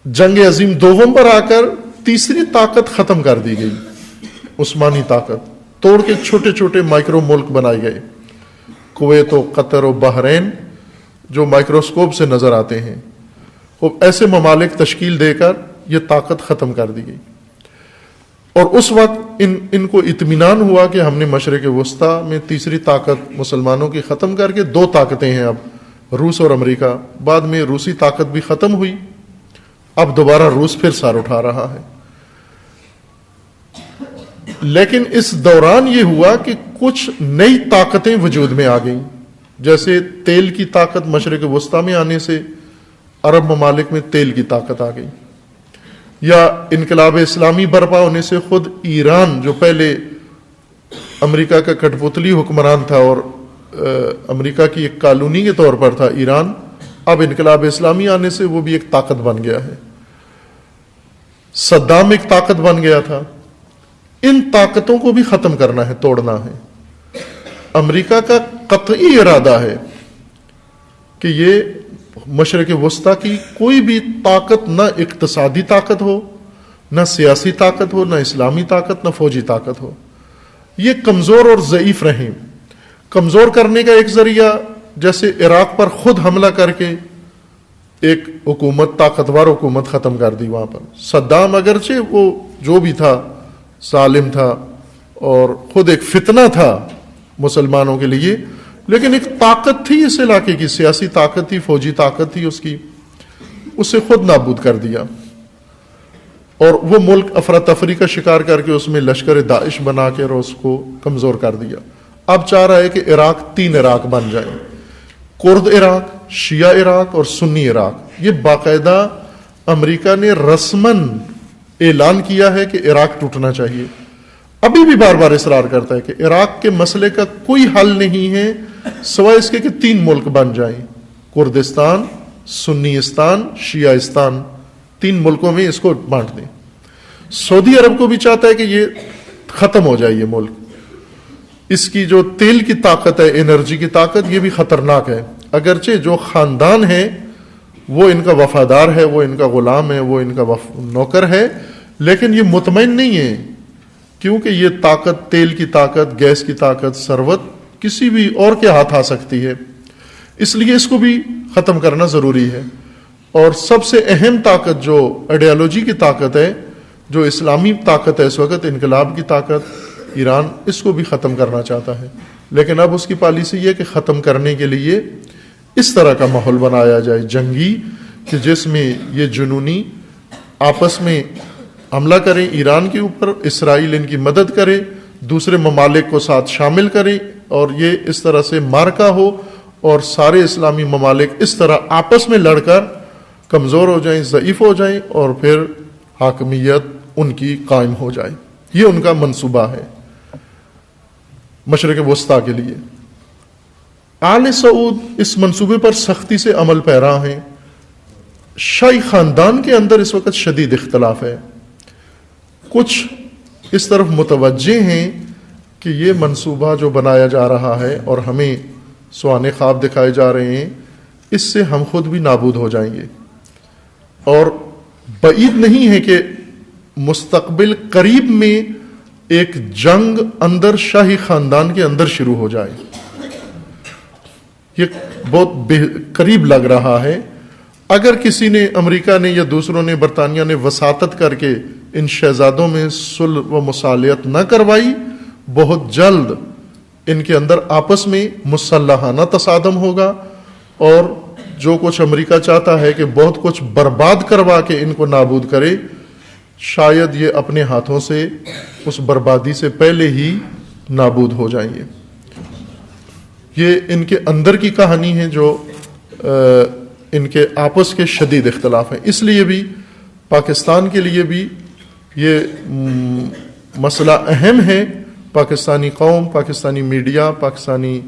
جنگ عظیم دوم پر آ کر تیسری طاقت ختم کر دی گئی، عثمانی طاقت توڑ کے چھوٹے چھوٹے مائکرو ملک بنائے گئے، کویت و قطر و بحرین جو مائکروسکوپ سے نظر آتے ہیں، وہ ایسے ممالک تشکیل دے کر یہ طاقت ختم کر دی گئی. اور اس وقت ان کو اطمینان ہوا کہ ہم نے مشرق وسطیٰ میں تیسری طاقت مسلمانوں کی ختم کر کے 2 طاقتیں ہیں اب، روس اور امریکہ. بعد میں روسی طاقت بھی ختم ہوئی، اب دوبارہ روس پھر سار اٹھا رہا ہے. لیکن اس دوران یہ ہوا کہ کچھ نئی طاقتیں وجود میں آ گئیں، جیسے تیل کی طاقت مشرق وسطیٰ میں آنے سے عرب ممالک میں تیل کی طاقت آ گئی، یا انقلاب اسلامی برپا ہونے سے خود ایران جو پہلے امریکہ کا کٹ پتلی حکمران تھا اور امریکہ کی ایک کالونی کے طور پر تھا ایران، اب انقلاب اسلامی آنے سے وہ بھی ایک طاقت بن گیا ہے. صدام ایک طاقت بن گیا تھا. ان طاقتوں کو بھی ختم کرنا ہے، توڑنا ہے. امریکہ کا قطعی ارادہ ہے کہ یہ مشرق وسطیٰ کی کوئی بھی طاقت، نہ اقتصادی طاقت ہو، نہ سیاسی طاقت ہو، نہ اسلامی طاقت، نہ فوجی طاقت ہو، یہ کمزور اور ضعیف رہیں. کمزور کرنے کا ایک ذریعہ جیسے عراق پر خود حملہ کر کے ایک حکومت، طاقتور حکومت ختم کر دی وہاں پر. صدام اگرچہ وہ جو بھی تھا ظالم تھا اور خود ایک فتنہ تھا مسلمانوں کے لیے، لیکن ایک طاقت تھی اس علاقے کی، سیاسی طاقت تھی، فوجی طاقت تھی اس کی، اسے خود نابود کر دیا. اور وہ ملک افراتفری کا شکار کر کے اس میں لشکر داعش بنا کے اور اس کو کمزور کر دیا. اب چاہ رہا ہے کہ عراق 3 عراق بن جائے، کرد عراق، شیعہ عراق اور سنی عراق. یہ باقاعدہ امریکہ نے رسماً اعلان کیا ہے کہ عراق ٹوٹنا چاہیے. ابھی بھی بار بار اصرار کرتا ہے کہ عراق کے مسئلے کا کوئی حل نہیں ہے سوائے اس کے کہ 3 ملک بن جائیں، کردستان، سنیستان، شیعہستان. 3 ملکوں میں اس کو بانٹ دیں. سعودی عرب کو بھی چاہتا ہے کہ یہ ختم ہو جائے یہ ملک. اس کی جو تیل کی طاقت ہے، انرجی کی طاقت، یہ بھی خطرناک ہے. اگرچہ جو خاندان ہے وہ ان کا وفادار ہے، وہ ان کا غلام ہے، وہ ان کا نوکر ہے، لیکن یہ مطمئن نہیں ہے، کیونکہ یہ طاقت، تیل کی طاقت، گیس کی طاقت، ثروت کسی بھی اور کے ہاتھ آ سکتی ہے. اس لیے اس کو بھی ختم کرنا ضروری ہے. اور سب سے اہم طاقت جو آئیڈیالوجی کی طاقت ہے، جو اسلامی طاقت ہے اس وقت، انقلاب کی طاقت، ایران، اس کو بھی ختم کرنا چاہتا ہے. لیکن اب اس کی پالیسی یہ کہ ختم کرنے کے لیے اس طرح کا ماحول بنایا جائے جنگی، کہ جس میں یہ جنونی آپس میں حملہ کریں ایران کے اوپر، اسرائیل ان کی مدد کرے، دوسرے ممالک کو ساتھ شامل کریں، اور یہ اس طرح سے مارکا ہو اور سارے اسلامی ممالک اس طرح آپس میں لڑ کر کمزور ہو جائیں، ضعیف ہو جائیں، اور پھر حاکمیت ان کی قائم ہو جائے. یہ ان کا منصوبہ ہے مشرق وسطیٰ کے لیے. آل سعود اس منصوبے پر سختی سے عمل پیرا ہیں. شاہی خاندان کے اندر اس وقت شدید اختلاف ہے. کچھ اس طرف متوجہ ہیں کہ یہ منصوبہ جو بنایا جا رہا ہے اور ہمیں سوانے خواب دکھائے جا رہے ہیں، اس سے ہم خود بھی نابود ہو جائیں گے. اور بعید نہیں ہے کہ مستقبل قریب میں ایک جنگ اندر شاہی خاندان کے اندر شروع ہو جائے. یہ بہت قریب لگ رہا ہے. اگر کسی نے، امریکہ نے یا دوسروں نے، برطانیہ نے وساطت کر کے ان شہزادوں میں صلح و مصالحت نہ کروائی، بہت جلد ان کے اندر آپس میں مسلحانہ تصادم ہوگا، اور جو کچھ امریکہ چاہتا ہے کہ بہت کچھ برباد کروا کے ان کو نابود کرے، شاید یہ اپنے ہاتھوں سے اس بربادی سے پہلے ہی نابود ہو جائیں گے. یہ ان کے اندر کی کہانی ہے جو ان کے آپس کے شدید اختلاف ہیں. اس لیے بھی پاکستان کے لیے بھی یہ مسئلہ اہم ہے. پاکستانی قوم، پاکستانی میڈیا، پاکستانی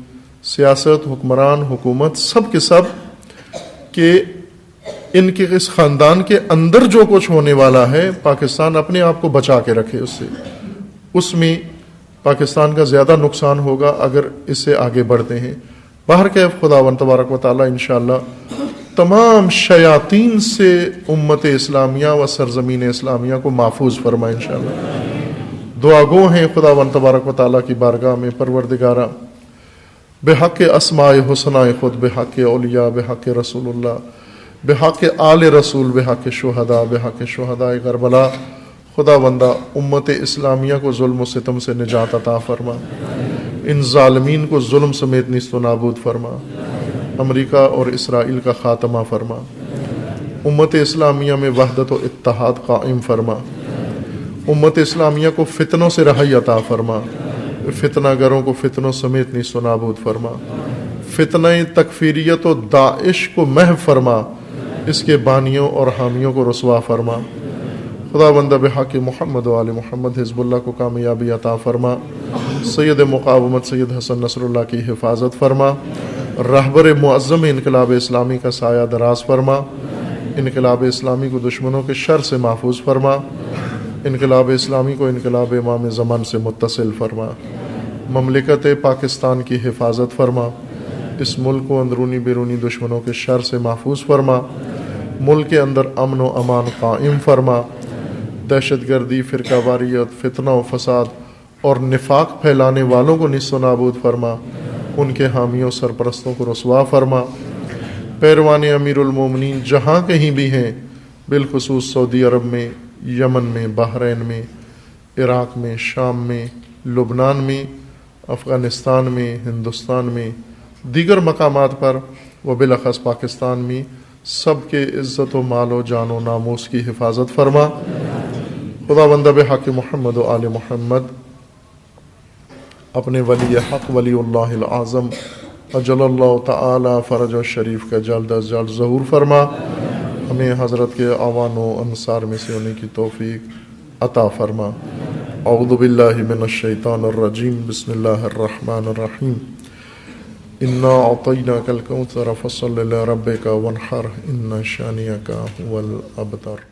سیاست، حکمران، حکومت، سب کے سب کہ ان کے اس خاندان کے اندر جو کچھ ہونے والا ہے، پاکستان اپنے آپ کو بچا کے رکھے اس سے. اس میں پاکستان کا زیادہ نقصان ہوگا اگر اس سے آگے بڑھتے ہیں. بہرکیف خداوند تبارک و تعالی انشاءاللہ تمام شیاطین سے امت اسلامیہ و سرزمین اسلامیہ کو محفوظ فرمائے انشاءاللہ. دعا گو ہیں خداوند تبارک و تعالی کی بارگاہ میں، پروردگارہ بحق اسماء حسنہ خود، بحق اولیاء، بحق رسول اللہ، بحق آل رسول، بحق شہداء، بحق شہداء کربلا، خداوندہ امت اسلامیہ کو ظلم و ستم سے نجات عطا فرما، ان ظالمین کو ظلم سمیت نیست و نابود فرما، امریکہ اور اسرائیل کا خاتمہ فرما، امت اسلامیہ میں وحدت و اتحاد قائم فرما، امت اسلامیہ کو فتنوں سے رہائی عطا فرما، فتنہ گروں کو فتنوں سمیت نیست و نابود فرما، فتنہ تکفیریت و داعش کو محو فرما، اس کے بانیوں اور حامیوں کو رسوا فرما. خداوند بحق محمد و آل محمد حزب اللہ کو کامیابی عطا فرما، سید مقاومت سید حسن نصر اللہ کی حفاظت فرما، رہبر معظم انقلاب اسلامی کا سایہ دراز فرما، انقلاب اسلامی کو دشمنوں کے شر سے محفوظ فرما، انقلاب اسلامی کو انقلاب امام زمان سے متصل فرما، مملکت پاکستان کی حفاظت فرما، اس ملک کو اندرونی بیرونی دشمنوں کے شر سے محفوظ فرما، ملک کے اندر امن و امان قائم فرما، دہشت گردی، فرقہ واریت، فتنہ و فساد اور نفاق پھیلانے والوں کو نیست و نابود فرما، ان کے حامیوں سرپرستوں کو رسوا فرما. پیروان امیر المومنین جہاں کہیں بھی ہیں، بالخصوص سعودی عرب میں، یمن میں، بحرین میں، عراق میں، شام میں، لبنان میں، افغانستان میں، ہندوستان میں، دیگر مقامات پر و بالاخص پاکستان میں، سب کے عزت و مال و جان و ناموس کی حفاظت فرما. خداوند بحق محمد و آل محمد اپنے ولی حق ولی اللہ العظم اجل اللہ تعالی فرج و شریف کا جلد از جلد ظہور فرما. ہمیں حضرت کے اعوان و انصار میں سے ہونے کی توفیق عطا فرما. اعوذ باللہ من الشیطان الرجیم، بسم اللہ الرحمن الرحیم. انا اعطیناک الکوثر فصل لربک وانحر ان شانئک هو الابتر.